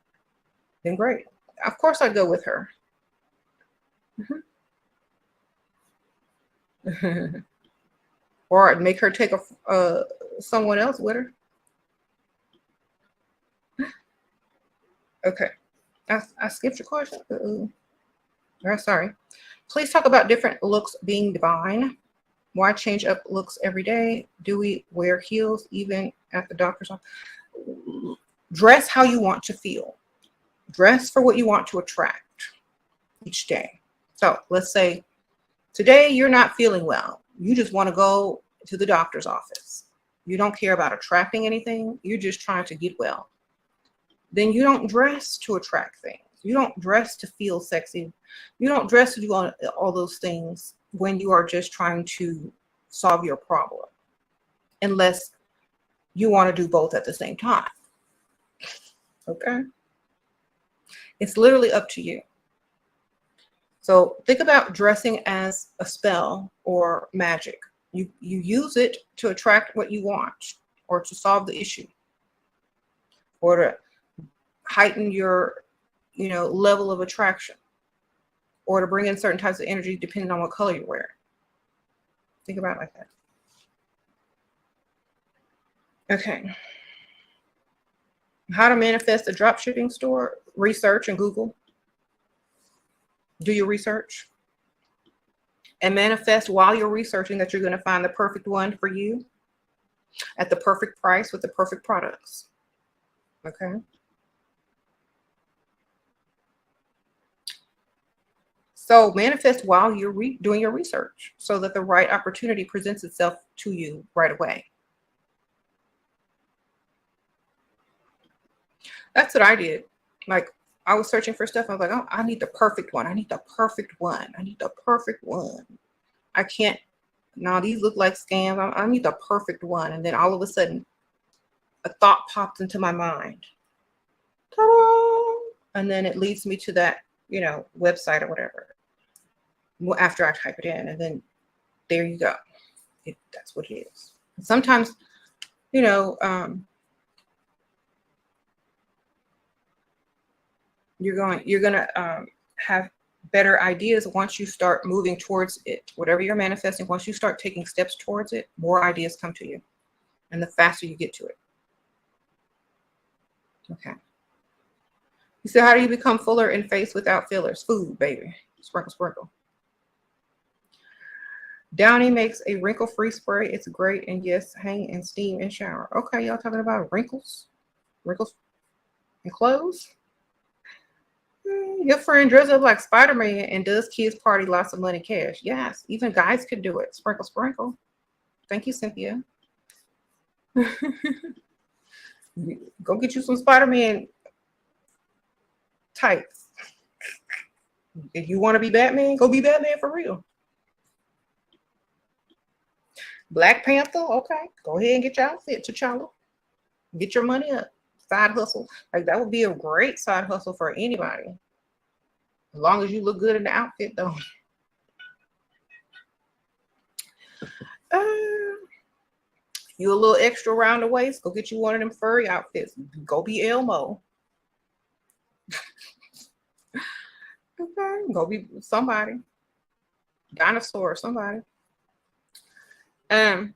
Then great. Of course, I'd go with her. Mm-hmm. Or I'd make her take someone else with her. Okay, I skipped your question. Sorry. Please talk about different looks being divine. Why change up looks every day? Do we wear heels even at the doctor's office? Dress how you want to feel. Dress for what you want to attract each day. So let's say today you're not feeling well. You just want to go to the doctor's office. You don't care about attracting anything. You're just trying to get well. Then you don't dress to attract things. You don't dress to feel sexy. You don't dress to do all those things when you are just trying to solve your problem, unless you want to do both at the same time. Okay? It's literally up to you. So think about dressing as a spell or magic. You use it to attract what you want, or to solve the issue, or to heighten your level of attraction, or to bring in certain types of energy depending on what color you wear. Think about it like that. Okay. How to manifest a dropshipping store? Research and Google. Do your research. And manifest while you're researching that you're going to find the perfect one for you at the perfect price with the perfect products. Okay. So manifest while you're doing your research so that the right opportunity presents itself to you right away. That's what I did. Like, I was searching for stuff. I was like, oh, I need the perfect one. I need the perfect one. I need the perfect one. I can't. No, these look like scams. I need the perfect one. And then all of a sudden, a thought popped into my mind. Ta-da! And then it leads me to that, website or whatever. After I type it in, and then there you go. That's what it is. Sometimes, you're gonna have better ideas once you start moving towards it. Whatever you're manifesting, once you start taking steps towards it, more ideas come to you, and the faster you get to it. Okay. You said, how do you become fuller in face without fillers? Food, baby. Sprinkle, sprinkle. Downy makes a wrinkle-free spray. It's great, and yes, hang and steam and shower. Okay, y'all talking about wrinkles and clothes? Your friend dresses up like Spider-Man and does kids party lots of money cash. Yes, even guys could do it. Sprinkle, sprinkle. Thank you, Cynthia. Go get you some Spider-Man tights. If you want to be Batman, go be Batman for real. Black Panther, okay. Go ahead and get your outfit, T'Challa. Get your money up. Side hustle. Like, that would be a great side hustle for anybody. As long as you look good in the outfit, though. You a little extra around the waist, go get you one of them furry outfits. Go be Elmo. Okay, go be somebody. Dinosaur or somebody. Um,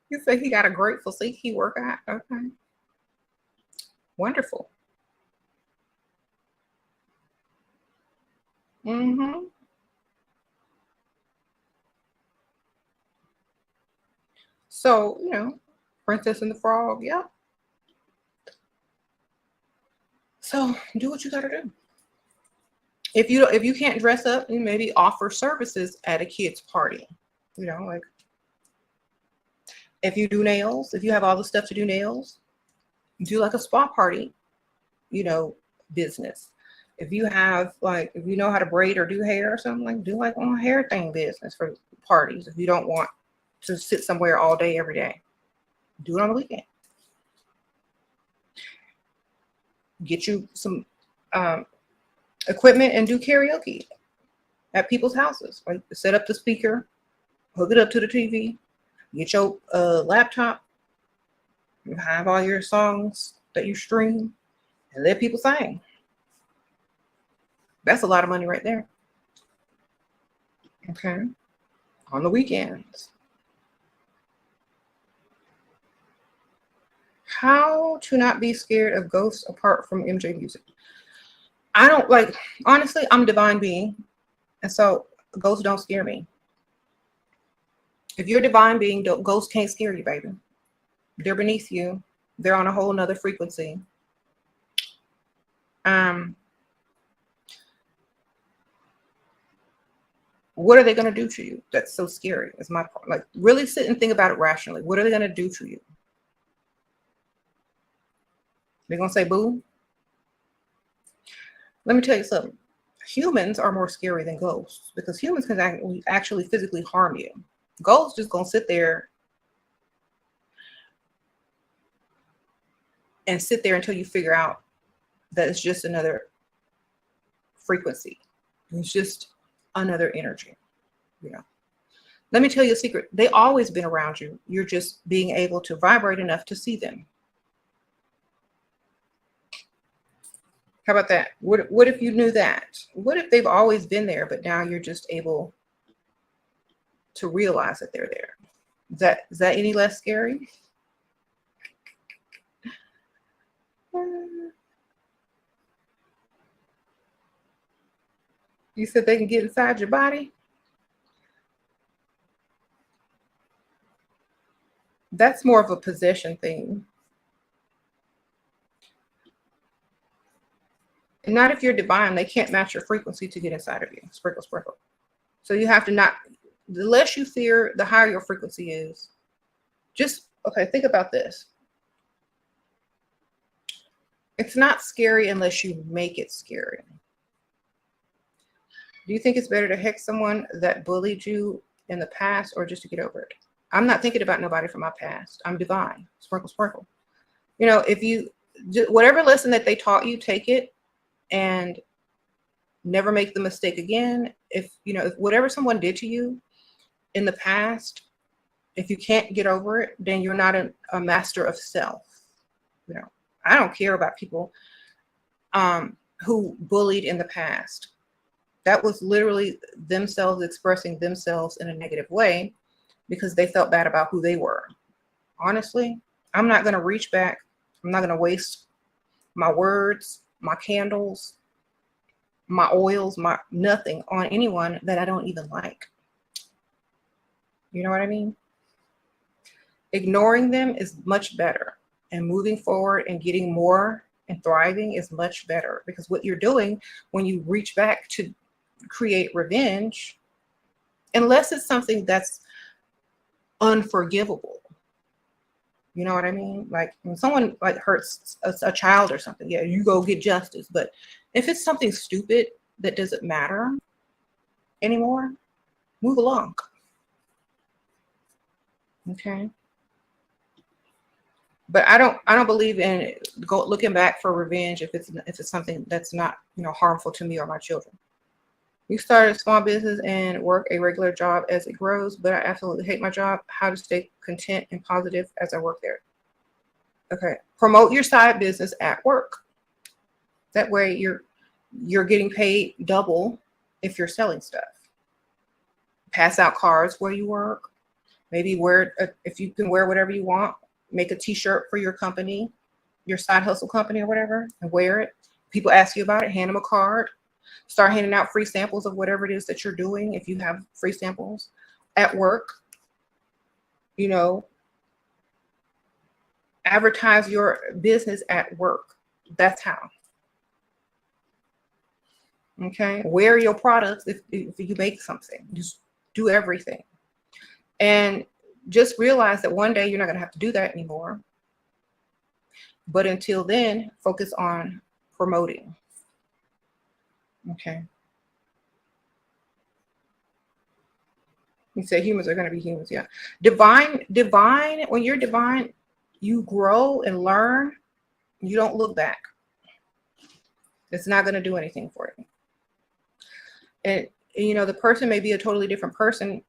he said he got a grateful seat he workout. Okay. Wonderful. Mm-hmm. So, Princess and the Frog, yeah. So do what you gotta do. If you can't dress up, you maybe offer services at a kid's party. Like if you do nails, if you have all the stuff to do nails, do like a spa party, you know, business. If you know how to braid or do hair or something, like do like on a hair thing business for parties. If you don't want to sit somewhere all day every day, do it on the weekend. Get you some um, equipment and do karaoke at people's houses. Like set up the speaker, hook it up to the TV, get your laptop, you have all your songs that you stream, and let people sing. That's a lot of money right there. Okay. On the weekends. How to not be scared of ghosts apart from MJ music. I don't like, honestly, I'm a divine being. And so ghosts don't scare me. If you're a divine being, ghosts can't scare you, baby. They're beneath you. They're on a whole nother frequency. Um, what are they going to do to you? That's so scary. Is my part. Like, really sit and think about it rationally. What are they going to do to you? They're going to say boo? Let me tell you something. Humans are more scary than ghosts because humans can actually physically harm you. Ghosts just going to sit there until you figure out that it's just another frequency. It's just another energy, Let me tell you a secret. They always been around you. You're just being able to vibrate enough to see them. How about that? What if you knew that? What if they've always been there, but now you're just able to realize that they're there? Is that any less scary? You said they can get inside your body? That's more of a possession thing. And not if you're divine, they can't match your frequency to get inside of you. Sprinkle, sprinkle. So you have to not, the less you fear, the higher your frequency is. Okay, think about this. It's not scary unless you make it scary. Do you think it's better to hex someone that bullied you in the past or just to get over it? I'm not thinking about nobody from my past. I'm divine. Sprinkle, sprinkle. If you, whatever lesson that they taught you, take it and never make the mistake again. If whatever someone did to you in the past, if you can't get over it, then you're not a master of self. I don't care about people who bullied in the past. That was literally themselves expressing themselves in a negative way because they felt bad about who they were. Honestly, I'm not going to reach back. I'm not going to waste my words, my candles, my oils, my nothing on anyone that I don't even like. You know what I mean? Ignoring them is much better, and moving forward and getting more and thriving is much better, because what you're doing when you reach back to create revenge, unless it's something that's unforgivable, you know what I mean? Like when someone like hurts a child or something, yeah, you go get justice. But if it's something stupid that doesn't matter anymore, move along. Okay. But I don't believe in looking back for revenge if it's something that's not harmful to me or my children. You started a small business and work a regular job as it grows, but I absolutely hate my job. How to stay content and positive as I work there. Okay. Promote your side business at work. That way you're getting paid double if you're selling stuff. Pass out cards where you work. Maybe if you can wear whatever you want. Make a t-shirt for your company, your side hustle company or whatever, and wear it. People ask you about it, hand them a card. Start handing out free samples of whatever it is that you're doing. If you have free samples at work, you know, advertise your business at work. That's how. Okay. Wear your products if you make something. Just do everything. And just realize that one day you're not going to have to do that anymore. But until then, focus on promoting. Okay. You say humans are going to be humans. Yeah. Divine, when you're divine, you grow and learn. You don't look back. It's not going to do anything for you. And, you know, the person may be a totally different person.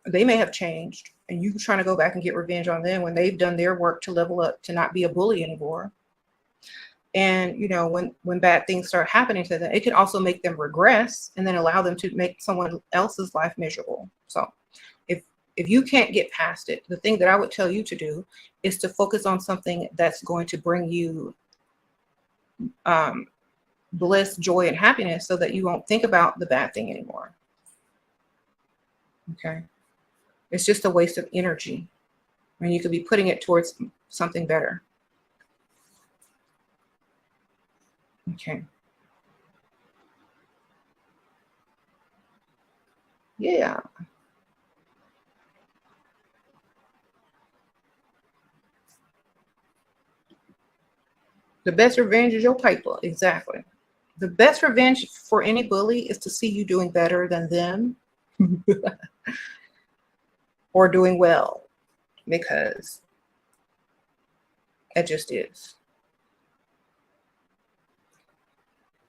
They may have changed, and you trying to go back and get revenge on them when they've done their work to level up, to not be a bully anymore. And, you know, when bad things start happening to them, it can also make them regress and then allow them to make someone else's life miserable. So if you can't get past it, the thing that I would tell you to do is to focus on something that's going to bring you bliss, joy, and happiness, so that you won't think about the bad thing anymore. Okay. It's just a waste of energy when you could be putting it towards something better. Okay. Yeah. The best revenge is your paper. Exactly. The best revenge for any bully is to see you doing better than them or doing well, because it just is.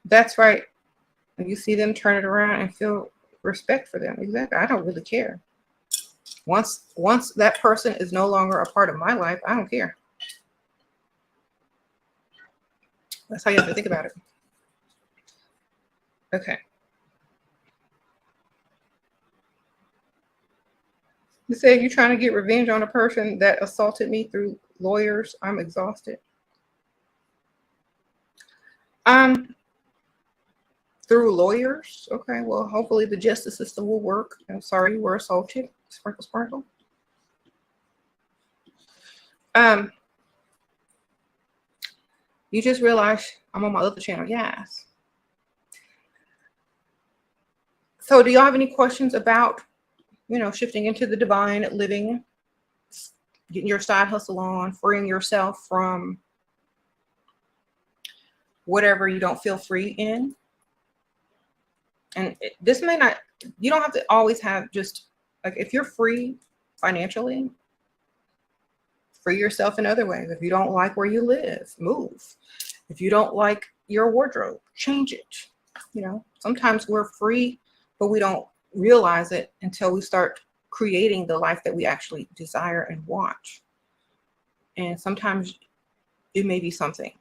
That's right. When you see them, turn it around and feel respect for them. Exactly. I don't really care. Once that person is no longer a part of my life, I don't care. That's how you have to think about it. Okay. You say you're trying to get revenge on a person that assaulted me through lawyers. I'm exhausted. Through lawyers. Okay. Well, hopefully the justice system will work. I'm sorry you were assaulted. Sprinkle, sprinkle. You just realized I'm on my other channel. Yes. So do y'all have any questions about, you know, shifting into the divine living, getting your side hustle on, freeing yourself from whatever you don't feel free in? And this may not, you don't have to always have just, like, if you're free financially, free yourself in other ways. If you don't like where you live, move. If you don't like your wardrobe, change it. You know, sometimes we're free, but we don't realize it until we start creating the life that we actually desire and want. And sometimes it may be something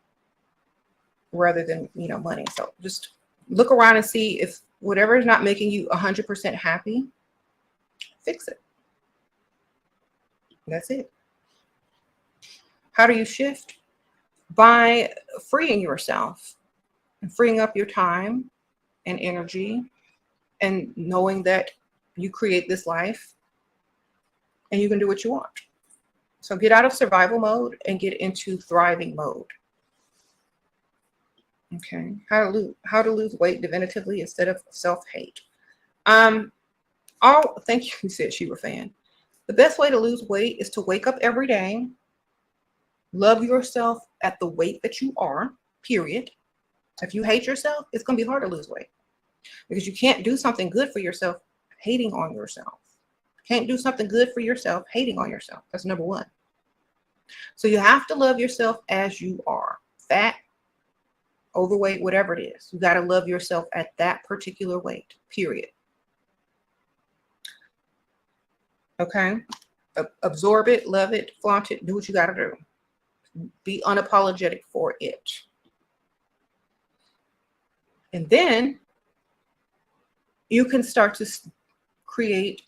rather than, you know, money. So just look around and see if whatever is not making you 100% happy, fix it. That's it. How do you shift? By freeing yourself and freeing up your time and energy, and knowing that you create this life and you can do what you want. So get out of survival mode and get into thriving mode. Okay. How to lose weight definitively instead of self-hate. Thank you. You said she was a fan. The best way to lose weight is to wake up every day, love yourself at the weight that you are, period. If you hate yourself, it's going to be hard to lose weight, because you can't do something good for yourself hating on yourself. Can't do something good for yourself hating on yourself. That's number one. So you have to love yourself as you are, fat, overweight, whatever it is. You got to love yourself at that particular weight, period. Okay? Absorb it, love it, flaunt it, do what you got to do. Be unapologetic for it. And then you can start to create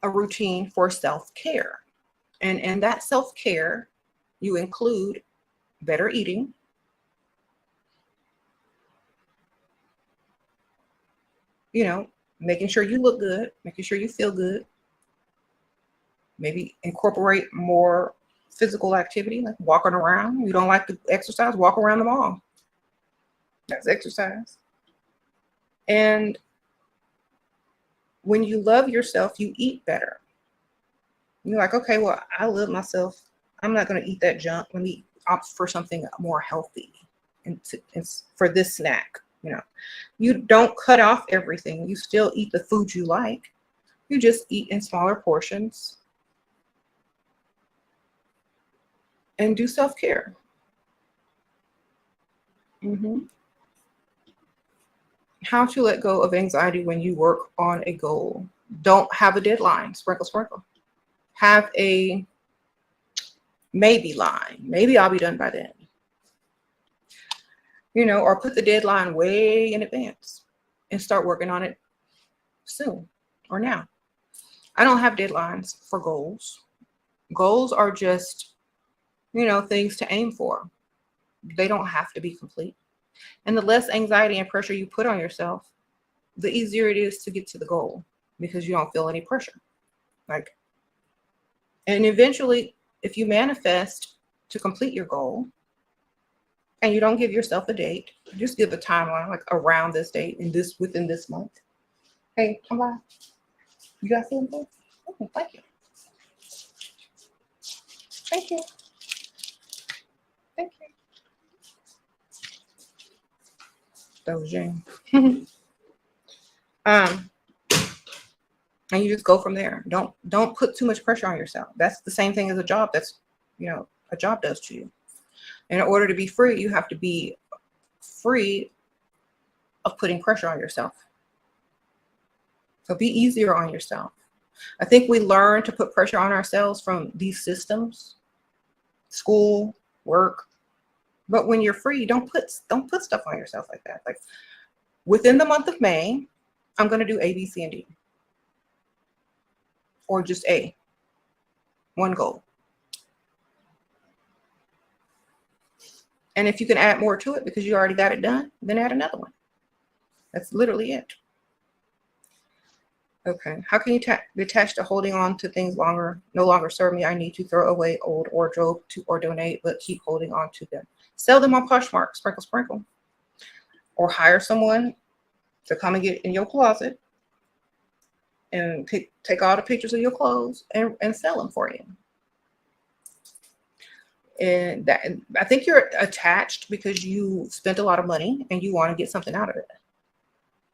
a routine for self-care. And that self-care, you include better eating, making sure you look good, making sure you feel good, maybe incorporate more physical activity, like walking around. You don't like to exercise, walk around the mall. That's exercise. And when you love yourself, you eat better. You're like, okay, well, I love myself. I'm not going to eat that junk. Let me opt for something more healthy and for this snack. You don't cut off everything. You still eat the food you like. You just eat in smaller portions and do self-care. How to let go of anxiety when you work on a goal. Don't have a deadline. Sprinkle, sprinkle. Have a maybe line. Maybe I'll be done by then. Or put the deadline way in advance and start working on it soon or now. I don't have deadlines for goals. Goals are just, things to aim for. They don't have to be complete. And the less anxiety and pressure you put on yourself, the easier it is to get to the goal because you don't feel any pressure. And eventually, if you manifest to complete your goal and you don't give yourself a date, just give a timeline, like around this date and within this month. Hey, come by. You got something? Oh, thank you. Thank you. Thank you. That was Jane. And you just go from there. Don't put too much pressure on yourself. That's the same thing as a job. That's a job does to you. In order to be free, you have to be free of putting pressure on yourself. So be easier on yourself. I think we learn to put pressure on ourselves from these systems, school, work. But when you're free, don't put stuff on yourself like that. Like within the month of May, I'm going to do A, B, C, and D. Or just A. One goal. And if you can add more to it because you already got it done, then add another one. That's literally it. Okay. How can you detach to holding on to things no longer serve me? I need to throw away old wardrobe or donate, but keep holding on to them. Sell them on Poshmark, sprinkle, sprinkle. Or hire someone to come and get in your closet and take all the pictures of your clothes and sell them for you. And I think you're attached because you spent a lot of money and you want to get something out of it.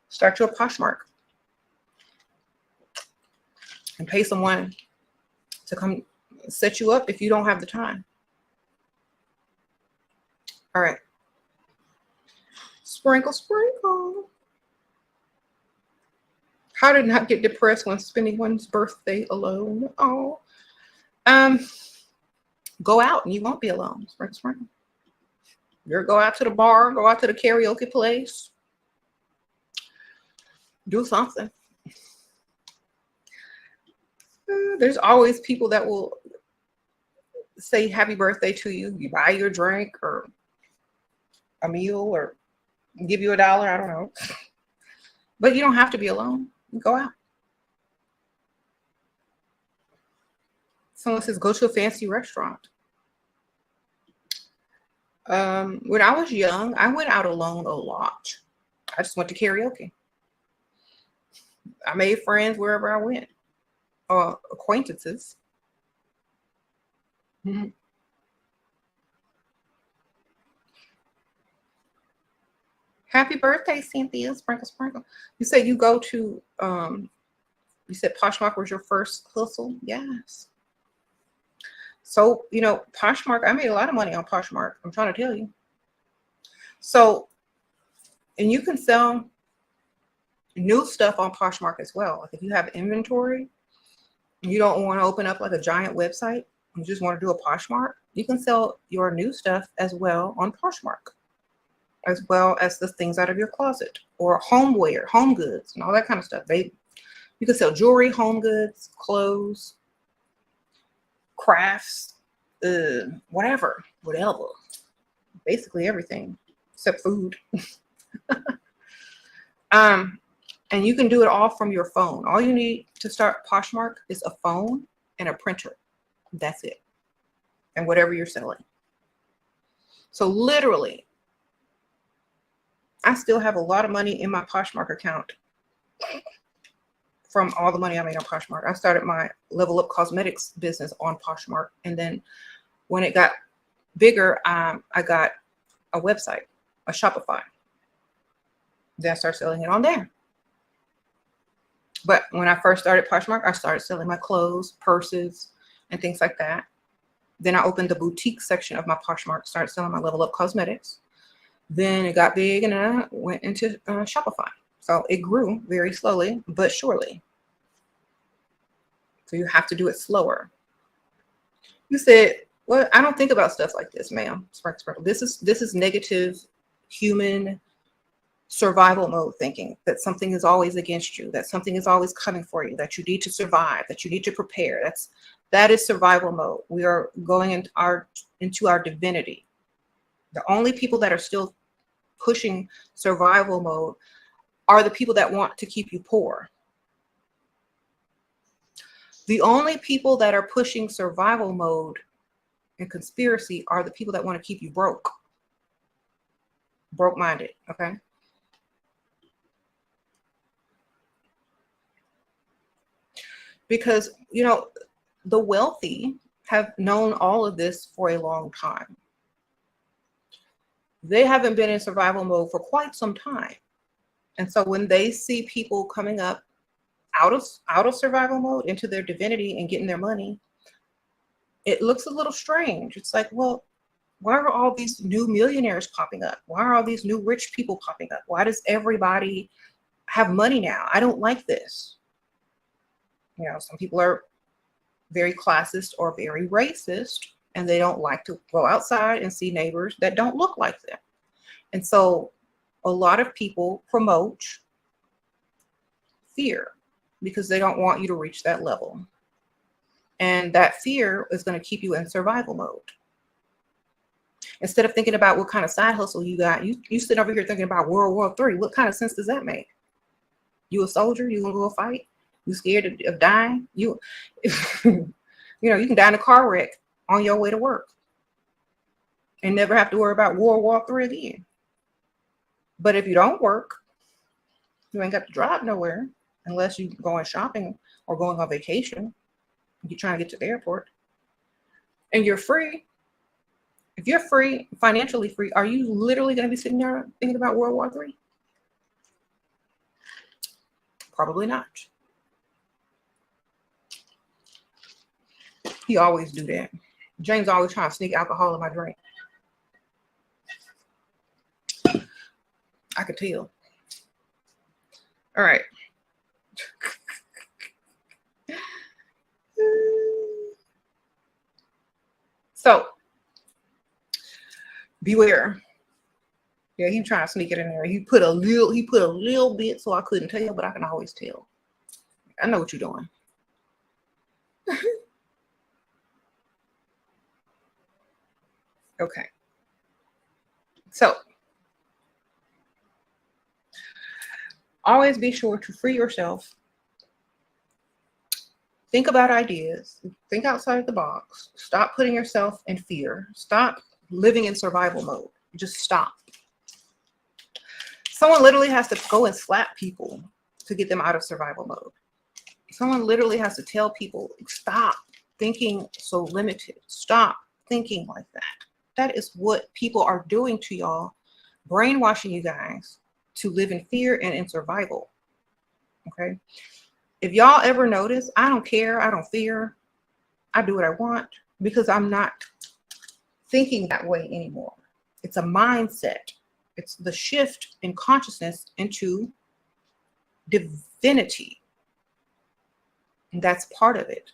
Start your Poshmark and pay someone to come set you up if you don't have the time. All right. Sprinkle, sprinkle. How to not get depressed when spending one's birthday alone. Oh, go out and you won't be alone. Sprinkle, sprinkle. You're go out to the bar, go out to the karaoke place. Do something. There's always people that will say happy birthday to you. You buy your drink or a meal or give you $1. I don't know. But you don't have to be alone. Go out. Someone says, go to a fancy restaurant. When I was young, I went out alone a lot. I just went to karaoke. I made friends wherever I went. Acquaintances. Mm-hmm. Happy birthday, Cynthia. Sprinkle, sprinkle. You said you go to, you said Poshmark was your first hustle? Yes. So, Poshmark, I made a lot of money on Poshmark. I'm trying to tell you. So, and you can sell new stuff on Poshmark as well. Like if you have inventory, you don't want to open up like a giant website, you just want to do a Poshmark, you can sell your new stuff as well on Poshmark, as well as the things out of your closet or homeware, home goods, and all that kind of stuff. You can sell jewelry, home goods, clothes, crafts, whatever, basically everything except food. And you can do it all from your phone. All you need to start Poshmark is a phone and a printer. That's it. And whatever you're selling. So literally, I still have a lot of money in my Poshmark account from all the money I made on Poshmark. I started my Level Up Cosmetics business on Poshmark. And then when it got bigger, I got a website, a Shopify. Then I started selling it on there. But when I first started Poshmark, I started selling my clothes, purses, and things like that. Then I opened the boutique section of my Poshmark, started selling my Level Up Cosmetics. Then it got big and I went into Shopify. So it grew very slowly, but surely. So you have to do it slower. You said, well, I don't think about stuff like this, ma'am. Sparkle. This is negative human survival mode thinking, that something is always against you, that something is always coming for you, that you need to survive, that you need to prepare. That is survival mode. We are going into our divinity. The only people that are still pushing survival mode are the people that want to keep you poor. The only people that are pushing survival mode and conspiracy are the people that want to keep you broke. Broke-minded, okay? Because, you know, the wealthy have known all of this for a long time. They haven't been in survival mode for quite some time. And so when they see people coming up out of survival mode into their divinity and getting their money, it looks a little strange. It's like, well, why are all these new millionaires popping up? Why are all these new rich people popping up? Why does everybody have money now? I don't like this. You know, some people are very classist or very racist, and they don't like to go outside and see neighbors that don't look like them. And so a lot of people promote fear because they don't want you to reach that level. And that fear is going to keep you in survival mode. Instead of thinking about what kind of side hustle you got, you sit over here thinking about World War III. What kind of sense does that make? You a soldier? You gonna go fight? You scared of dying? You know, you can die in a car wreck on your way to work and never have to worry about World War III again. But if you don't work, you ain't got to drive nowhere unless you going shopping or going on vacation. You're trying to get to the airport and you're free. If you're free, financially free, are you literally going to be sitting there thinking about World War III? Probably not. He always do that. James always trying to sneak alcohol in my drink. I could tell. All right. So beware. Yeah, he trying to sneak it in there. He put a little bit so I couldn't tell, but I can always tell. I know what you're doing. Okay. So always be sure to free yourself. Think about ideas. Think outside the box. Stop putting yourself in fear. Stop living in survival mode. Just stop. Someone literally has to go and slap people to get them out of survival mode. Someone literally has to tell people, stop thinking so limited. Stop thinking like that. That is what people are doing to y'all, brainwashing you guys to live in fear and in survival. Okay? If y'all ever notice, I don't care, I don't fear, I do what I want because I'm not thinking that way anymore. It's a mindset. It's the shift in consciousness into divinity. And that's part of it.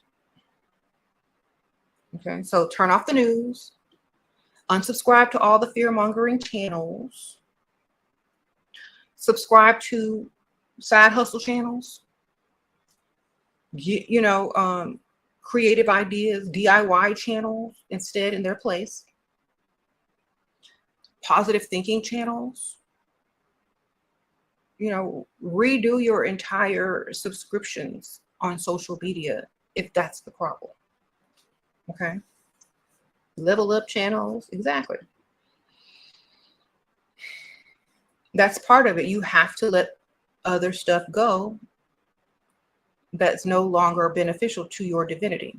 Okay, so turn off the news, unsubscribe to all the fear-mongering channels, subscribe to side hustle channels, get, creative ideas, DIY channels instead in their place, positive thinking channels. Redo your entire subscriptions on social media if that's the problem. Okay. Level up channels. Exactly. That's part of it. You have to let other stuff go that's no longer beneficial to your divinity.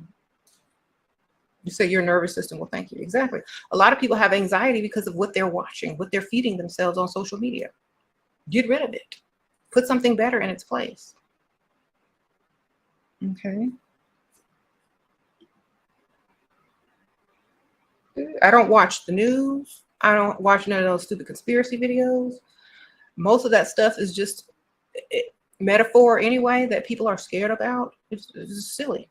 You say your nervous system will thank you. Exactly. A lot of people have anxiety because of what they're watching, what they're feeding themselves on social media. Get rid of it. Put something better in its place. Okay. I don't watch the news. I don't watch none of those stupid conspiracy videos. Most of that stuff is just metaphor anyway that people are scared about. It's silly.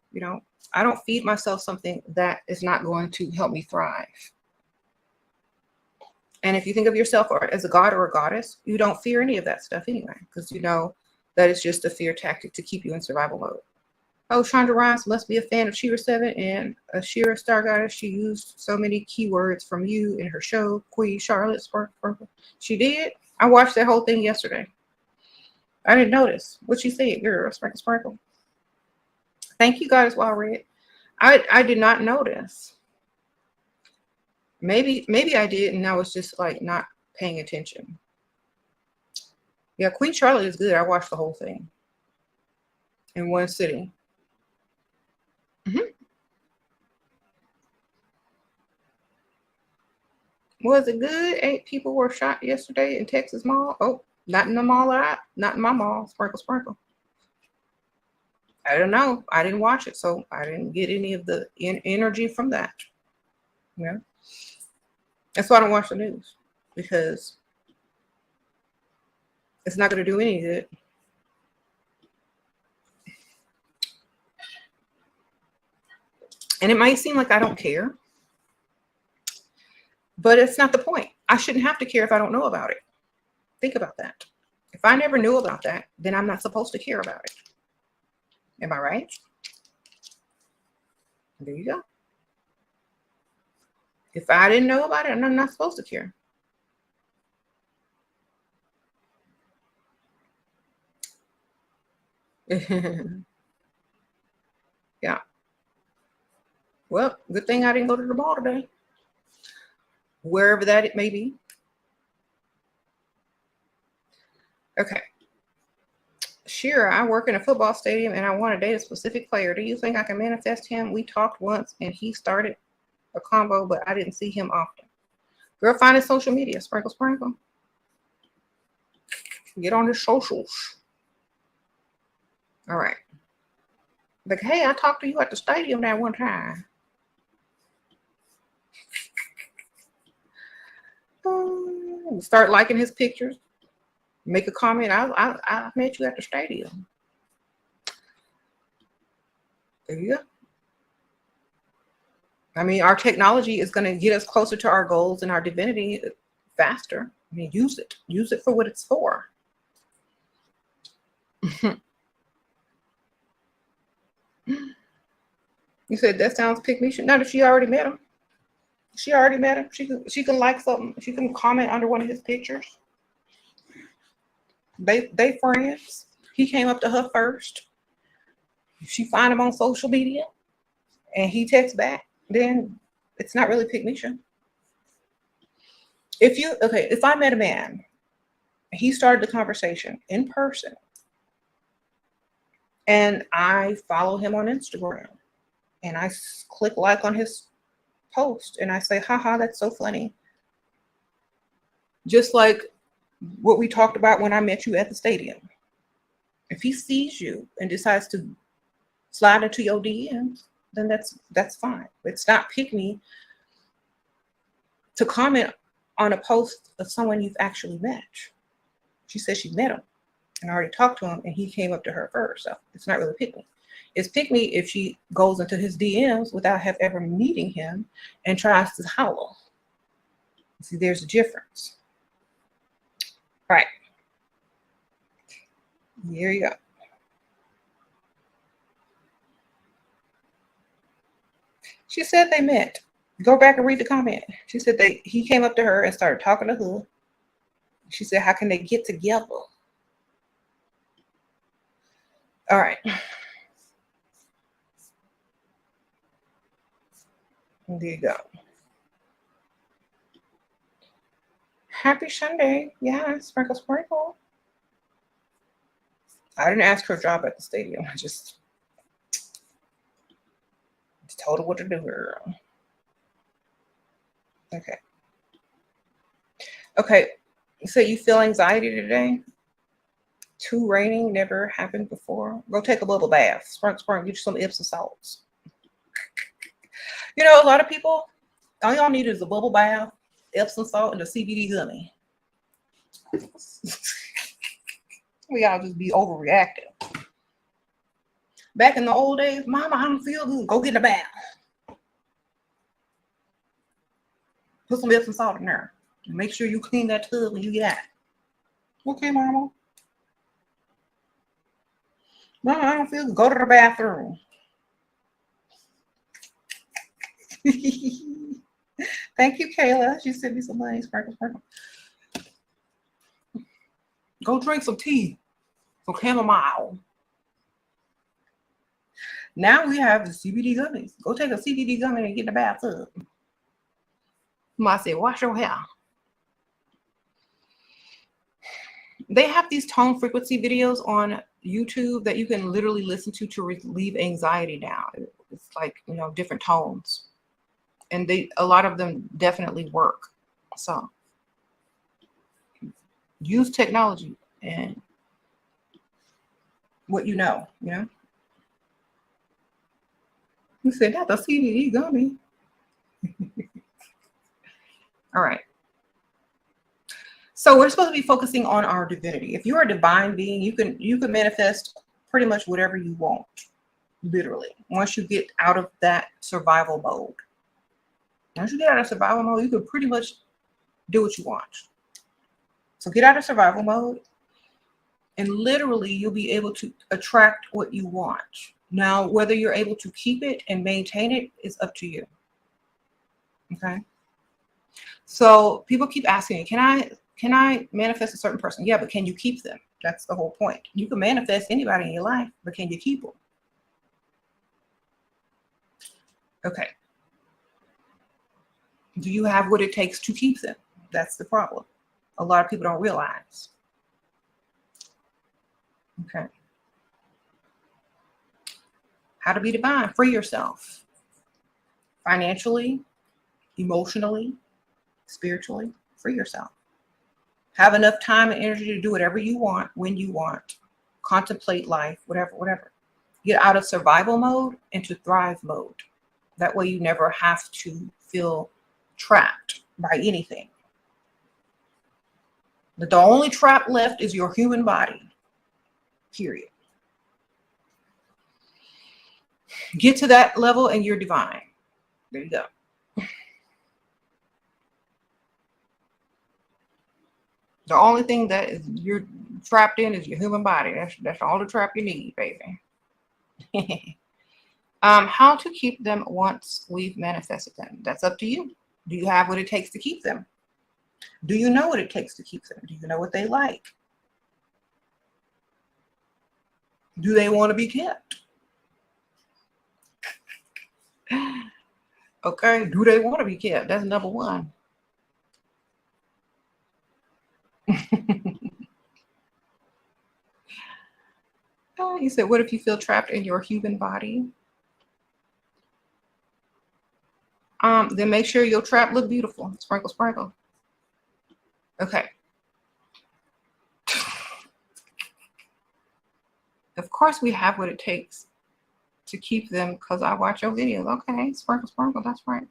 I don't feed myself something that is not going to help me thrive. And if you think of yourself as a god or a goddess, you don't fear any of that stuff anyway, because you know that it's just a fear tactic to keep you in survival mode. Oh, Chandra Rice must be a fan of Shira 7 and a Shira Star Goddess. She used so many keywords from you in her show, Queen Charlotte Sparkle. She did? I watched that whole thing yesterday. I didn't notice what she said. Girl, Sparkle Sparkle. Thank you, Goddess Well Read. I did not notice. Maybe I did, and I was just like not paying attention. Yeah, Queen Charlotte is good. I watched the whole thing in one sitting. Was it good? 8 people were shot yesterday in Texas Mall. Oh, not in the mall. Not in my mall. Sparkle, sparkle. I don't know. I didn't watch it, so I didn't get any of the energy from that. Yeah, that's why I don't watch the news, because it's not going to do any good. And it might seem like I don't care, but it's not the point. I shouldn't have to care if I don't know about it. Think about that. If I never knew about that, then I'm not supposed to care about it. Am I right? There you go. If I didn't know about it, I'm not supposed to care. Yeah. Well, good thing I didn't go to the mall today. Wherever that it may be. Okay. Shira, I work in a football stadium and I want to date a specific player. Do you think I can manifest him? We talked once and he started a combo, but I didn't see him often. Girl, find his social media. Sprinkle, sprinkle. Get on his socials. All right. Like, hey, I talked to you at the stadium that one time. Start liking his pictures. Make a comment. I met you at the stadium. There you go. I mean, our technology is going to get us closer to our goals and our divinity faster. I mean, use it. Use it for what it's for. You said that sounds pygmy. Not if she already met him. She already met him. She can like something. She can comment under one of his pictures. They friends. He came up to her first. If she find him on social media and he texts back, then it's not really pygmy. If I met a man, he started the conversation in person, and I follow him on Instagram, and I click like on his post, and I say, haha, that's so funny. Just like what we talked about when I met you at the stadium. If he sees you and decides to slide into your DMs, then that's fine. It's not pick me to comment on a post of someone you've actually met. She said she met him and already talked to him, and he came up to her first. So it's not really pick me. It's pick me if she goes into his DMs without have ever meeting him and tries to howl. See, there's a difference. All right. Here you go. She said they met. Go back and read the comment. She said he came up to her and started talking to her. She said, how can they get together? All right. There you go. Happy Sunday. Yeah, sprinkle, sprinkle. I didn't ask her job at the stadium. I just told her what to do, girl. Okay. Okay. So you feel anxiety today? Too raining, never happened before. Go take a bubble bath. Sprinkle, get you some Epsom salts. You know, a lot of people, all y'all need is a bubble bath, Epsom salt, and a CBD gummy. We all just be overreacting. Back in the old days, Mama, I don't feel good. Go get in the bath. Put some Epsom salt in there. And make sure you clean that tub when you get out. Okay, Mama. Mama, I don't feel good. Go to the bathroom. Thank you, Kayla. She sent me some money. Sprinkle, sprinkle. Go drink some tea. Some chamomile. Now we have the CBD gummies. Go take a CBD gummy and get in the bathtub. I said, wash your hair. They have these tone frequency videos on YouTube that you can literally listen to relieve anxiety down. It's like, you know, different tones. And a lot of them definitely work. So use technology and what you know. You said that's a CBD gummy. All right. So we're supposed to be focusing on our divinity. If you're a divine being, you can manifest pretty much whatever you want, literally. Once you get out of that survival mode. Once you get out of survival mode, you can pretty much do what you want. So get out of survival mode, and literally you'll be able to attract what you want. Now, whether you're able to keep it and maintain it is up to you. Okay. So people keep asking me, can I manifest a certain person? Yeah, but can you keep them? That's the whole point. You can manifest anybody in your life, but can you keep them? Okay. Do you have what it takes to keep them? That's the problem. A lot of people don't realize. Okay. How to be divine? Free yourself. Financially, emotionally, spiritually, free yourself. Have enough time and energy to do whatever you want, when you want. Contemplate life, whatever. Get out of survival mode into thrive mode. That way you never have to feel trapped by anything. But the only trap left is your human body. Period. Get to that level and you're divine. There you go. The only thing that is you're trapped in is your human body. That's all the trap you need, baby. How to keep them once we've manifested them? That's up to you. Do you have what it takes to keep them? Do you know what it takes to keep them? Do you know what they like? Do they want to be kept? Okay, do they want to be kept? That's number one. You said, what if you feel trapped in your human body? Then make sure your trap look beautiful. Sprinkle, sprinkle. Okay. Of course we have what it takes to keep them because I watch your videos. Okay, sprinkle, sprinkle, that's right.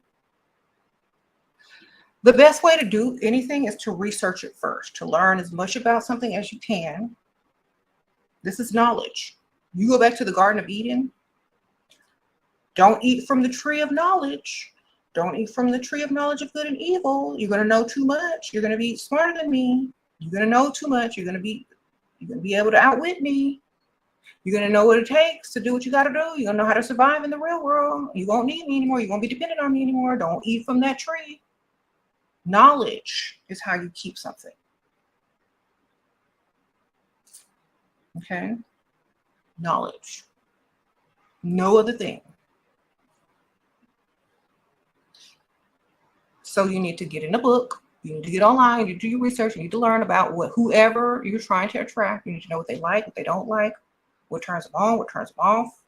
The best way to do anything is to research it first, to learn as much about something as you can. This is knowledge. You go back to the Garden of Eden. Don't eat from the tree of knowledge. Don't eat from the tree of knowledge of good and evil. You're going to know too much. You're going to be smarter than me. You're going to know too much. You're going to be able to outwit me. You're going to know what it takes to do what you got to do. You're going to know how to survive in the real world. You won't need me anymore. You won't be dependent on me anymore. Don't eat from that tree. Knowledge is how you keep something. Okay? Knowledge. No other thing. So you need to get in a book. You need to get online. You need to do your research. You need to learn about whoever you're trying to attract. You need to know what they like, what they don't like, what turns them on, what turns them off,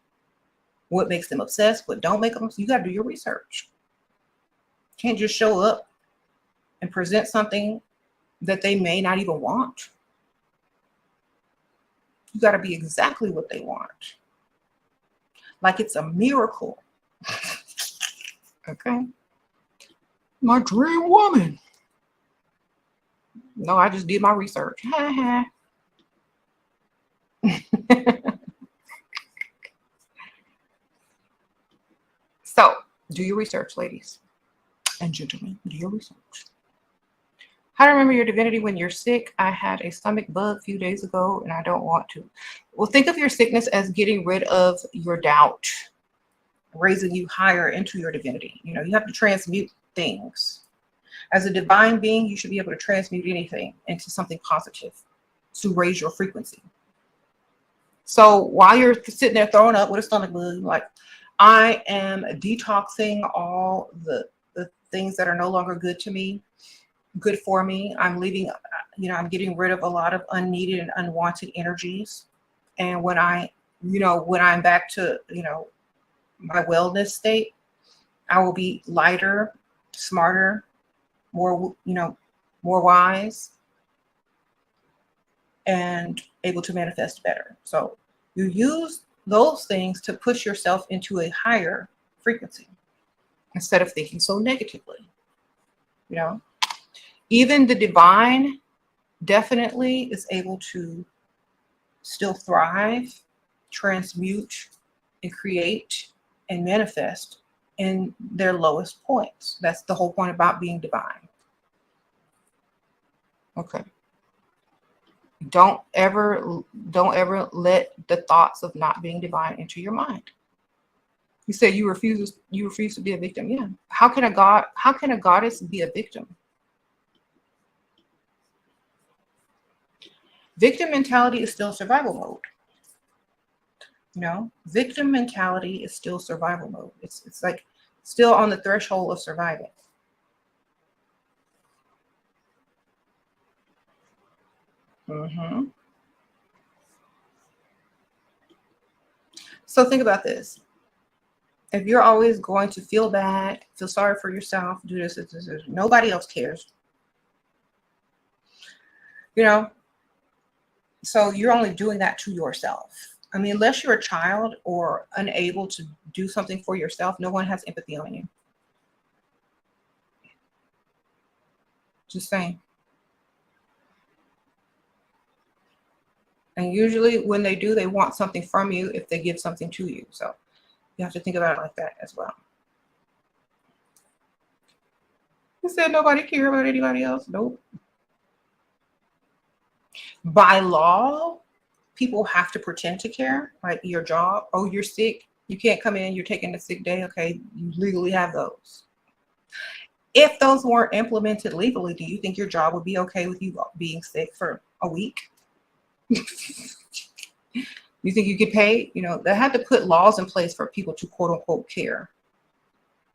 what makes them obsessed, what don't make them. You got to do your research. You can't just show up and present something that they may not even want. You got to be exactly what they want. Like it's a miracle. Okay? My dream woman. No, I just did my research. So, do your research, ladies and gentlemen. Do your research. How to remember your divinity when you're sick. I had a stomach bug a few days ago, and I don't want to. Well, think of your sickness as getting rid of your doubt, raising you higher into your divinity. You know, you have to transmute things. As a divine being, you should be able to transmute anything into something positive to raise your frequency. So while you're sitting there throwing up with a stomach bug, like, I am detoxing all the things that are no longer good for me. I'm leaving, I'm getting rid of a lot of unneeded and unwanted energies. And when I'm back to, my wellness state, I will be lighter, smarter, more wise, and able to manifest better. So you use those things to push yourself into a higher frequency instead of thinking so negatively. Even the divine definitely is able to still thrive, transmute, and create and manifest in their lowest points. That's the whole point about being divine. Okay. Don't ever let the thoughts of not being divine enter your mind. You say you refuse to be a victim. Yeah. How can a goddess be a victim? Victim mentality is still survival mode. Victim mentality is still survival mode. It's like still on the threshold of surviving. So think about this. If you're always going to feel bad, feel sorry for yourself, do this, nobody else cares. So you're only doing that to yourself. I mean, unless you're a child or unable to do something for yourself, no one has empathy on you. Just saying. And usually when they do, they want something from you if they give something to you. So you have to think about it like that as well. You said nobody care about anybody else? Nope. By law, people have to pretend to care, like your job. Oh, you're sick. You can't come in. You're taking a sick day. Okay, you legally have those. If those weren't implemented legally, do you think your job would be okay with you being sick for a week? You think you get paid? They had to put laws in place for people to quote unquote care,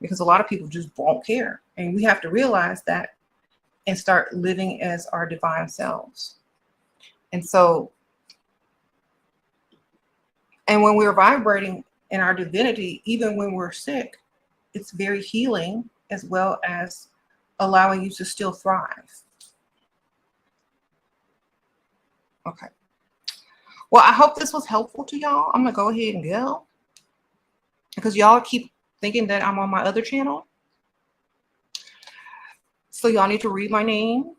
because a lot of people just won't care. And we have to realize that and start living as our divine selves. And so, and when we're vibrating in our divinity, even when we're sick, it's very healing as well as allowing you to still thrive. Okay. Well, I hope this was helpful to y'all. I'm going to go ahead and go because y'all keep thinking that I'm on my other channel. So y'all need to read my name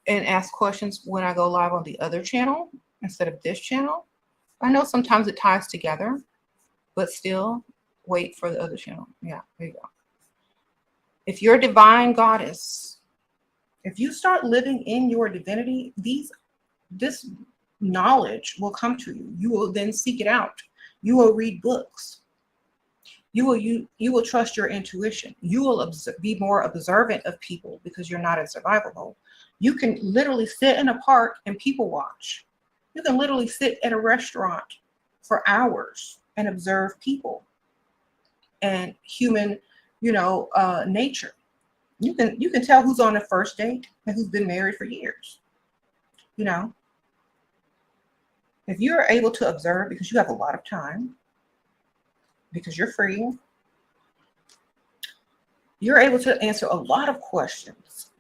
and ask questions when I go live on the other channel instead of this channel. I know sometimes it ties together, but still wait for the other channel. Yeah, there you go. If you're a divine goddess, if you start living in your divinity, this knowledge will come to you. You will then seek it out. You will read books. You will trust your intuition. You will be more observant of people because you're not in survival mode. You can literally sit in a park and people watch. You can literally sit at a restaurant for hours and observe people and human, nature. You can tell who's on a first date and who's been married for years. If you're able to observe because you have a lot of time, because you're free, you're able to answer a lot of questions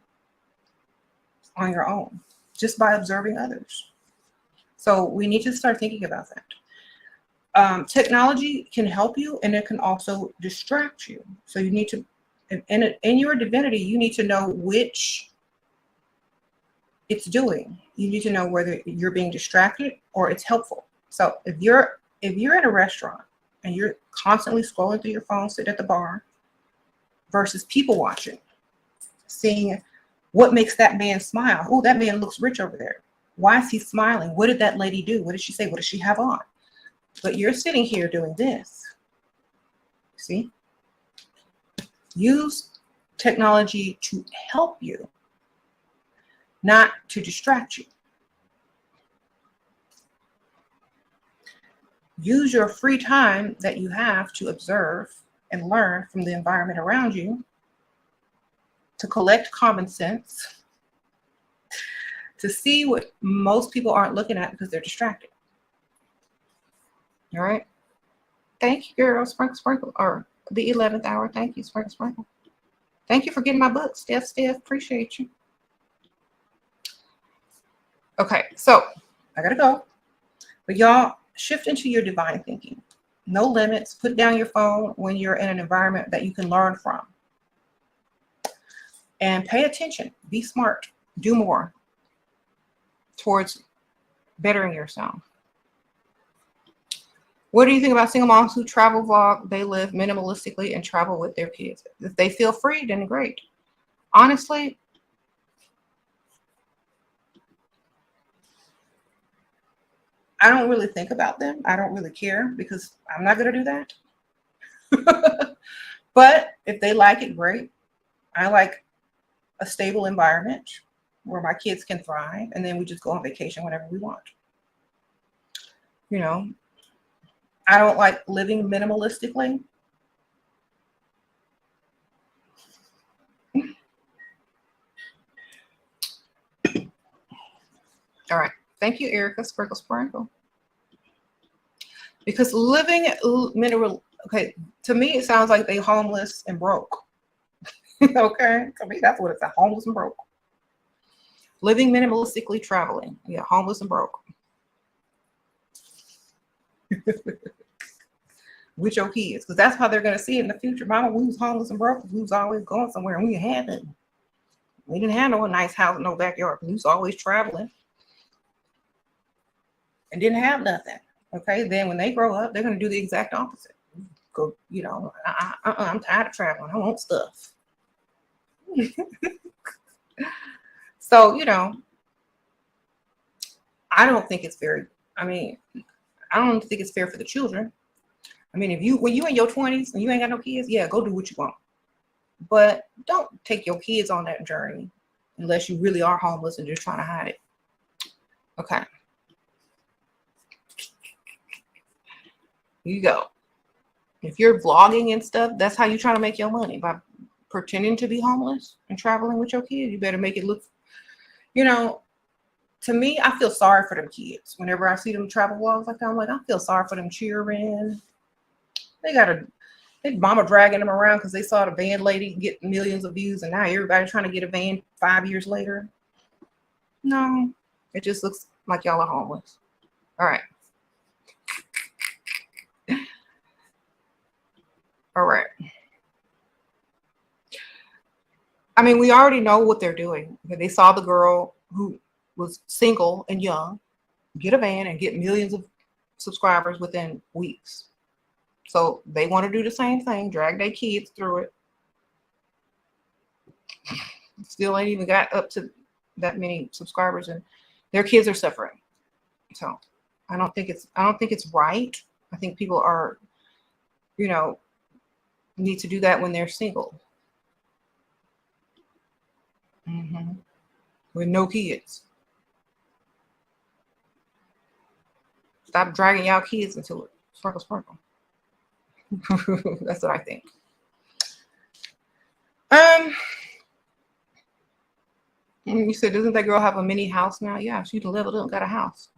on your own just by observing others. So we need to start thinking about that. Technology can help you and it can also distract you. So you need to, in your divinity, you need to know which it's doing. You need to know whether you're being distracted or it's helpful. So if you're at a restaurant and you're constantly scrolling through your phone, sitting at the bar, versus people watching, seeing what makes that man smile. Oh, that man looks rich over there. Why is he smiling? What did that lady do? What did she say? What does she have on? But you're sitting here doing this. See? Use technology to help you, not to distract you. Use your free time that you have to observe and learn from the environment around you to collect common sense, to see what most people aren't looking at because they're distracted. All right. Thank you, girl. Sprinkle, sprinkle. Or the 11th hour. Thank you, Sprinkle, sprinkle. Thank you for getting my book, Steph. Appreciate you. Okay, so I gotta go. But y'all shift into your divine thinking. No limits. Put down your phone when you're in an environment that you can learn from. And pay attention. Be smart. Do more towards bettering yourself. What do you think about single moms who travel vlog? They live minimalistically and travel with their kids. If they feel free, then great. Honestly, I don't really think about them. I don't really care because I'm not going to do that. But if they like it, great. I like a stable environment where my kids can thrive, and then we just go on vacation whenever we want. I don't like living minimalistically. All right. Thank you, Erica. Sprinkle, sprinkle. Because living okay, to me, it sounds like they homeless and broke. Okay, to me, that's what it's, homeless and broke. Living minimalistically, traveling. Yeah, homeless and broke. With your kids, because that's how they're going to see it in the future. Mama, we was homeless and broke. We was always going somewhere, and we had it. We didn't have no nice house, no backyard. We was always traveling and didn't have nothing. Okay, then when they grow up, they're going to do the exact opposite. Go, I'm tired of traveling. I want stuff. So, I don't think it's fair. I don't think it's fair for the children. When you in your 20s and you ain't got no kids, yeah, go do what you want. But don't take your kids on that journey unless you really are homeless and just trying to hide it. Okay. You go. If you're vlogging and stuff, that's how you try to make your money, by pretending to be homeless and traveling with your kids. You better make it look, to me, I feel sorry for them kids. Whenever I see them travel vlogs like that, I'm like, I feel sorry for them cheering. They mama dragging them around because they saw the van lady get millions of views, and now everybody trying to get a van 5 years later. No, it just looks like y'all are homeless. All right. All right. I mean, we already know what they're doing. They saw the girl who was single and young get a van and get millions of subscribers within weeks. So they want to do the same thing, drag their kids through it. Still ain't even got up to that many subscribers, and their kids are suffering. So I don't think it's right. I think people are, need to do that when they're single. With no kids. Stop dragging y'all kids into it. Sprinkle, sprinkle. That's what I think. You said, doesn't that girl have a mini house now? Yeah, she leveled up, got a house.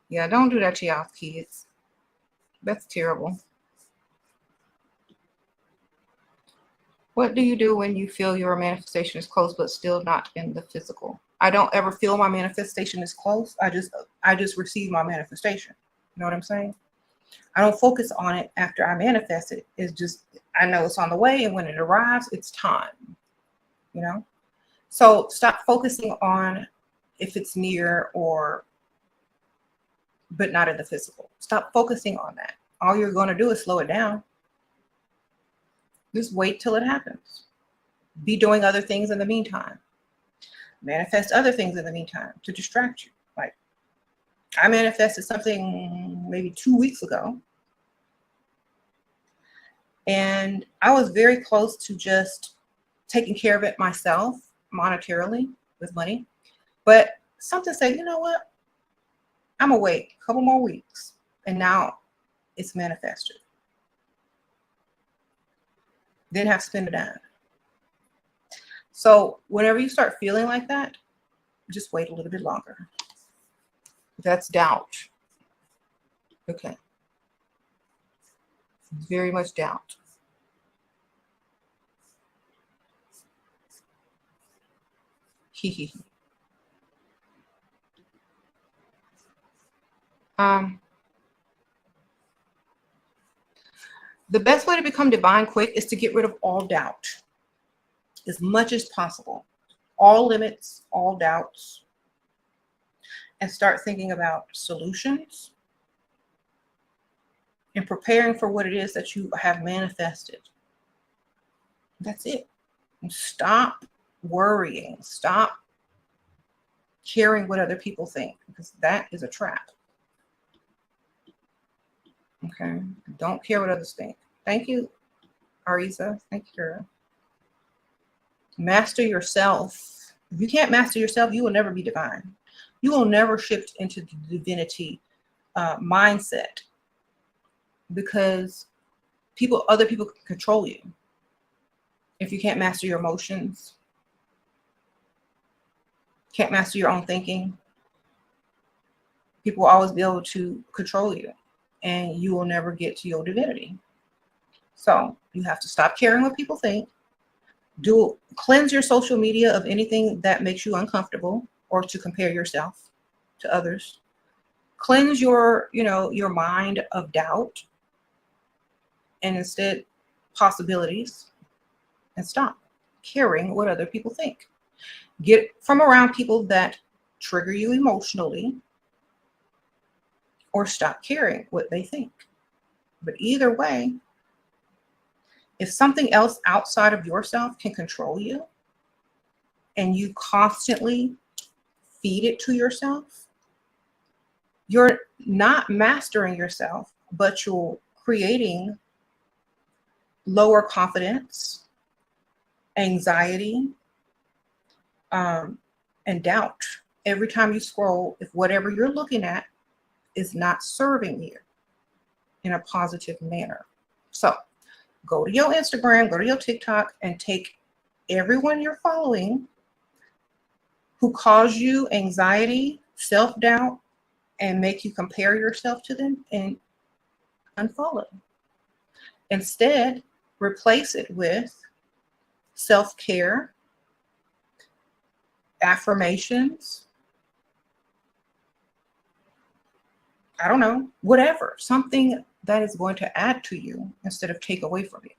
Yeah, don't do that to y'all kids. That's terrible. What do you do when you feel your manifestation is close but still not in the physical? I don't ever feel my manifestation is close. I just receive my manifestation. You know what I'm saying? I don't focus on it after I manifest it. It's just, I know it's on the way, and when it arrives, it's time. So stop focusing on if it's near but not in the physical. Stop focusing on that. All you're going to do is slow it down. Just wait till it happens. Be doing other things in the meantime. Manifest other things in the meantime to distract you. Like, I manifested something maybe 2 weeks ago, and I was very close to just taking care of it myself monetarily with money. But something said, you know what? I'm gonna wait a couple more weeks, and now it's manifested. Didn't have to spend a dime. So whenever you start feeling like that, just wait a little bit longer. That's doubt. Okay. Very much doubt. The best way to become divine quick is to get rid of all doubt as much as possible. All limits, all doubts, and start thinking about solutions and preparing for what it is that you have manifested. That's it. And stop worrying. Stop caring what other people think, because that is a trap. Okay. Don't care what others think. Thank you, Arisa. Thank you, girl. Master yourself. If you can't master yourself, you will never be divine. You will never shift into the divinity mindset, because other people can control you. If you can't master your emotions, can't master your own thinking, people will always be able to control you, and you will never get to your divinity. So you have to stop caring what people think. Cleanse your social media of anything that makes you uncomfortable or to compare yourself to others. Cleanse your mind of doubt, and instead possibilities, and stop caring what other people think. Get from around people that trigger you emotionally, or stop caring what they think. But either way, if something else outside of yourself can control you, and you constantly feed it to yourself, you're not mastering yourself, but you're creating lower confidence, anxiety, and doubt every time you scroll, if whatever you're looking at is not serving you in a positive manner. So go to your Instagram, go to your TikTok, and take everyone you're following who cause you anxiety, self-doubt, and make you compare yourself to them, and unfollow. Instead, replace it with self-care, affirmations, I don't know, whatever, something that is going to add to you instead of take away from you.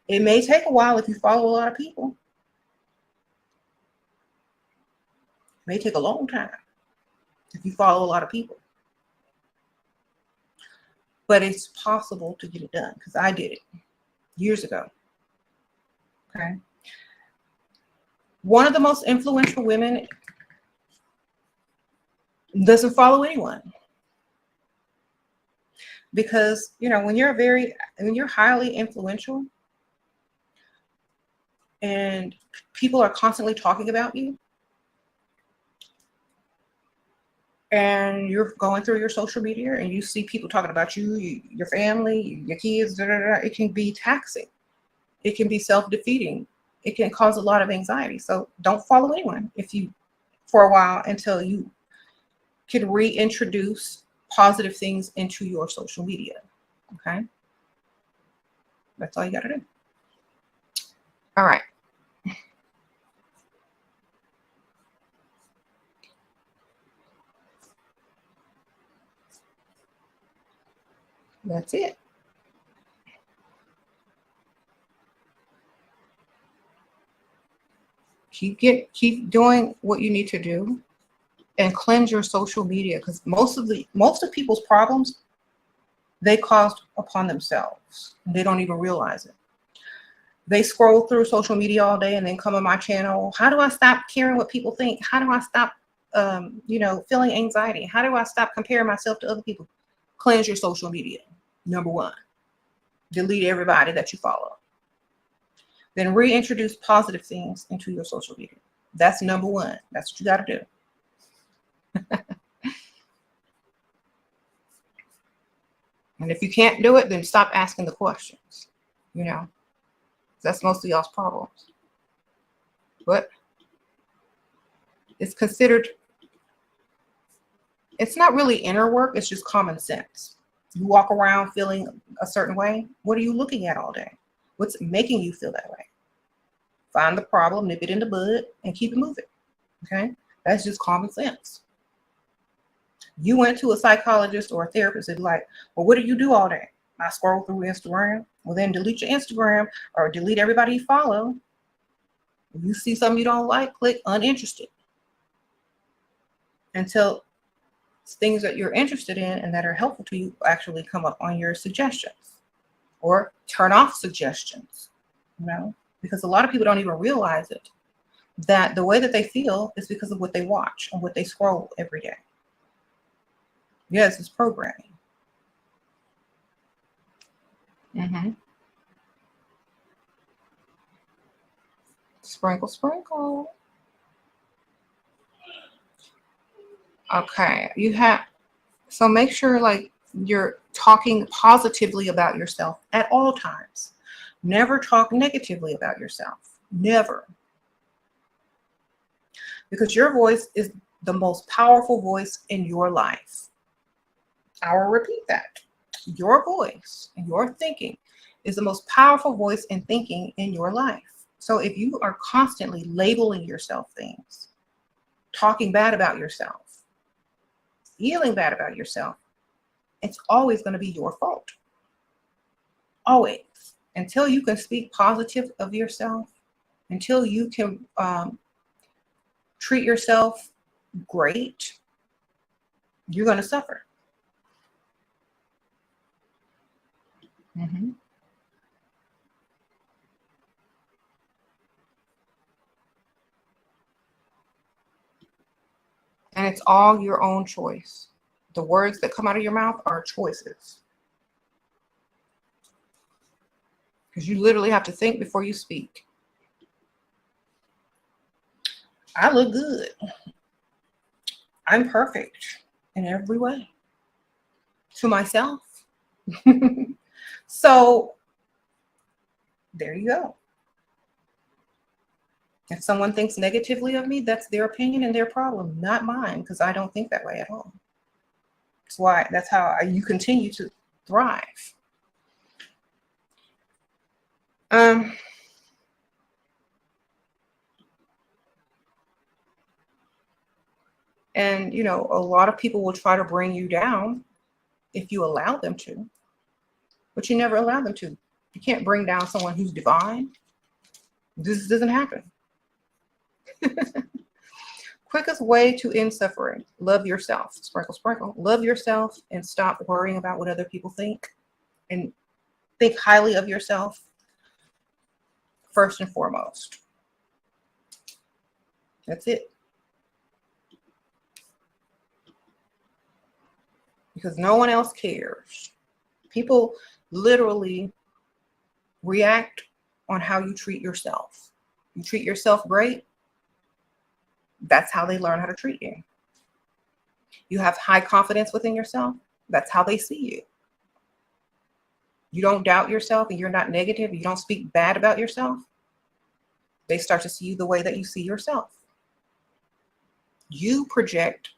It may take a while if you follow a lot of people. It may take a long time if you follow a lot of people. But it's possible to get it done, because I did it years ago. Okay. One of the most influential women doesn't follow anyone. Because, when you're highly influential and people are constantly talking about you, and you're going through your social media and you see people talking about you, your family, your kids, it can be taxing. It can be self-defeating. It can cause a lot of anxiety. So don't follow anyone for a while, until you can reintroduce positive things into your social media. Okay. That's all you got to do. All right. That's it. Keep doing what you need to do, and cleanse your social media, because most of people's problems, they caused upon themselves. They don't even realize it. They scroll through social media all day and then come on my channel. How do I stop caring what people think? How do I stop feeling anxiety? How do I stop comparing myself to other people? Cleanse your social media. Number one, delete everybody that you follow. Then reintroduce positive things into your social media. That's number one. That's what you got to do. And if you can't do it, then stop asking the questions. That's most of y'all's problems. But it's not really inner work. It's just common sense. You walk around feeling a certain way. What are you looking at all day? What's making you feel that way? Find the problem, nip it in the bud, and keep it moving. Okay? That's just common sense. You went to a psychologist or a therapist and be like, well, what do you do all day? I scroll through Instagram. Well, then delete your Instagram, or delete everybody you follow. If you see something you don't like, click uninterested, until things that you're interested in and that are helpful to you actually come up on your suggestions, or turn off suggestions, because a lot of people don't even realize it, that the way that they feel is because of what they watch and what they scroll every day. Yes, it's programming. Sprinkle, sprinkle. Okay, so make sure you're talking positively about yourself at all times. Never talk negatively about yourself. Never. Because your voice is the most powerful voice in your life. I will repeat that. Your voice and your thinking is the most powerful voice and thinking in your life. So if you are constantly labeling yourself things, talking bad about yourself, feeling bad about yourself, it's always going to be your fault. Always. Until you can speak positive of yourself, until you can treat yourself great, you're going to suffer. And it's all your own choice. The words that come out of your mouth are choices. Because you literally have to think before you speak. I look good. I'm perfect in every way to myself. So there you go. If someone thinks negatively of me, that's their opinion and their problem, not mine, because I don't think that way at all. That's how you continue to thrive. And, a lot of people will try to bring you down if you allow them to, but you never allow them to. You can't bring down someone who's divine. This doesn't happen. Quickest way to end suffering: love yourself. Sprinkle, sprinkle. Love yourself and stop worrying about what other people think, and think highly of yourself first and foremost. That's it. Because no one else cares. People literally react on how you treat yourself. You treat yourself great, that's how they learn how to treat you. You have high confidence within yourself, that's how they see you. You don't doubt yourself and you're not negative, you don't speak bad about yourself, they start to see you the way that you see yourself. You project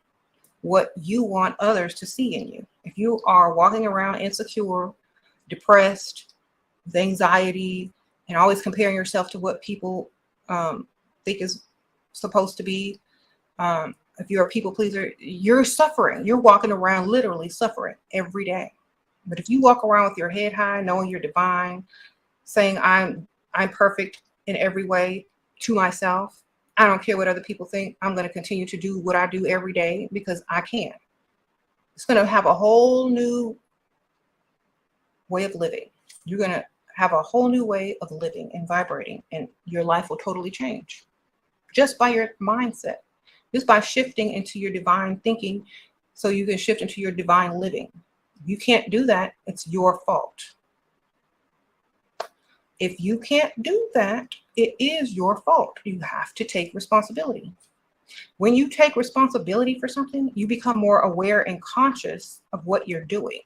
what you want others to see in you. If you are walking around insecure, depressed, with anxiety, and always comparing yourself to what people think is supposed to be, if you're a people pleaser, you're suffering. You're walking around literally suffering every day. But if you walk around with your head high, knowing you're divine, saying I'm perfect in every way to myself, I don't care what other people think, I'm going to continue to do what I do every day because I can. It's going to have a whole new way of living. You're going to have a whole new way of living and vibrating, and your life will totally change just by your mindset, just by shifting into your divine thinking so you can shift into your divine living. If you can't do that, it's your fault. If you can't do that, it is your fault. You have to take responsibility. When you take responsibility for something, you become more aware and conscious of what you're doing.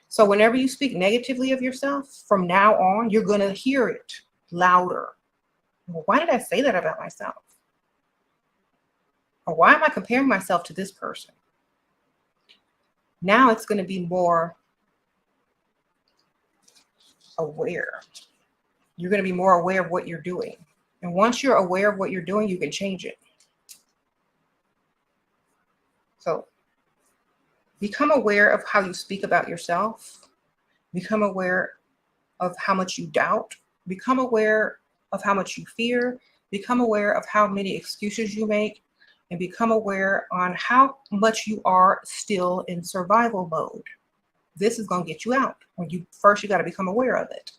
So whenever you speak negatively of yourself, from now on, you're going to hear it louder. Well, why did I say that about myself? Or why am I comparing myself to this person? Now it's going to be more aware. You're going to be more aware of what you're doing. And once you're aware of what you're doing, you can change it. So become aware of how you speak about yourself. Become aware of how much you doubt. Become aware of how much you fear. Become aware of how many excuses you make. And become aware on how much you are still in survival mode. This is going to get you out. When you got to become aware of it.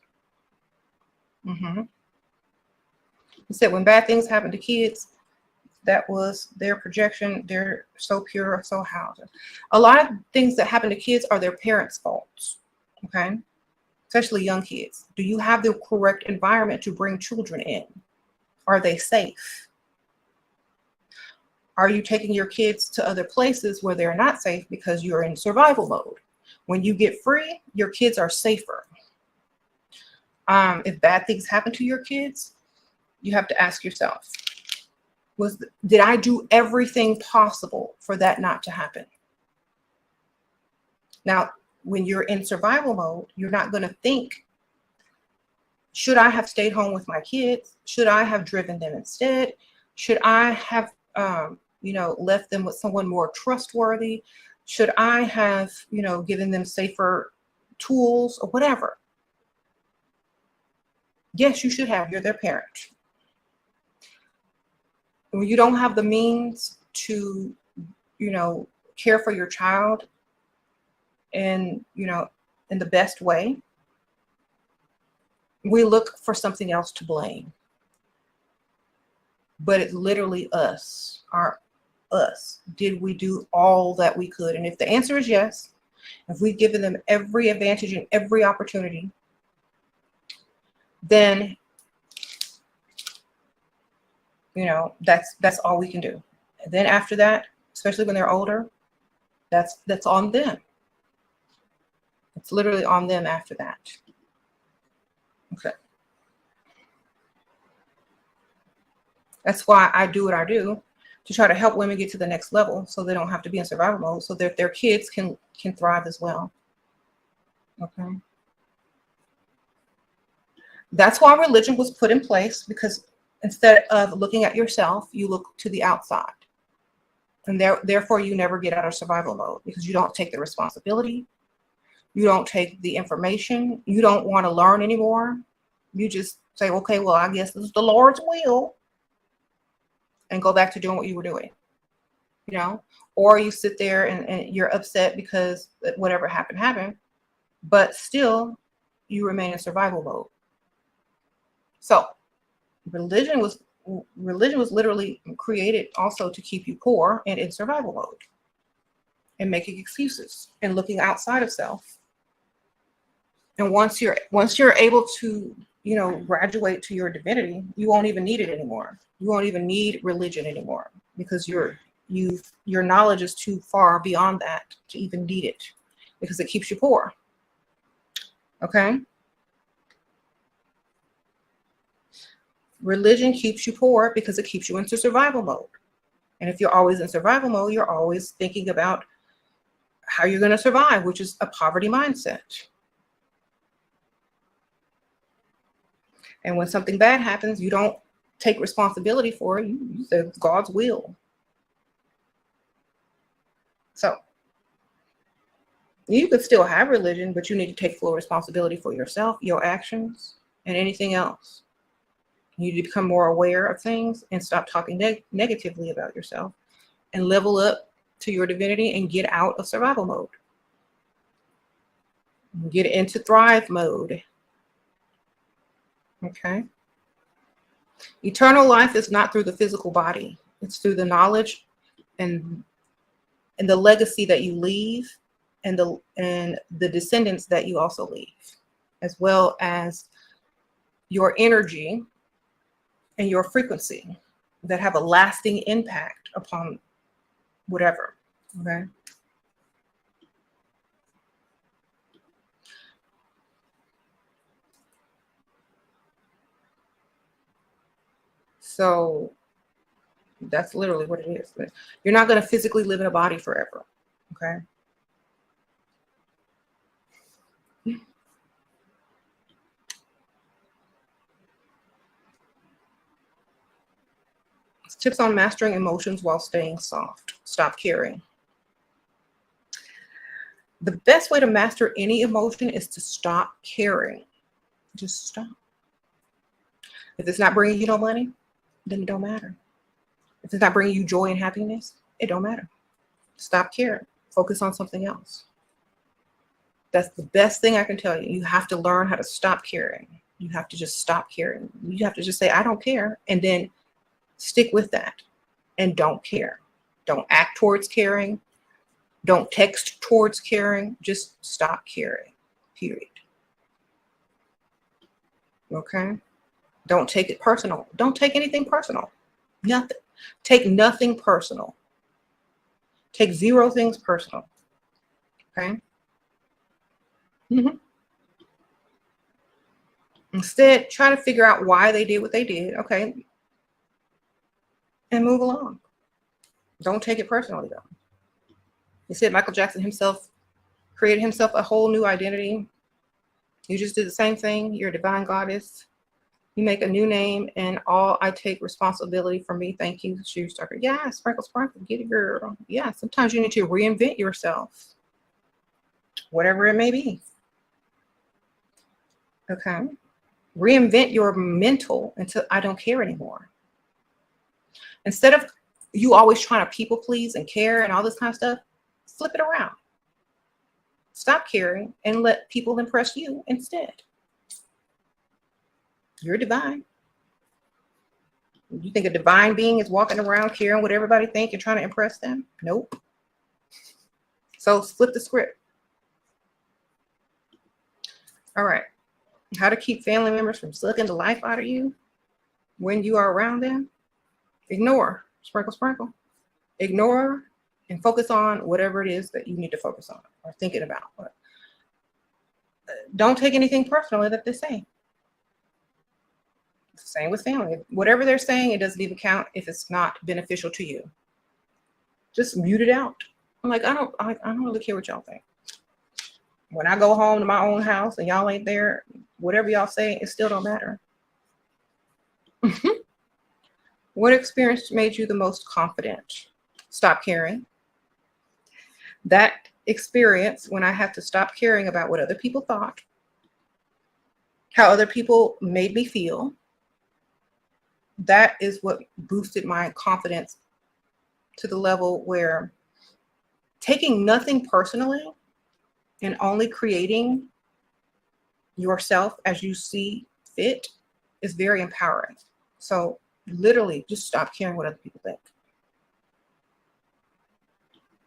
He said when bad things happen to kids, that was their projection. They're so pure, so housed. A lot of things that happen to kids are their parents' faults. Okay, especially young kids. Do you have the correct environment to bring children in? Are they safe? Are you taking your kids to other places where they're not safe because you're in survival mode? When you get free, your kids are safer. If bad things happen to your kids, you have to ask yourself, did I do everything possible for that not to happen? Now, when you're in survival mode, you're not going to think, should I have stayed home with my kids? Should I have driven them instead? Should I have, left them with someone more trustworthy? Should I have, given them safer tools or whatever? Yes, you should have. You're their parent. When you don't have the means to, care for your child in the best way, we look for something else to blame. But it's literally us. Did we do all that we could? And if the answer is yes, if we've given them every advantage and every opportunity, then that's all we can do. And then after that, especially when they're older, that's on them. It's literally on them after that. Okay. That's why I do what I do, to try to help women get to the next level so they don't have to be in survival mode, so that their kids can thrive as well. Okay. That's why religion was put in place, because instead of looking at yourself, you look to the outside. And therefore, you never get out of survival mode because you don't take the responsibility. You don't take the information. You don't want to learn anymore. You just say, okay, well, I guess this is the Lord's will, and go back to doing what you were doing, you know? Or you sit there and you're upset because whatever happened, but still you remain in survival mode. So religion was literally created also to keep you poor and in survival mode and making excuses and looking outside of self. And once you're able to, you know, graduate to your divinity, you won't even need it anymore. You won't even need religion anymore, because your knowledge is too far beyond that to even need it, because it keeps you poor. Okay? Religion keeps you poor because it keeps you into survival mode. And if you're always in survival mode, you're always thinking about how you're going to survive, which is a poverty mindset. And when something bad happens, you don't take responsibility for it. You say it's God's will. So you could still have religion, but you need to take full responsibility for yourself, your actions, and anything else. You need to become more aware of things and stop talking negatively about yourself, and level up to your divinity and get out of survival mode. Get into thrive mode. Okay? Eternal life is not through the physical body. It's through the knowledge and the legacy that you leave, and the descendants that you also leave, as well as your energy and your frequency that have a lasting impact upon whatever. Okay? So that's literally what it is. You're not going to physically live in a body forever. Okay? Tips on mastering emotions while staying soft. Stop caring. The best way to master any emotion is to stop caring. Just stop. If it's not bringing you no money, then it don't matter. If it's not bringing you joy and happiness, it don't matter. Stop caring. Focus on something else. That's the best thing I can tell you. You have to learn how to stop caring. You have to just stop caring. You have to just say, I don't care. And then stick with that and don't care. Don't act towards caring. Don't text towards caring. Just stop caring, period. Okay? Don't take it personal. Don't take anything personal. Nothing. Take nothing personal. Take zero things personal. Okay? Instead, try to figure out why they did what they did. Okay? And move along. Don't take it personally, though. He said Michael Jackson himself created himself a whole new identity. You just did the same thing. You're a divine goddess. You make a new name, and all I take responsibility for me. Thank you, Shoe Stalker. Yeah, sprinkle, sprinkle, get it, girl. Yeah, sometimes you need to reinvent yourself, whatever it may be. Okay? Reinvent your mental until I don't care anymore. Instead of you always trying to people please and care and all this kind of stuff, flip it around. Stop caring and let people impress you instead. You're divine. You think a divine being is walking around caring what everybody think and trying to impress them? Nope. So flip the script. All right. How to keep family members from sucking the life out of you when you are around them? Ignore. Sprinkle, sprinkle. Ignore and focus on whatever it is that you need to focus on or thinking about. But don't take anything personally that they say. Same with family. Whatever they're saying, it doesn't even count if it's not beneficial to you. Just mute it out. I'm like, I don't really care what y'all think. When I go home to my own house and y'all ain't there, whatever y'all say, it still don't matter. What experience made you the most confident? Stop caring. That experience when I had to stop caring about what other people thought, how other people made me feel. That is what boosted my confidence to the level where taking nothing personally and only creating yourself as you see fit is very empowering. So literally just stop caring what other people think.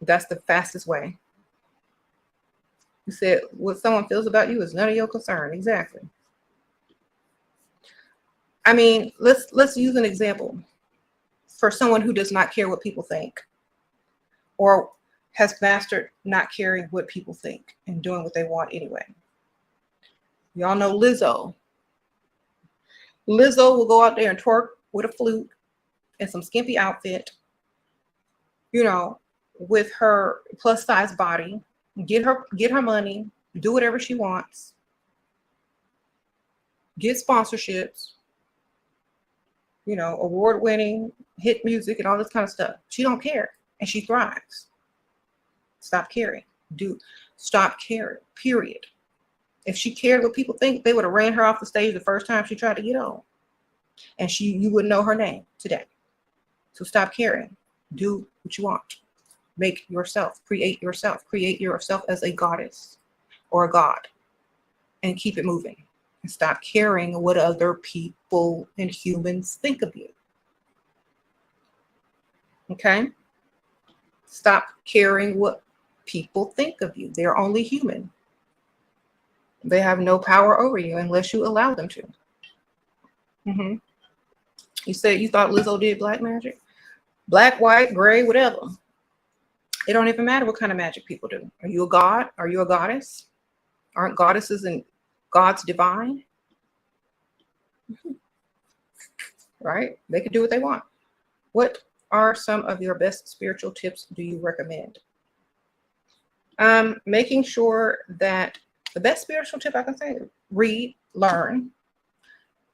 That's the fastest way. You said what someone feels about you is none of your concern. Exactly. I mean, let's use an example for someone who does not care what people think or has mastered not caring what people think and doing what they want anyway. Y'all know Lizzo. Lizzo will go out there and twerk with a flute and some skimpy outfit, you know, with her plus size body, get her money, do whatever she wants, get sponsorships, you know, award-winning hit music and all this kind of stuff. She don't care and she thrives. Stop caring. Stop caring, period. If she cared what people think, they would have ran her off the stage the first time she tried to get on. And you wouldn't know her name today. So stop caring. Do what you want. Make yourself, create yourself as a goddess or a god and keep it moving. And stop caring what other people and humans think of you. Okay? Stop caring what people think of you. They're only human. They have no power over you unless you allow them to. Mm-hmm. You said you thought Lizzo did black magic? Black, white, gray, whatever. It don't even matter what kind of magic people do. Are you a god? Are you a goddess? Aren't goddesses and gods divine? Right? They can do what they want. What are some of your best spiritual tips do you recommend? Making sure that the best spiritual tip I can say, read, learn,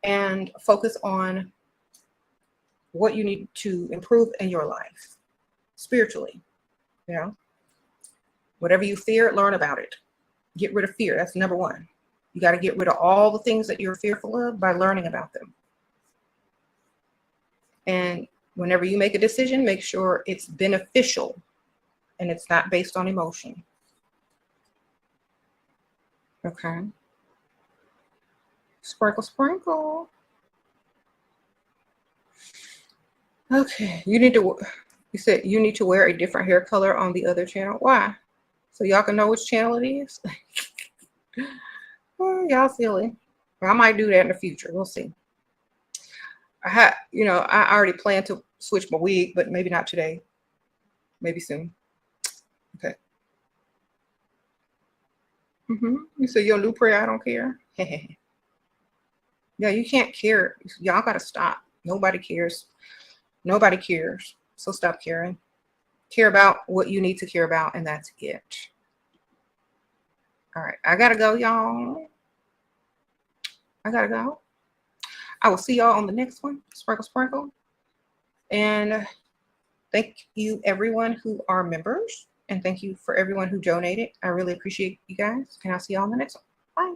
and focus on what you need to improve in your life spiritually. You know, whatever you fear, learn about it. Get rid of fear. That's number one. You got to get rid of all the things that you're fearful of by learning about them. And whenever you make a decision, make sure it's beneficial and it's not based on emotion. Okay. Sprinkle, sprinkle. Okay. You said you need to wear a different hair color on the other channel. Why? So y'all can know which channel it is. Y'all silly. I might do that in the future. We'll see. I already planned to switch my wig, but maybe not today. Maybe soon. Okay. You say your new prayer, I don't care. Yeah, you can't care. Y'all gotta stop. Nobody cares. Nobody cares. So stop caring. Care about what you need to care about, and that's it. All right, I gotta go, y'all. I gotta go. I will see y'all on the next one. Sprinkle, sprinkle. And thank you, everyone who are members. And thank you for everyone who donated. I really appreciate you guys. And I'll see y'all on the next one. Bye.